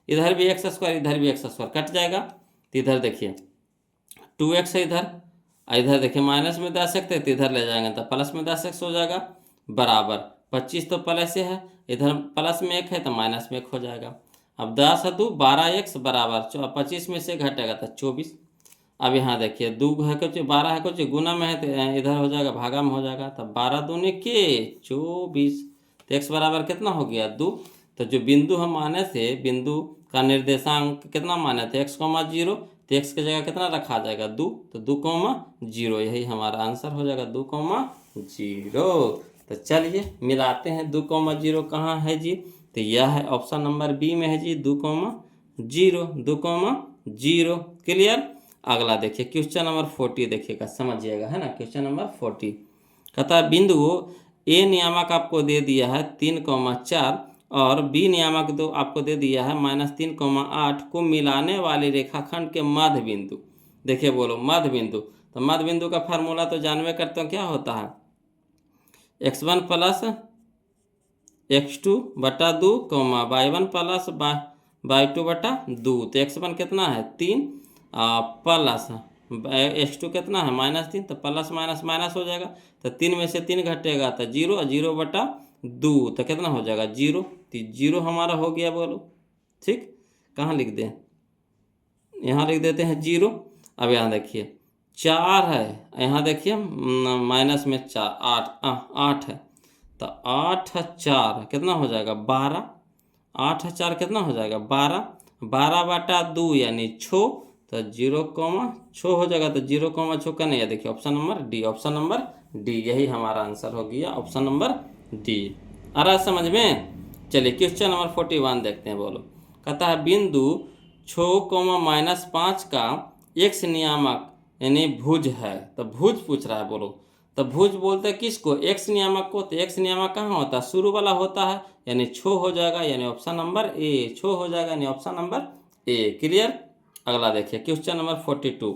इधर भी x स्क्वायर इधर भी x स्क्वायर कट जाएगा। तो इधर देखिए 2x है इधर देखिए माइनस में 10x, तो इधर ले जाएंगे तो प्लस में 10x हो जाएगा बराबर, 25 तो प्लस से है, इधर प्लस में 1 है तो माइनस में 1 हो जाएगा। अब 10 है 2 12x बराबर 25 में से घटेगा तो 24। अब यहाँ देखिए 2 है कुछ 12 है कुछ गुना में है, तो इधर हो जाएगा भागा में हो जाएगा, तो 12 दूनी के 24, तो x बराबर कितना हो गया 2। तो जो बिंदु हम माने थे, बिंदु का निर्देशांक कितना माने थे x, 0, तो x की जगह कितना रखा जाएगा 2, तो 2, 0, यही हमारा आंसर हो जाएगा 2, 0। तो चलिए मिलाते हैं 2, 0 कहाँ है जी, तो यह है ऑप्शन नंबर बी में है जी 2, 0, 2, 0। क्लियर। अगला देखिए क्वेश्चन नंबर 40 देखिएगा, समझिएगा, है ना। क्वेश्चन नंबर 40 कहता है बिंदु ए नियामक आपको दे दिया है 3, 4 और बी नियामक दो आपको दे दिया है -3, 8 को मिलाने वाले रेखाखंड के मध्य बिंदु। देखिए बोलो मध्य बिंदु, तो मध्य बिंदु का फार्मूला तो जानवे करते हो क्या होता है, x1 plus x2/2 comma y1 plus y2/2। तो x1 कितना है 3 प्लस x2 कितना है -3, तो प्लस माइनस माइनस हो जाएगा। तो 3 में से 3 घटेगा तो 0, 0/2 तो कितना हो जाएगा 0। तो 0 हमारा हो गया, बोलो ठीक। कहाँ लिख दें, यहाँ लिख देते हैं 0। अब यहाँ देखिए 4 है, यहाँ देखिए माइनस में 4 8 है, तो 8 4 कितना हो जाएगा 12। 8 4 कितना हो जाएगा 12, 12/2 यानी 6, तो 0,6 हो जाएगा। तो 0,6 का नहीं है, देखिए option number D, option number D यही हमारा आंसर हो गया, ऑप्शन नंबर डी। आ रहा समझ में। चलिए क्वेश्चन नंबर 41 देखते हैं, बोलो। कहता है बिंदु 6,-5 का x नियामक यानी भुज है। तो भुज पूछ रहा है, बोलो। तो भुज बोलते हैं किसको, x नियामक को। तो x नियामक कहाँ होता है, शुरू वाला होता है, यानी 6 हो जाएगा, यानी ऑप्शन नंबर ए 6 हो जाएगा, यानी ऑप्शन नंबर ए। क्लियर। अगला देखिए क्वेश्चन नंबर 42।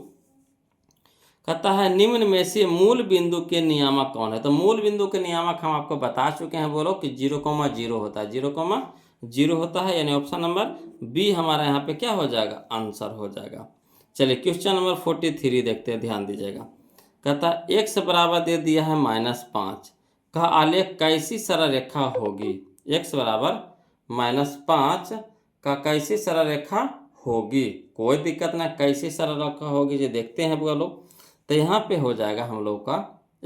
कहता है निम्न में से मूल बिंदु के नियामक कौन है। तो मूल बिंदु के नियामक हम आपको बता चुके हैं, बोलो कि 0,0 होता है, 0,0 होता है, यानी ऑप्शन नंबर बी हमारा यहाँ पे क्या हो जाएगा, आंसर हो जाएगा। चलिए क्वेश्चन नंबर 43 देखते हैं, ध्यान दीजिएगा। कहता है x बराबर दे दिया है -5 का आलेख कैसी सरल रेखा होगी। x बराबर -5 का कैसी सरल रेखा होगी, कोई दिक्कत ना, कैसी सरल रेखा होगी जो देखते हैं बोलो। तो यहाँ पे हो जाएगा हम लोग का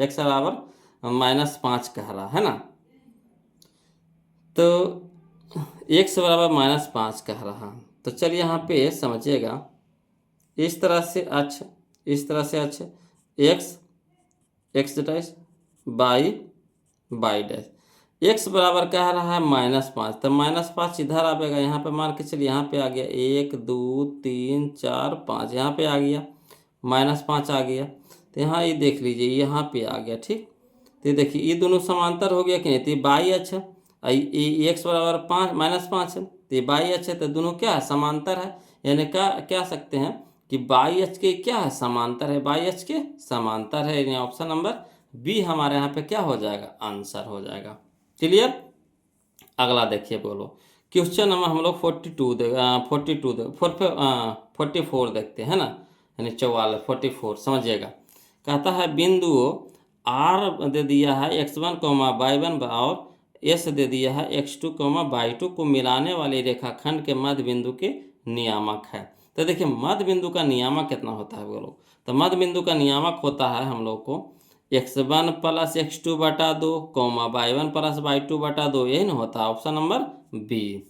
x बराबर -5 कह रहा है ना, तो x बराबर -5 कह रहा। तो चलिए यहाँ पे समझिएगा, इस तरह से अच्छा, इस तरह से अच्छा, x dash by dash. x बराबर कह रहा है -5, तो -5 इधर आएगा, यहाँ पे मान के चलिए, यहाँ पे आ गया 1 2 3 4 5, यहाँ पे आ गया -5 आ गया। तो यहाँ ये देख लीजिए, यहाँ पे आ गया, ठीक। तो देखिए ये दोनों समांतर हो गया कि नहीं, तो ये बाई अच्छा, ये x बराबर -5 है, तो ये बाई अच्छा, तो दोनों क्या है, समांतर है। यानी क्या सकते हैं कि बाई एच के क्या है, समांतर है, बाई एच के समांतर है, यानी ऑप्शन नंबर बी हमारे यहाँ पे क्या हो जाएगा, आंसर हो जाएगा। क्लियर। अगला देखिए, बोलो। क्वेश्चन नंबर हम लोग 44 देखते हैं ना, यानी 44 44 समझिएगा। कहता है बिंदु r दे दिया है x1, y1 और s दे दिया है x2, y2 को मिलाने वाली रेखाखंड के मध्य बिंदु के नियामक है। तो देखिए मध्य बिंदु का नियामक कितना होता है बोलो। तो मध्य बिंदु का नियामक होता है हम लोग को x1 plus x2/2, y1 plus y2/2, यही ना होता है, ऑप्शन नंबर बी।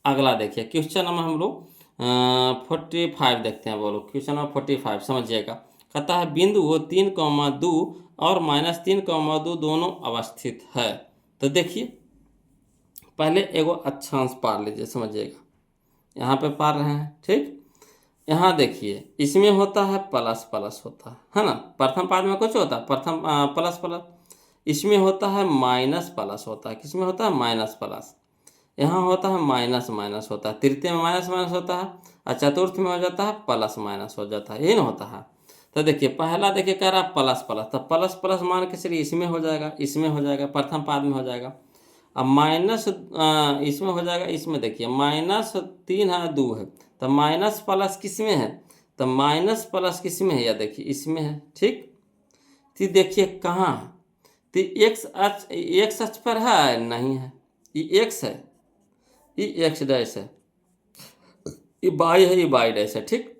अगला देखिए क्वेश्चन नंबर हम लोग 45 देखते हैं, बोलो। क्वेश्चन नंबर 45 समझिएगा। कहता है बिंदु वो 3,2 और -3,2 दोनों अवस्थित है। तो देखिए पहले एगो अक्षांश पार लीजिए, समझिएगा, यहाँ पे पार रहे हैं, ठीक। यहाँ देखिए इसमें होता है प्लस प्लस होता है ना, प्रथम पाद में कुछ होता है, प्रथम प्लस प्लस, इसमें होता है माइनस प्लस होता है, किसमें होता है माइनस प्लस, यहाँ होता है माइनस माइनस होता है, तृतीय में माइनस माइनस होता है, और चतुर्थ में हो जाता है प्लस माइनस हो जाता है, यही ना होता है। तो देखिए पहला देखिए कह रहा है प्लस प्लस, तो प्लस प्लस मान के चलिए इसमें हो जाएगा, इसमें हो जाएगा, प्रथम पाद में हो जाएगा। अब माइनस इसमें हो जाएगा, इसमें देखिए -3 है 2 है, तो माइनस प्लस किस में है, तो माइनस प्लस किस में है, या देखिए इसमें है, ठीक। तो देखिए कहाँ है, तो एक्स अक्ष पर है, नहीं है, ये एक्स है, ये एक्स डैश है, ये बाई है, ये बाई डैश है, ठीक।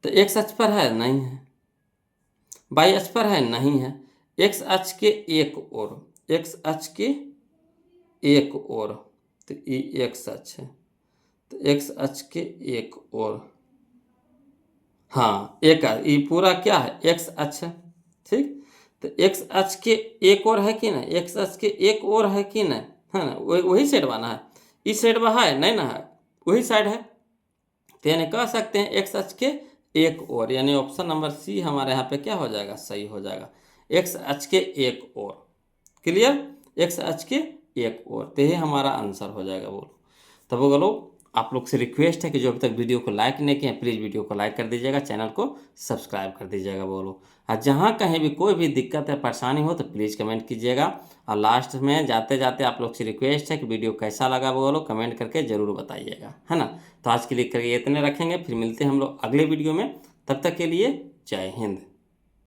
तो एक्स अक्ष पर है, नहीं है, बाई अक्ष पर है, नहीं है, एक्स अक्ष के एक ओर, एक्स अक्ष के एक ओर, तो ये एक्स अक्ष है, तो एक्स अक्ष के एक ओर, हाँ एक ये पूरा क्या है, एक्स अक्ष है, ठीक। तो एक्स अक्ष के एक ओर है कि नहीं, एक्स अक्ष के एक ओर है कि नहीं, है ना, वही साइड बना है, इस साइड वहाँ है, नहीं ना है, वही साइड है। तो यानी कह सकते हैं एक्स अक्ष के एक ओर, यानी ऑप्शन नंबर सी हमारे यहाँ पे क्या हो जाएगा, सही हो जाएगा, एक्स अक्ष के एक ओर। क्लियर, एक्स अक्ष के एक ओर, तो ये हमारा आंसर हो जाएगा, बोलो। तो बोलो आप लोग से रिक्वेस्ट है कि जो अभी तक वीडियो को लाइक नहीं किए हैं प्लीज़ वीडियो को लाइक कर दीजिएगा, चैनल को सब्सक्राइब कर दीजिएगा बोलो। और जहाँ कहीं भी कोई भी दिक्कत है परेशानी हो तो प्लीज़ कमेंट कीजिएगा। और लास्ट में जाते जाते आप लोग से रिक्वेस्ट है कि वीडियो कैसा लगा बोलो कमेंट करके ज़रूर बताइएगा, है ना। तो आज के लिए करिए इतने रखेंगे, फिर मिलते हैं हम लोग अगले वीडियो में। तब तक के लिए जय हिंद।